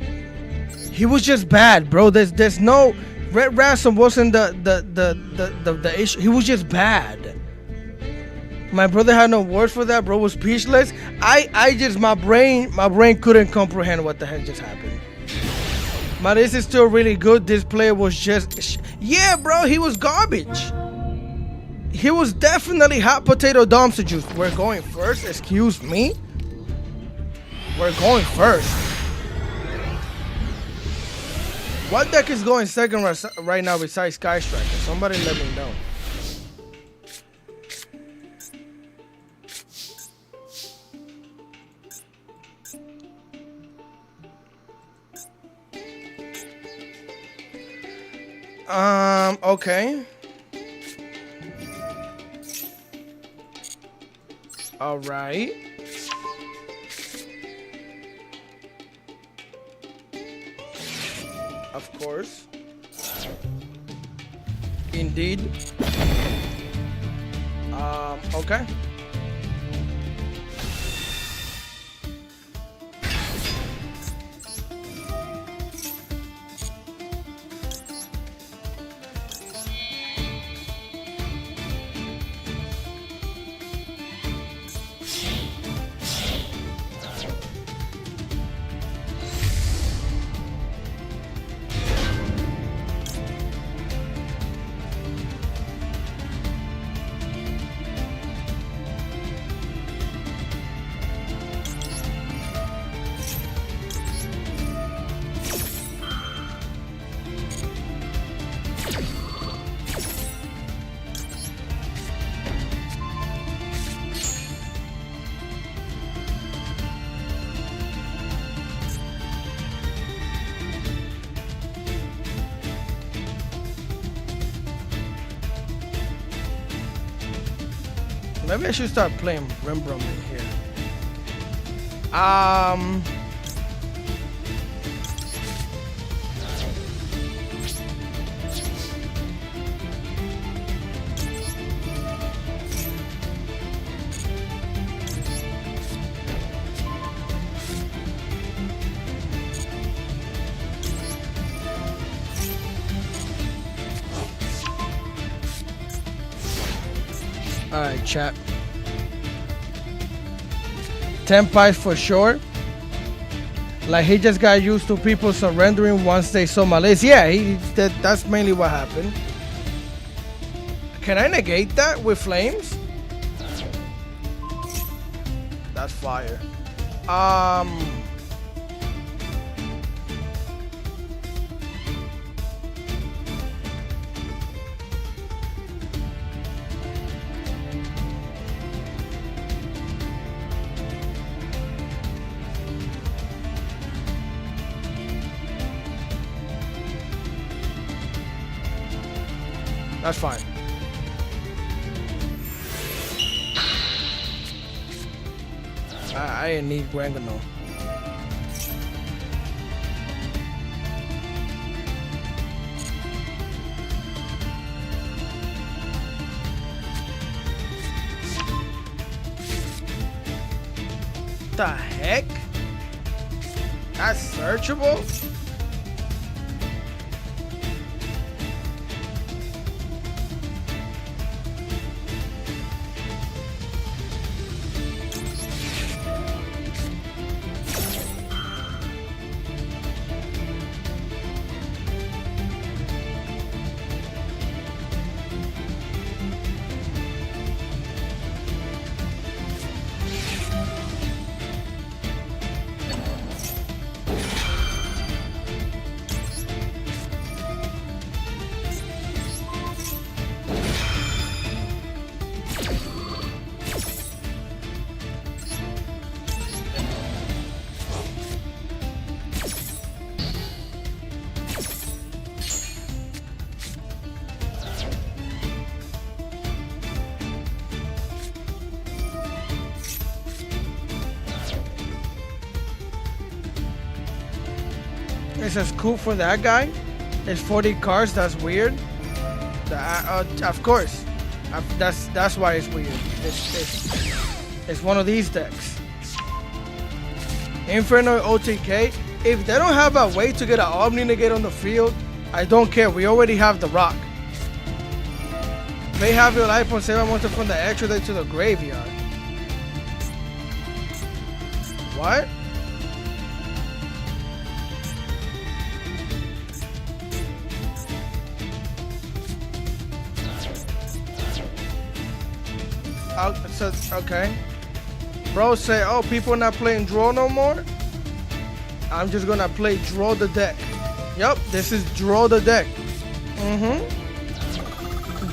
He was just bad, bro. There's no Red Ransom wasn't the issue. He was just bad. My brother had no words for that. Bro was speechless. I just my brain couldn't comprehend what the heck just happened. But this is still really good. This player was just yeah, bro. He was garbage. He was definitely hot potato dumpster juice. We're going first. Excuse me. We're going first. What deck is going second right now besides Sky Striker? Somebody let me know. Okay. All right. Of course. Indeed. Okay. Maybe I should start playing Rembrandt in here. Alright, chat. 10 pies for sure. Like he just got used to people surrendering once they saw my list. Yeah, that's mainly what happened. Can I negate that with flames? That's fire. That's fine. I didn't need Grangano. The heck? That's searchable? It says cool for that guy. It's 40 cards. That's weird. Of course. That's why it's weird. It's one of these decks. Inferno OTK. If they don't have a way to get an Omni Negate on the field, I don't care. We already have the Rock. May have your life on 7 monster from the extra day to the graveyard. What? So, okay. Bro say, oh, people not playing draw no more? I'm just gonna play draw the deck. Yep, this is draw the deck.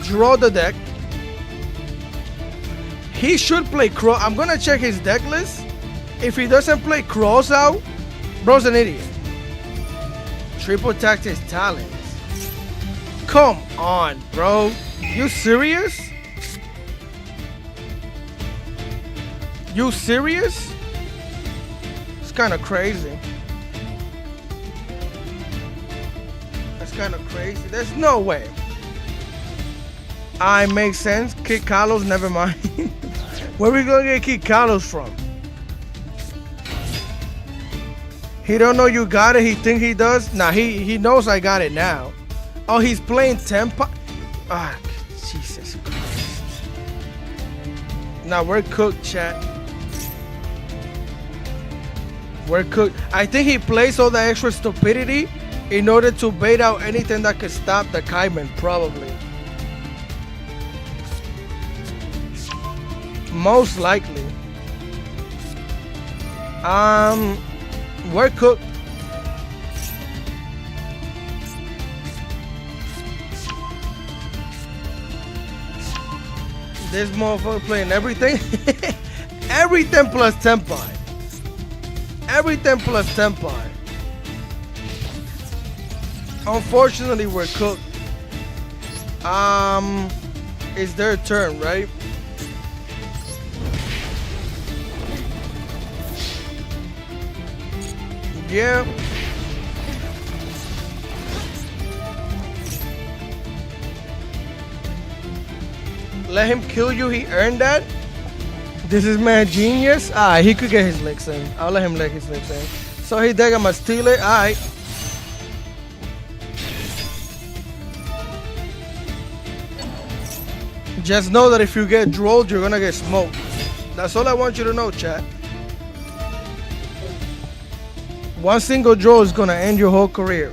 Draw the deck. He should play Crow. I'm gonna check his deck list. If he doesn't play Crows out, bro's an idiot. Triple Tactics Talents. Come on, bro. You serious? You serious? It's kind of crazy. That's kind of crazy. There's no way. I make sense. Kick Carlos, never mind. Where we gonna get Kick Carlos from? He don't know you got it. He think he does. Nah, he knows I got it now. Oh, he's playing Tempa. Ah, Jesus Christ. Now we're cooked, chat. We're cooked. I think he plays all the extra stupidity in order to bait out anything that could stop the Kaiman, probably. Most likely. We're cooked. This motherfucker playing everything. Everything plus Tempai. Everything plus Tempai. Unfortunately, we're cooked. It's their turn, right? Yeah. Let him kill you. He earned that. This is mad genius. Alright, he could get his licks in. I'll let him lick his licks in. So he think I'ma steal it. Alright. Just know that if you get drolled, you're gonna get smoked. That's all I want you to know, chat. One single draw is gonna end your whole career.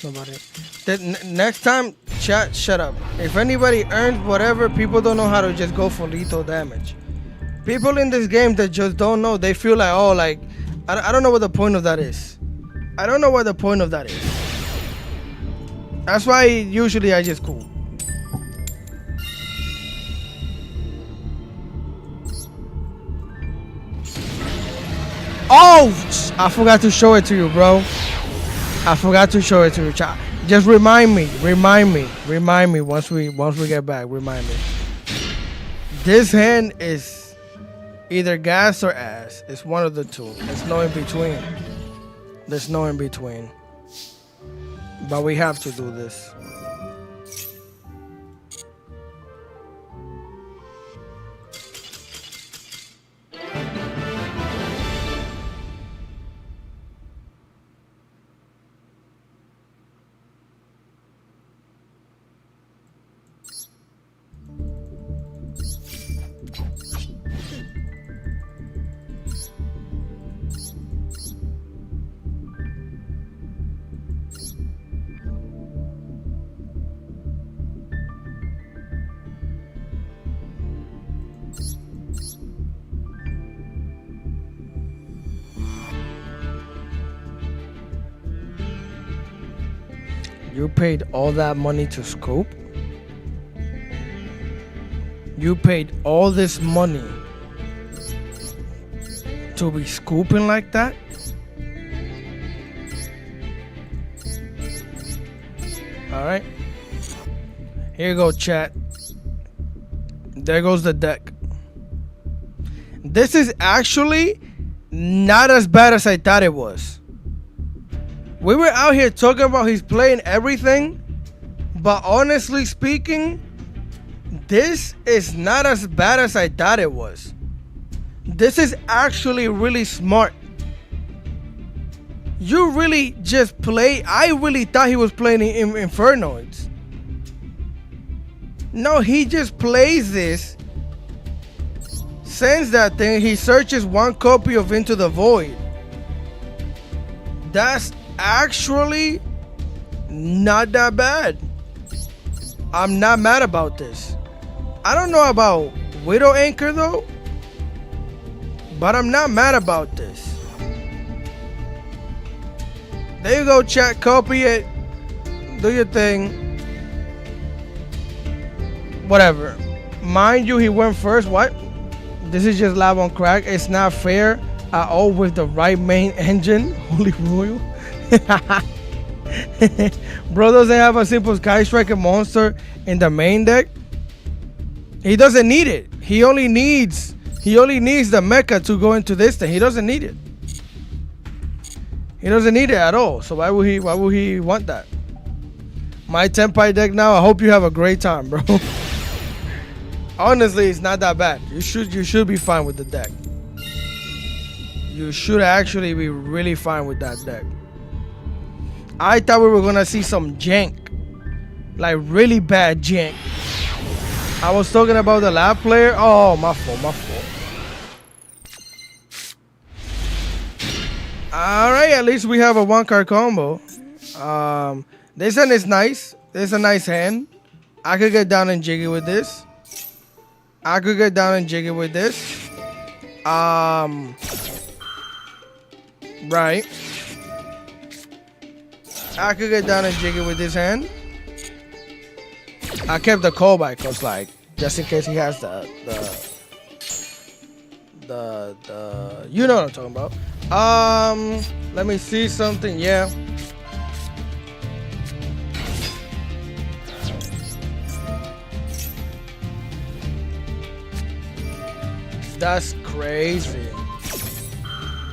Nobody. Next time, chat, shut up. If anybody earns whatever, people don't know how to just go for lethal damage. People in this game that just don't know, they feel like, oh, like, I don't know what the point of that is. I don't know what the point of that is. That's why usually I just cool. Oh, I forgot to show it to you, bro. I forgot to show it to you. Just remind me once we get back. Remind me. This hand is either gas or ass. It's one of the two. There's no in between. There's no in between. But we have to do this. You paid all that money to scope? You paid all this money to be scooping like that? Alright. Here you go, chat. There goes the deck. This is actually not as bad as I thought it was. We were out here talking about he's playing everything, but honestly speaking, this is not as bad as I thought it was. This is actually really smart. You really just play. I really thought he was playing Infernoids. No, he just plays this, sends that thing, he searches one copy of Into the Void. That's actually not that bad. I'm not mad about this. I don't know about Widow Anchor though, but I'm not mad about this. There you go, chat. Copy it. Do your thing. Whatever. Mind you, he went first. What? This is just live on crack. It's not fair at all with the right main engine. Holy Royal. Bro doesn't have a simple Sky Striker monster in the main deck. He doesn't need it. He only needs the mecha to go into this thing. He doesn't need it. He doesn't need it at all. So why would he want that? My Tenpai deck now. I hope you have a great time, bro. Honestly, it's not that bad. You should be fine with the deck. You should actually be really fine with that deck. I thought we were gonna see some jank, like really bad jank. I was talking about the lab player. Oh, my fault, my fault. All right, at least we have a 1-card combo. This hand is nice. This is a nice hand. I could get down and jiggy with this. I could get down and jiggy with this. Right. I could get down and jiggy with this hand. I kept the callback because, like, just in case he has the you know what I'm talking about. Let me see something. Yeah. That's crazy.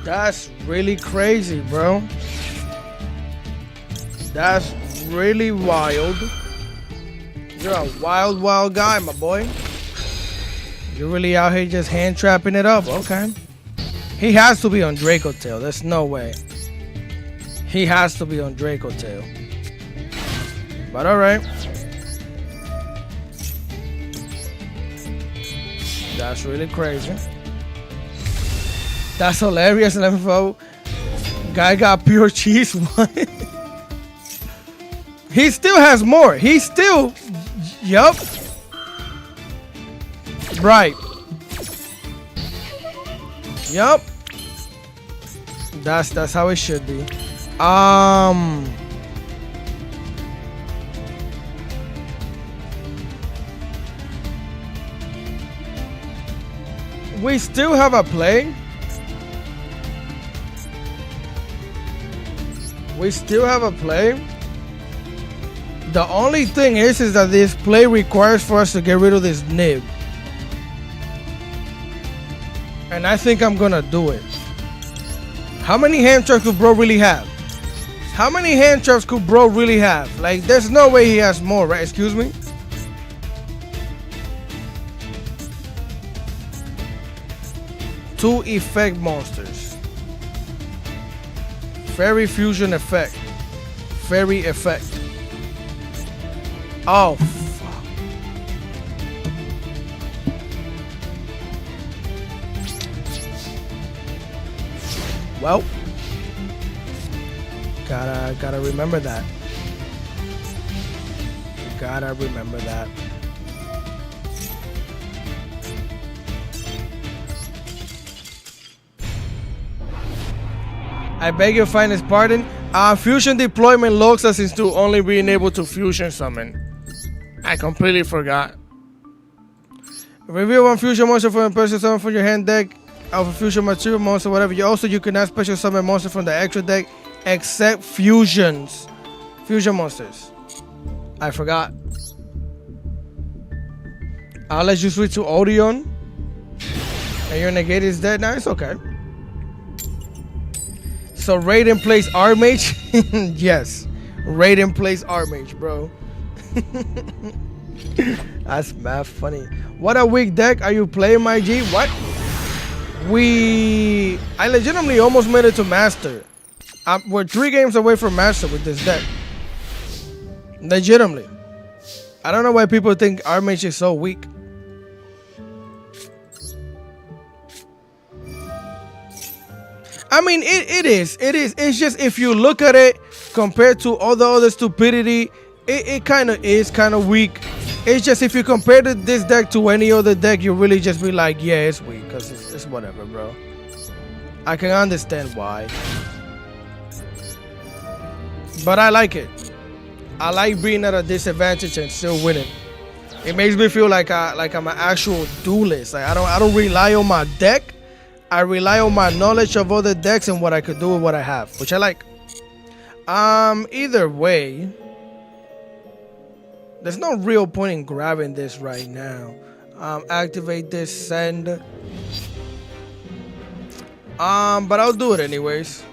That's really crazy, bro. That's really wild. You're a wild, wild guy, my boy. You're really out here just hand trapping it up. Okay. He has to be on Draco Tail. There's no way. He has to be on Draco Tail. But alright. That's really crazy. That's hilarious, Lemfo. Guy got pure cheese. What? He still has more. He still. Yup. Right. Yup. That's how it should be. We still have a play. We still have a play. The only thing is that this play requires for us to get rid of this nib. And I think I'm gonna do it. How many hand traps could bro really have? How many hand traps could bro really have? Like, there's no way he has more, right? Excuse me? Two effect monsters. Fairy fusion effect. Fairy effect. Oh, fuck. Well, gotta remember that. Gotta remember that. I beg your finest pardon. Fusion deployment locks us into only being able to fusion summon. I completely forgot. Reveal one fusion monster from a special summon from your hand deck of a fusion material monster, whatever. You cannot special summon monster from the extra deck except fusions. Fusion monsters. I forgot. I'll let you switch to Odeon. And your negate is dead. Now it's okay. So Raiden plays Armage? Yes. Raiden plays Armage, bro. That's mad funny. What a weak deck are you playing, my G? What? I legitimately almost made it to Master. We're 3 games away from Master with this deck. Legitimately. I don't know why people think Armage is so weak. I mean, it is. It's just if you look at it compared to all the other stupidity, it kind of is kind of weak. It's just if you compare this deck to any other deck, you really just be like, yeah, it's weak because it's whatever, bro. I can understand why. But I like it. I like being at a disadvantage and still winning. It makes me feel like I'm an actual duelist. Like I don't rely on my deck. I rely on my knowledge of other decks and what I could do with what I have, which I like. Either way, there's no real point in grabbing this right now. Activate this, send. But I'll do it anyways.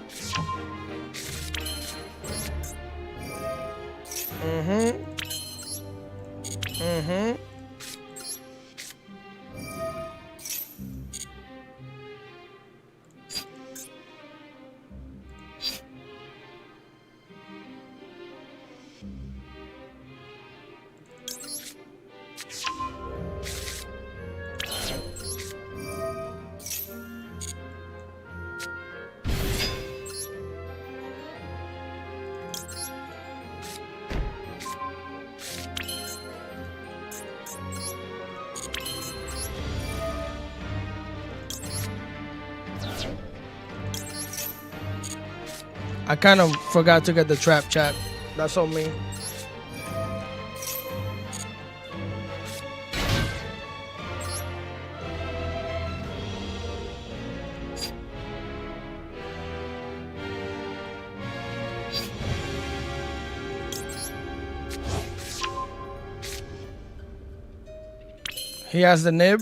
I kind of forgot to get the trap chat. That's on me. He has the nib.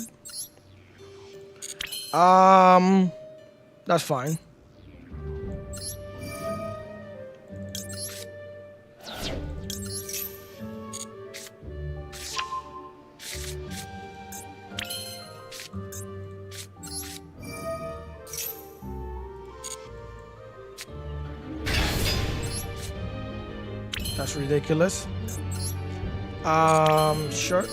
That's fine. That's ridiculous. Sure.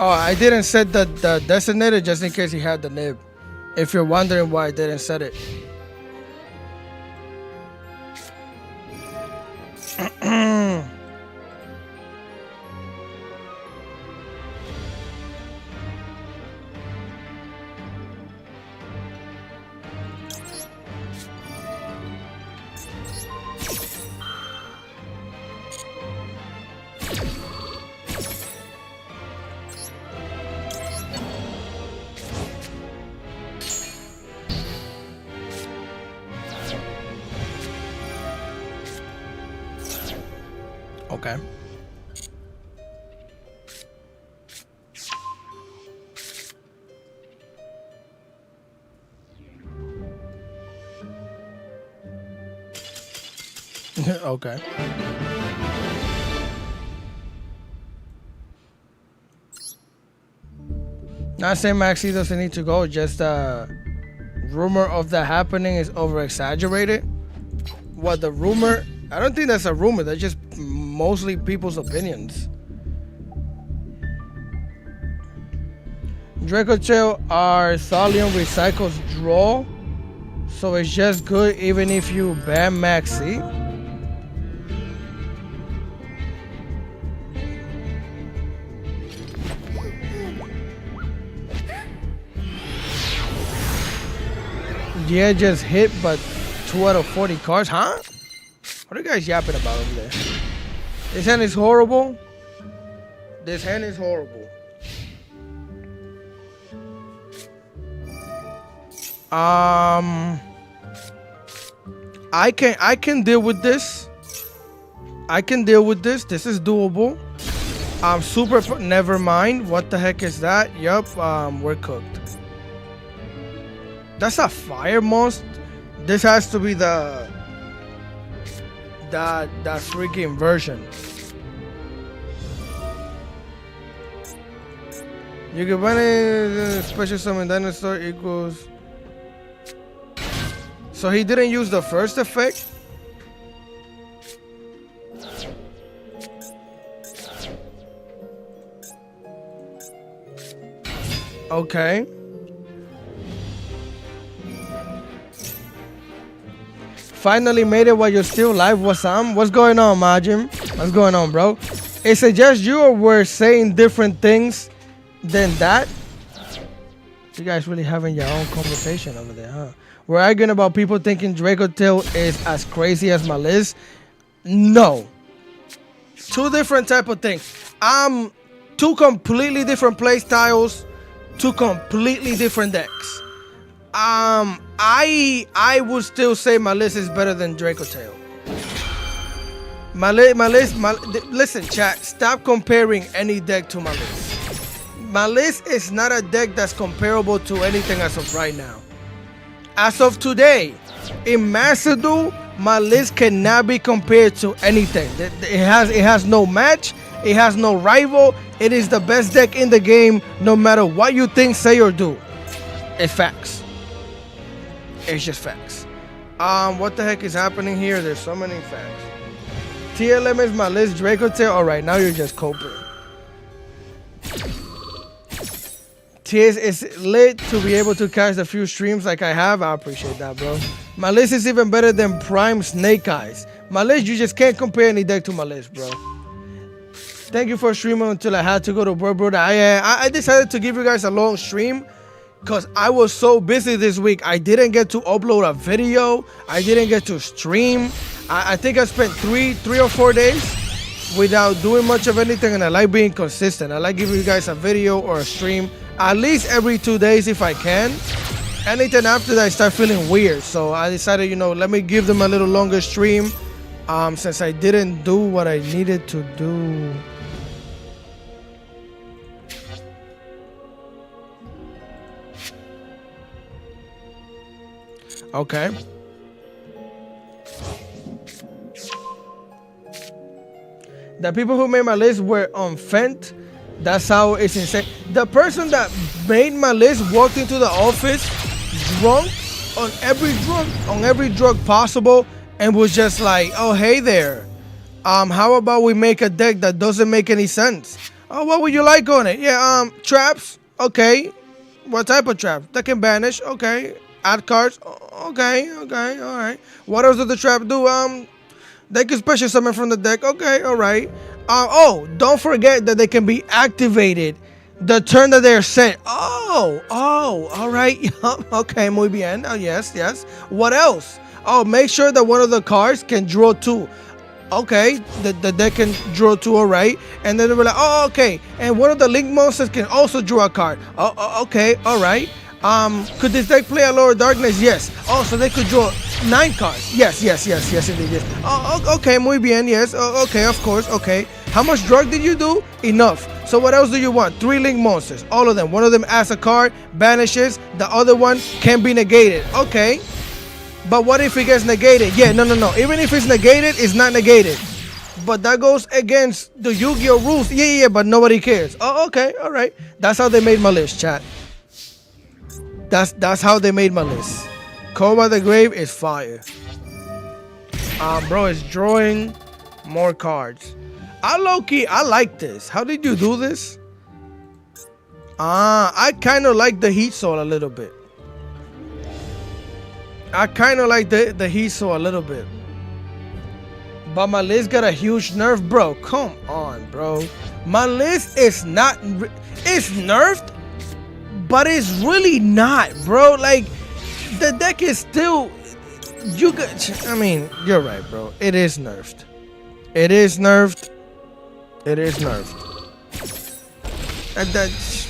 Oh, I didn't set the designator just in case he had the nib. If you're wondering why I didn't set it. Okay. Okay. Not saying Maxi doesn't need to go, just rumor of that happening is over exaggerated. What the rumor? I don't think that's a rumor, that's just mostly people's opinions. Draco Tail are Thalion recycles draw, so it's just good even if you ban Maxi. Yeah, just hit, but 2 out of 40 cards, huh? What are you guys yapping about over there? This hand is horrible. This hand is horrible. I can deal with this. I can deal with this. This is doable. Super. Never mind. What the heck is that? Yup. We're cooked. That's a fire monster. This has to be the that freaking version. You can run a special summon dinosaur equals. So he didn't use the first effect. Okay. Finally made it while you're still live. What's going on, Majim? What's going on, bro? Is it just you or we're saying different things than that? You guys really having your own conversation over there, huh? We're arguing about people thinking Draco Tail is as crazy as Malice. No. Two different type of things. Two completely different play styles, two completely different decks. I would still say Malice is better than Draco Tail. Listen, chat. Stop comparing any deck to my list. My list is not a deck that's comparable to anything as of right now. As of today, in Master Duel, my list cannot be compared to anything. It has no match. It has no rival. It is the best deck in the game, no matter what you think, say, or do. It's facts. It's just facts. What the heck is happening here? There's so many facts. TLM is my list. Draco Tail. All right, now you're just coping. TS is lit to be able to catch a few streams like I have. I appreciate that, bro. My list is even better than Prime Snake Eyes. My list, you just can't compare any deck to my list, bro. Thank you for streaming until I had to go to work, bro. I decided to give you guys a long stream because I was so busy this week. I didn't get to upload a video. I didn't get to stream. I think I spent three or 4 days without doing much of anything, and I like being consistent. I like giving you guys a video or a stream at least every 2 days if I can. Anything after that, I start feeling weird. So I decided, let me give them a little longer stream since I didn't do what I needed to do. Okay. The people who made my list were on Fent. That's how it's insane. The person that made my list walked into the office drunk on every drug possible and was just like, "Oh, hey there. How about we make a deck that doesn't make any sense? Oh, what would you like on it? Yeah, traps. Okay. What type of traps? That can banish. Okay. Add cards. Okay, all right. What else does the trap do? They can special summon from the deck. Okay, all right. Oh, don't forget that they can be activated the turn that they're sent. Oh, all right. Okay, muy bien. Oh, yes. What else? Oh, make sure that one of the cards can draw 2. Okay, the deck can draw 2, all right. And then they were like, oh, okay. And one of the link monsters can also draw a card. Oh, okay, all right. Could this deck play a Lower Darkness? Yes. Oh, so they could draw 9 cards. Yes, indeed, yes. Oh, okay, muy bien, yes. Oh, okay, of course, okay. How much drug did you do? Enough. So what else do you want? 3 link monsters, all of them. One of them adds a card, banishes. The other one can be negated. Okay. But what if it gets negated? Yeah, no. Even if it's negated, it's not negated. But that goes against the Yu-Gi-Oh rules. Yeah, but nobody cares. Oh, okay, all right. That's how they made my list, chat. That's how they made my list. Call by the Grave is fire. Bro, it's drawing more cards. I like this. How did you do this? I kind of like the Heat Soul a little bit. But my list got a huge nerf, bro. Come on, bro. My list is not... It's nerfed, but it's really not, bro. Like, the deck is still... You're right, bro. It is nerfed. And that's...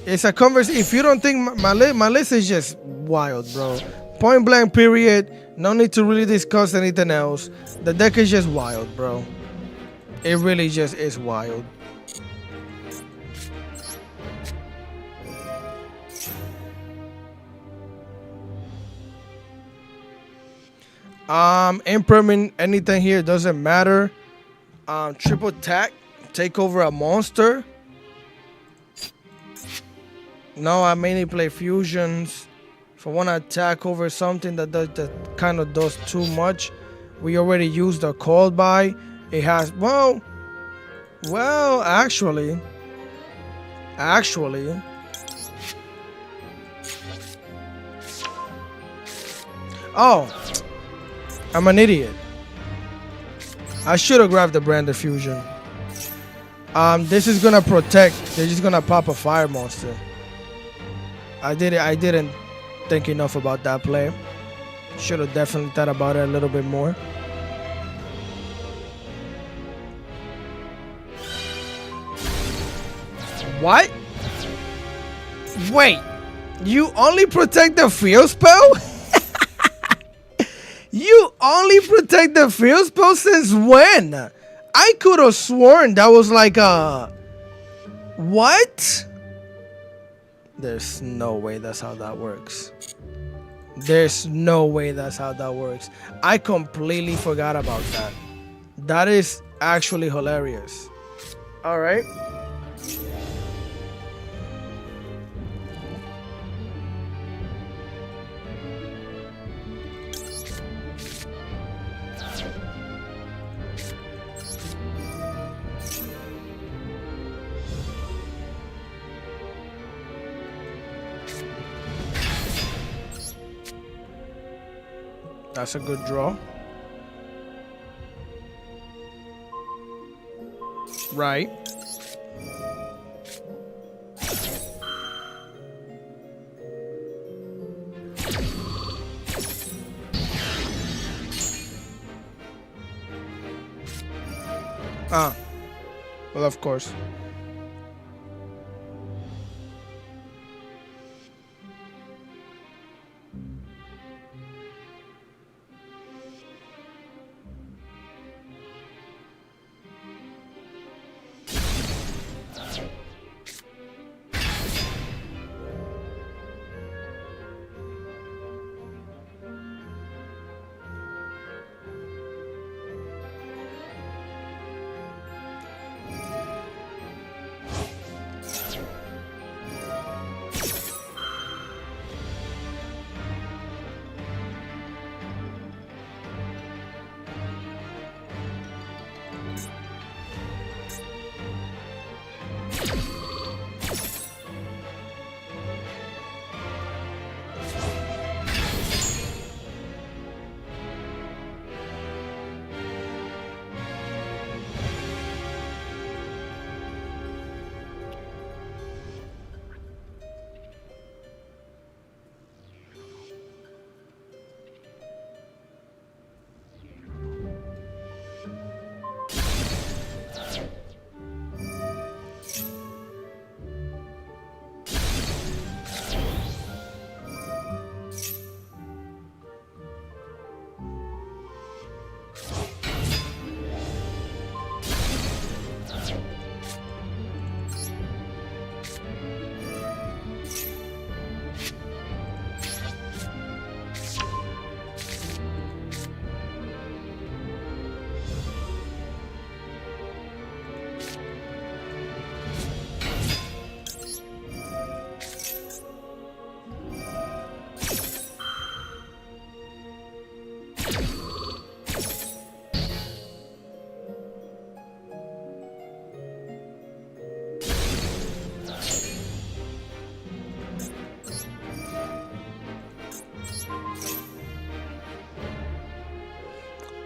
It's a conversation. If you don't think my list is just wild, bro. Point blank, period. No need to really discuss anything else. The deck is just wild, bro. It really just is wild. Improving anything here doesn't matter. Triple attack, take over a monster. No, I mainly play fusions. If I want to attack over something that kind of does too much, we already used the call by. It has well, actually. Oh, I'm an idiot. I should have grabbed the branded fusion. This is gonna protect. They're just gonna pop a fire monster. I didn't think enough about that play. Should have definitely thought about it a little bit more. What? Wait, you only protect the field spell? You only protect the field spell since when? I could have sworn that was like a... What? There's no way that's how that works. There's no way that's how that works. I completely forgot about that. That is actually hilarious. All right. That's a good draw. Right. Ah. Well, of course.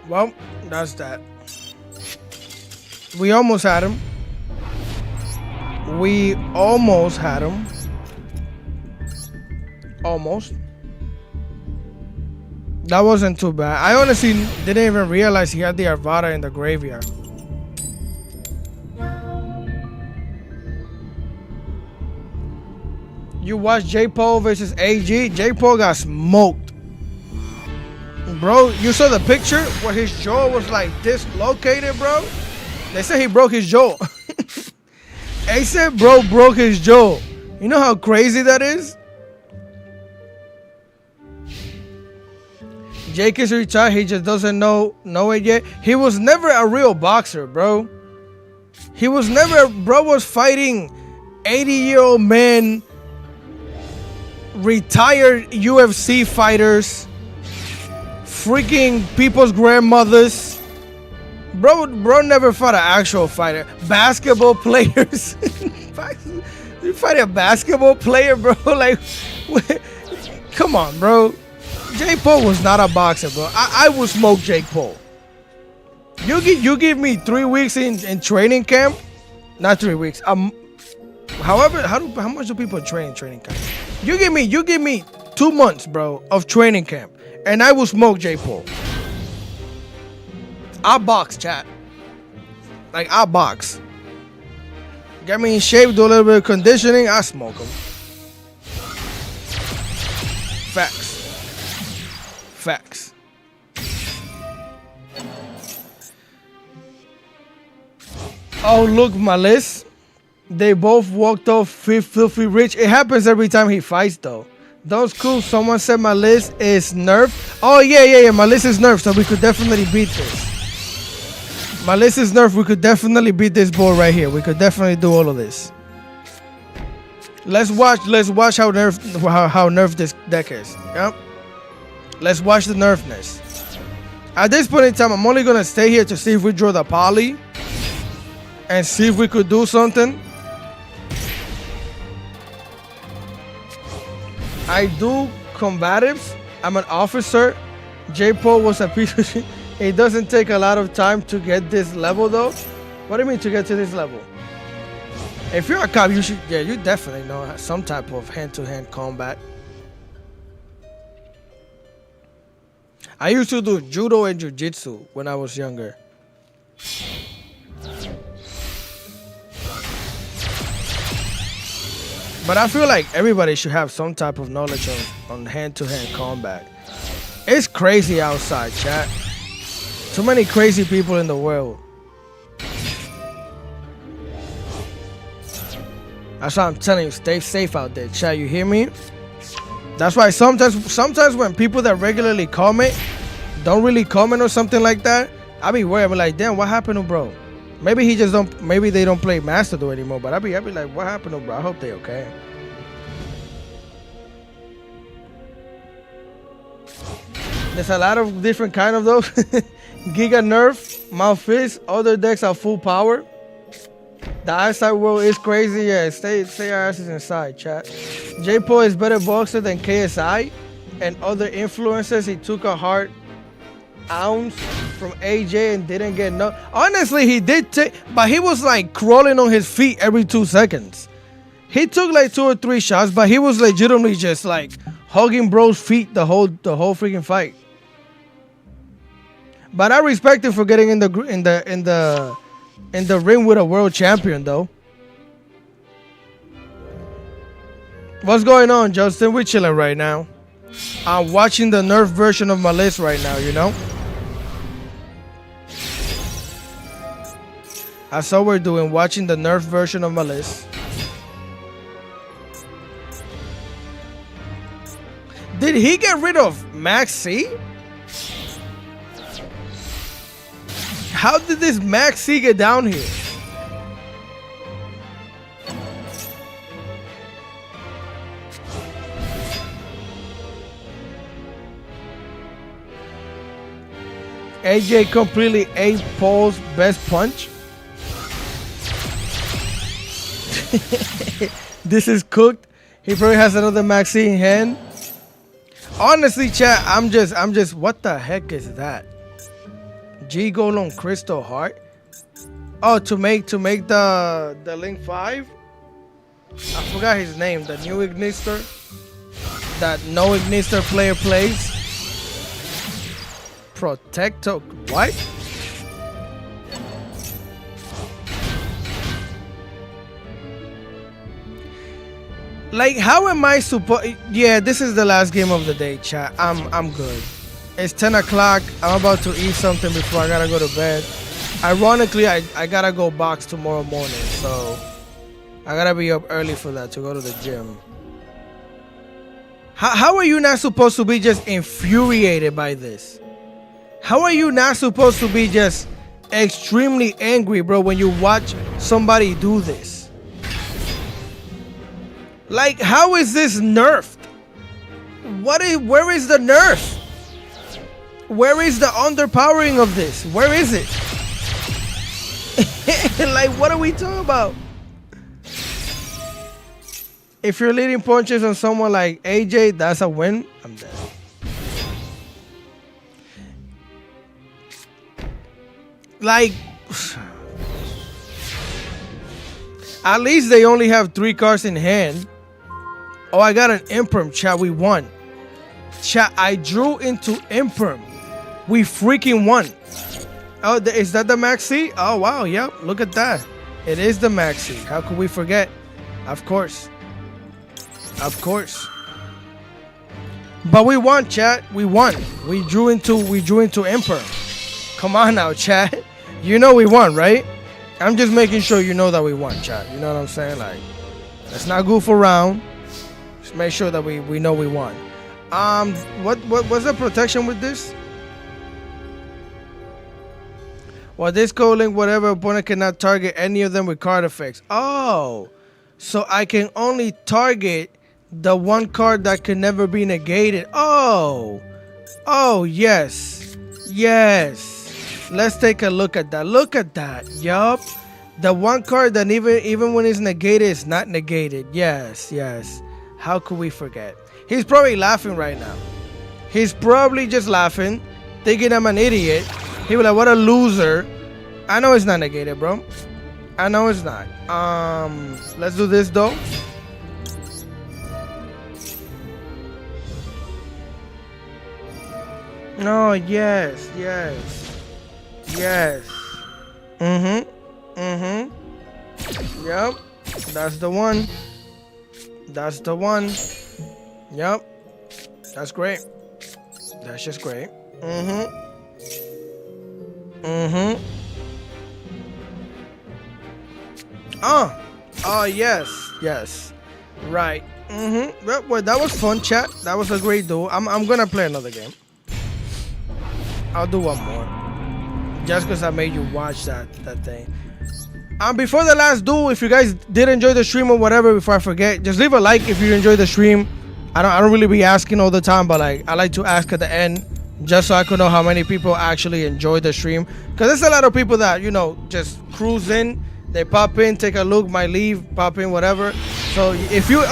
Well, that's that. We almost had him. We almost had him. Almost. That wasn't too bad. I honestly didn't even realize he had the Arvada in the graveyard. You watched J. Paul versus AG? J. Paul got smoked. Bro, you saw the picture where his jaw was like dislocated, bro? They said he broke his jaw. They said bro broke his jaw. You know how crazy that is? Jake is retired. He just doesn't know it yet. He was never a real boxer, bro. He was never... Bro was fighting 80-year-old men, retired UFC fighters, freaking people's grandmothers. Bro never fought an actual fighter. Basketball players. You fight a basketball player, bro? Like, come on, bro. Jake Paul was not a boxer, bro. I would smoke Jake Paul. You give me 3 weeks in training camp, not 3 weeks. However, how much do people train in training camp? You give me 2 months, bro, of training camp, and I will smoke Jake Paul. I box, chat. Like, I box. Get me in shape, do a little bit of conditioning, I smoke him. Facts. Facts. Oh, look, my list. They both walked off filthy rich. It happens every time he fights, though. Those cool. Someone said my list is nerfed. Oh, yeah. My list is nerfed, so we could definitely beat this. My list is nerfed. We could definitely beat this board right here. We could definitely do all of this. Let's watch how nerfed this deck is. Yep. Let's watch the nerfness. At this point in time, I'm only gonna stay here to see if we draw the poly and see if we could do something. I do combatives. I'm an officer. J-Paul was a piece of shit. It doesn't take a lot of time to get this level, though. What do you mean to get to this level? If you're a cop, you should, yeah, you definitely know some type of hand-to-hand combat. I used to do judo and jiu-jitsu when I was younger. But I feel like everybody should have some type of knowledge on hand-to-hand combat. It's crazy outside, chat. Too many crazy people in the world. That's why I'm telling you, stay safe out there, chat. You hear me? That's why sometimes when people that regularly comment don't really comment or something like that, I be worried. I be like, damn, what happened to bro? Maybe they don't play Master Duel anymore. But I be like, what happened to bro? I hope they okay. There's a lot of different kind of those. Giga Nerf, Malfist, other decks are full power. The outside world is crazy. Yeah, stay our asses inside, chat. J-Paul is better boxer than KSI and other influencers. He took a hard ounce from AJ and didn't get no. Honestly, he did take, but he was like crawling on his feet every 2 seconds. He took like 2 or 3 shots, but he was legitimately just like hugging bro's feet the whole freaking fight. But I respect him for getting in the ring with a world champion, though. What's going on, Justin? We're chilling right now. I'm watching the Nerf version of my list right now, you know? That's all we're doing, watching the Nerf version of my list. Did he get rid of Max C? How did this Max C get down here? AJ completely ate Paul's best punch. This is cooked. He probably has another Max C in hand. Honestly, chat, I'm just, what the heck is that? G Gold on Crystal Heart. Oh, to make the Link 5. I forgot his name. The new Ignister that no Ignister player plays. Protecto. What? Like, how am I supposed? Yeah, this is the last game of the day, chat. I'm good. It's 10 o'clock. I'm about to eat something before I gotta go to bed. Ironically, I gotta go box tomorrow morning, so I gotta be up early for that to go to the gym. How are you not supposed to be just infuriated by this? How are you not supposed to be just extremely angry, bro, when you watch somebody do this? Like, how is this nerfed? Where is the nerf? Where is the underpowering of this? Where is it? Like, what are we talking about? If you're leading punches on someone like AJ, that's a win. I'm dead. Like, at least they only have 3 cards in hand. Oh, I got an Imperm, chat. We won. Chat, I drew into Imperm. We freaking won. Oh, is that the Maxi? Oh, wow. Yep. Look at that. It is the Maxi. How could we forget? Of course. Of course. But we won, chat. We won. We drew into Imperm. Come on now, chat. You know we won, right? I'm just making sure you know that we won, chat. You know what I'm saying? Like, let's not goof around. Just make sure that we know we won. What was the protection with this? Well, this code link, whatever opponent cannot target any of them with card effects. Oh, so I can only target the one card that can never be negated. Oh, yes. Let's take a look at that. Look at that. Yup. The one card that even when it's negated, it's not negated. Yes. How could we forget? He's probably laughing right now. He's probably just laughing, thinking I'm an idiot. He was like, what a loser. I know it's not negated, bro. I know it's not. Let's do this though. No, yes. Yep. That's the one. Yep. That's great. That's just great. Oh, yes. Right. Well, that was fun, chat. That was a great duel. I'm gonna play another game. I'll do one more. Just because I made you watch that thing. Before the last duel, if you guys did enjoy the stream or whatever, before I forget, just leave a like if you enjoyed the stream. I don't really be asking all the time, but like I like to ask at the end, just so I could know how many people actually enjoy the stream. Because there's a lot of people that, you know, just cruise in, they pop in, take a look, might leave, pop in, whatever. So if you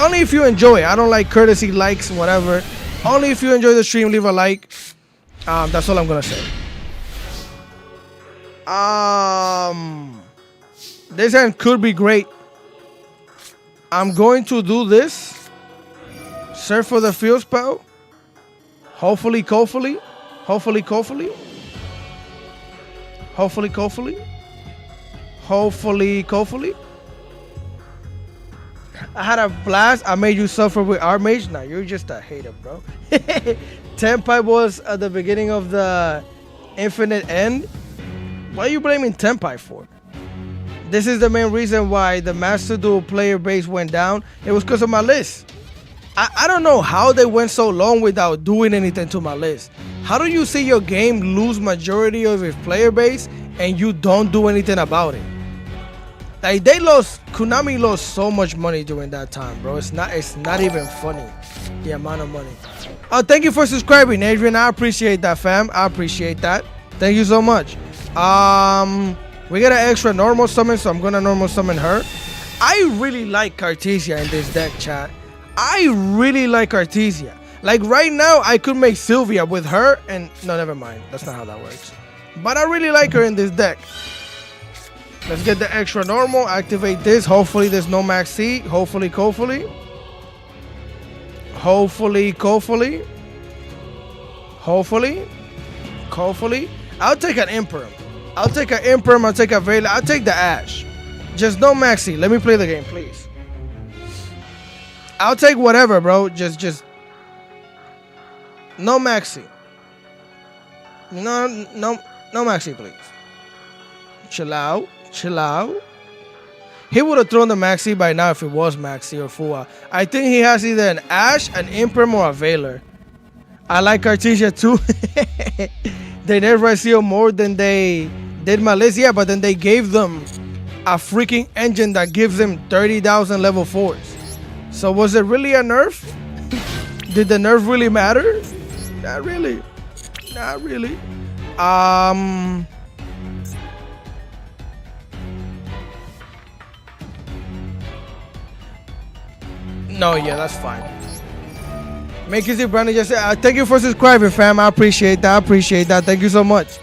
enjoy it, I don't like courtesy likes, whatever. Only if you enjoy the stream, leave a like. That's all I'm gonna say. This hand could be great. I'm going to do this. Search for the field spell. Hopefully. I had a blast. I made you suffer with Armage. Nah, you're just a hater, bro. Tenpai was at the beginning of the infinite end. What are you blaming Tenpai for? This is the main reason why the Master Duel player base went down. It was because of my list. I don't know how they went so long without doing anything to my list. How do you see your game lose majority of its player base and you don't do anything about it? Like Konami lost so much money during that time, bro. It's not even funny, the amount of money. Oh, thank you for subscribing, Adrian. I appreciate that, fam. I appreciate that. Thank you so much. We got an extra normal summon, so I'm gonna normal summon her. I really like Cartesia in this deck, chat. I really like Cartesia. Like right now, I could make Sylvia with her and... No, never mind. That's not how that works. But I really like her in this deck. Let's get the extra normal. Activate this. Hopefully there's no max C. Hopefully. I'll take an Imperm. I'll take a Vela. I'll take the Ash. Just no maxi. Let me play the game, please. I'll take whatever, bro. Just no maxi. No maxi, please. Chill out. He would have thrown the maxi by now if it was maxi or Fua. I think he has either an Ash, an Imperm, or a Veiler. I like Cartesia too. They never seal more than they did my list. Yeah, but then they gave them a freaking engine that gives them 30,000 level 4s. So was it really a nerf? Did the nerf really matter? Not really. No, yeah, that's fine. Make it, Brandon. Just thank you for subscribing, fam. I appreciate that. Thank you so much.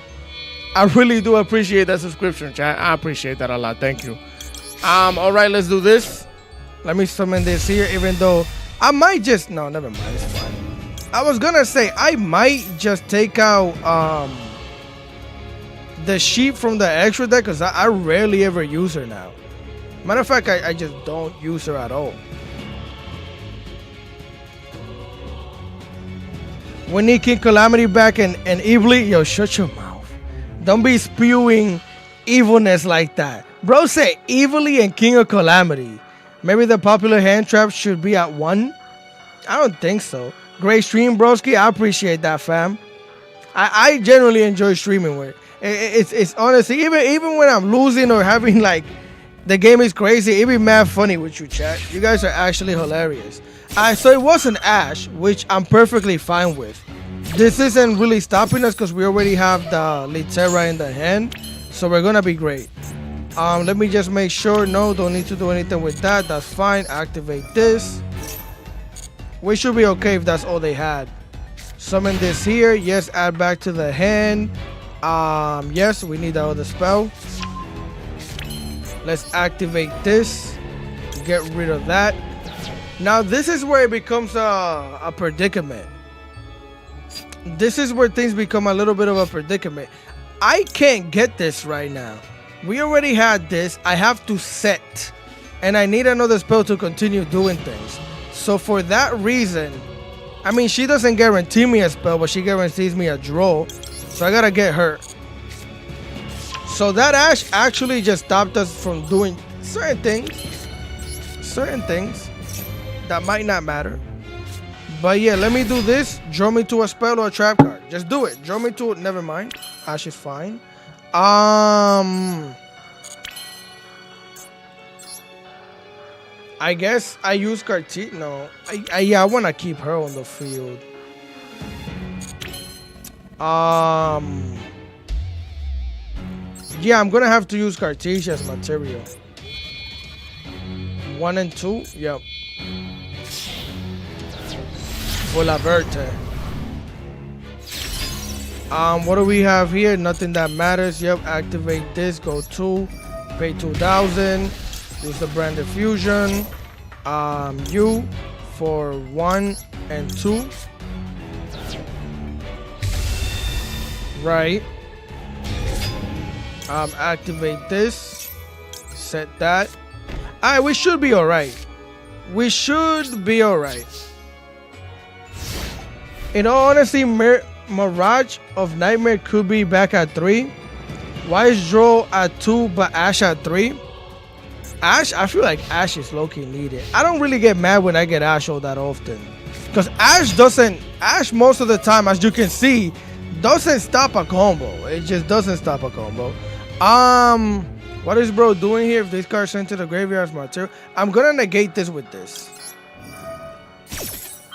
I really do appreciate that subscription, chat. I appreciate that a lot. Thank you. All right, let's do this. Let me summon this here, even though I might just... No, never mind. It's fine. I was going to say, I might just take out the sheep from the extra deck because I rarely ever use her now. Matter of fact, I just don't use her at all. We need King Calamity back and Evilly. Yo, shut your mouth. Don't be spewing evilness like that. Bro say Evilly and King of Calamity. Maybe the popular hand trap should be at 1? I don't think so. Great stream, broski. I appreciate that, fam. I generally enjoy streaming with. It's honestly, even when I'm losing or having like the game is crazy, it be mad funny with you, chat. You guys are actually hilarious. So it was an Ash, which I'm perfectly fine with. This isn't really stopping us because we already have the Litera in the hand, so we're gonna be great. Let me just make sure. No, don't need to do anything with that. That's fine. Activate this. We should be okay if that's all they had. Summon this here. Yes, add back to the hand. Yes, we need that other spell. Let's activate this. Get rid of that. Now this is where it becomes a predicament. This is where things become a little bit of a predicament. I can't get this right now. We already had this. I have to set. And I need another spell to continue doing things. So for that reason, I mean, she doesn't guarantee me a spell, but she guarantees me a draw. So I gotta get her. So that Ash actually just stopped us from doing certain things. Certain things that might not matter. But yeah, let me do this. Draw me to a spell or a trap card. Just do it. Draw me to it. Never mind. Ash is fine. I guess I use Cartier. No. Yeah, I want to keep her on the field. Yeah, I'm going to have to use Cartier as material. 1 and 2. Yep. For La Verte. What do we have here? Nothing that matters. Yep, activate this. Go 2. Pay 2,000. Use the branded fusion. U for 1 and 2. Right. Activate this. Set that. Alright, we should be alright. We should be alright. In all honesty, Mirage of Nightmare could be back at 3. Why is Draw at 2 but Ash at 3? Ash, I feel like Ash is low-key needed. I don't really get mad when I get Ash all that often. Because Ash most of the time, as you can see, doesn't stop a combo. It just doesn't stop a combo. What is bro doing here? If this card sent to the graveyard as material, I'm gonna negate this with this.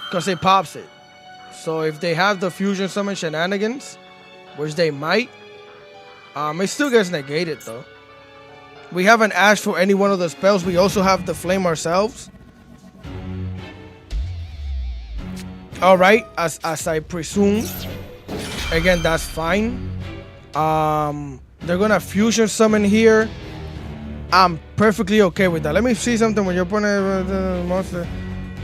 Because it pops it. So if they have the fusion summon shenanigans, which they might, it still gets negated though. We have an Ash for any one of the spells. We also have the flame ourselves. Alright, as I presume. Again, that's fine. They're gonna fusion summon here. I'm perfectly okay with that. Let me see something. When you're putting the monster,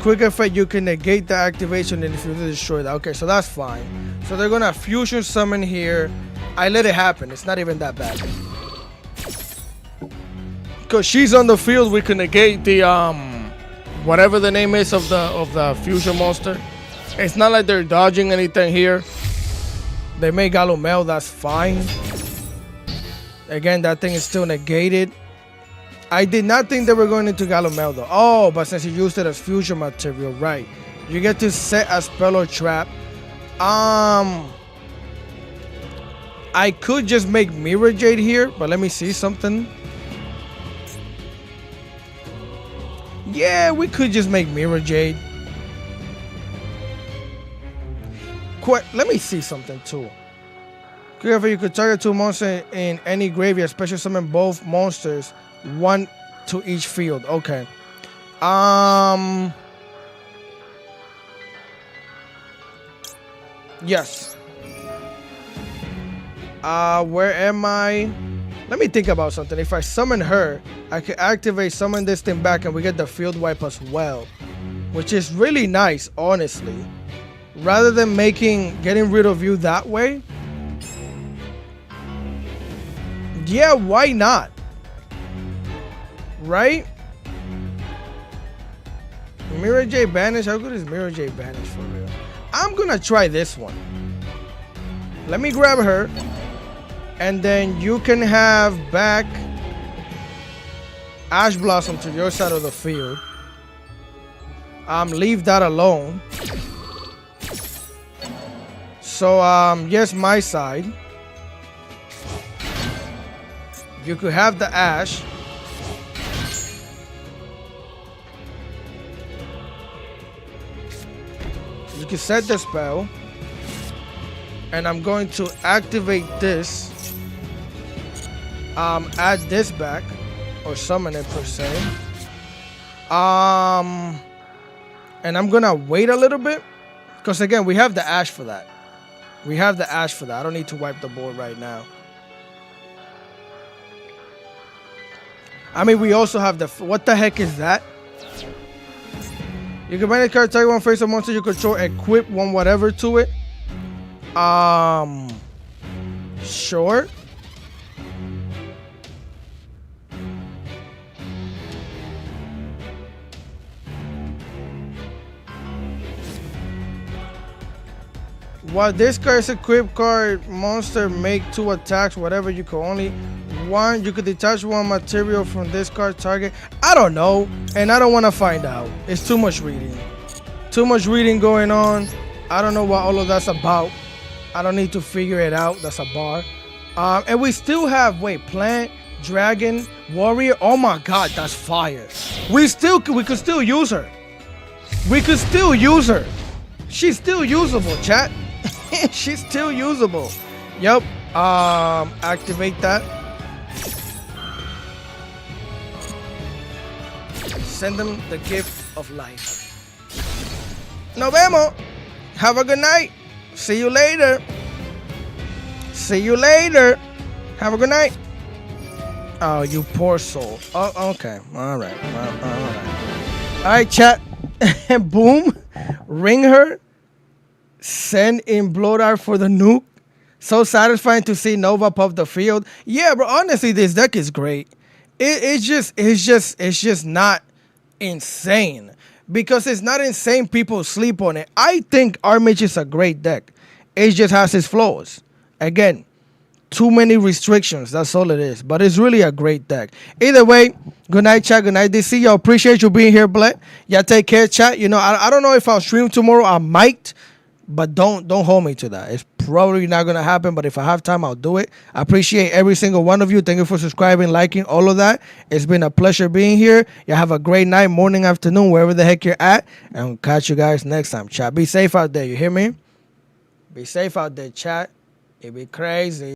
quick effect, you can negate the activation and if you destroy that. Okay, so that's fine. So they're gonna fusion summon here. I let it happen. It's not even that bad. Because she's on the field, we can negate the whatever the name is of the fusion monster. It's not like they're dodging anything here. They made Galumel, that's fine. Again, that thing is still negated. I did not think they were going into Galumel though. Oh, but since you used it as fusion material, right. You get to set a spell or trap. I could just make Mirror Jade here, but let me see something. Yeah, we could just make Mirror Jade. Let me see something too. However, you could target 2 monsters in any graveyard, special summon both monsters, 1 to each field. Okay. Yes. Where am I? Let me think about something. If I summon her, I can activate summon this thing back and we get the field wipe as well, which is really nice, honestly. Rather than getting rid of you that way. Yeah, why not? Right? Mirror J Banish. How good is Mirror J Banish for real? I'm gonna try this one. Let me grab her. And then you can have back Ash Blossom to your side of the field. Leave that alone. So, yes, my side. You could have the Ash. You can set the spell. And I'm going to activate this. Add this back. Or summon it per se. And I'm gonna wait a little bit. Because again, we have the Ash for that. We have the Ash for that. I don't need to wipe the board right now. I mean, we also have the... What the heck is that? You can bring a card, target one face of monster you control, equip one whatever to it. Sure. While this card is equipped card, monster make 2 attacks, whatever you can only one. You could detach 1 material from this card target. I don't know, and I don't want to find out. It's too much reading. Too much reading going on. I don't know what all of that's about. I don't need to figure it out. That's a bar. And we still have, wait, plant, dragon, warrior. Oh my god, that's fire. We could still use her. We could still use her. She's still usable, chat. She's still usable. Yep. Activate that. Send them the gift of life. Nos vemos. Have a good night. See you later. See you later. Have a good night. Oh, you poor soul. Oh, okay. All right. All right, chat. Boom. Ring her. Send in blow dart for the nuke. So satisfying to see Nova pop the field. Yeah, bro. Honestly, this deck is great. It's just not insane. Because it's not insane, people sleep on it. I think Armage is a great deck. It just has its flaws. Again, too many restrictions. That's all it is. But it's really a great deck. Either way, good night, chat. Good night, DC. Y'all appreciate you being here, Bled. Y'all take care, chat. You know, I don't know if I'll stream tomorrow. I might. But don't hold me to that. It's probably not going to happen. But if I have time, I'll do it. I appreciate every single one of you. Thank you for subscribing, liking, all of that. It's been a pleasure being here. You have a great night, morning, afternoon, wherever the heck you're at. And we'll catch you guys next time, chat. Be safe out there. You hear me? Be safe out there, chat. It be crazy.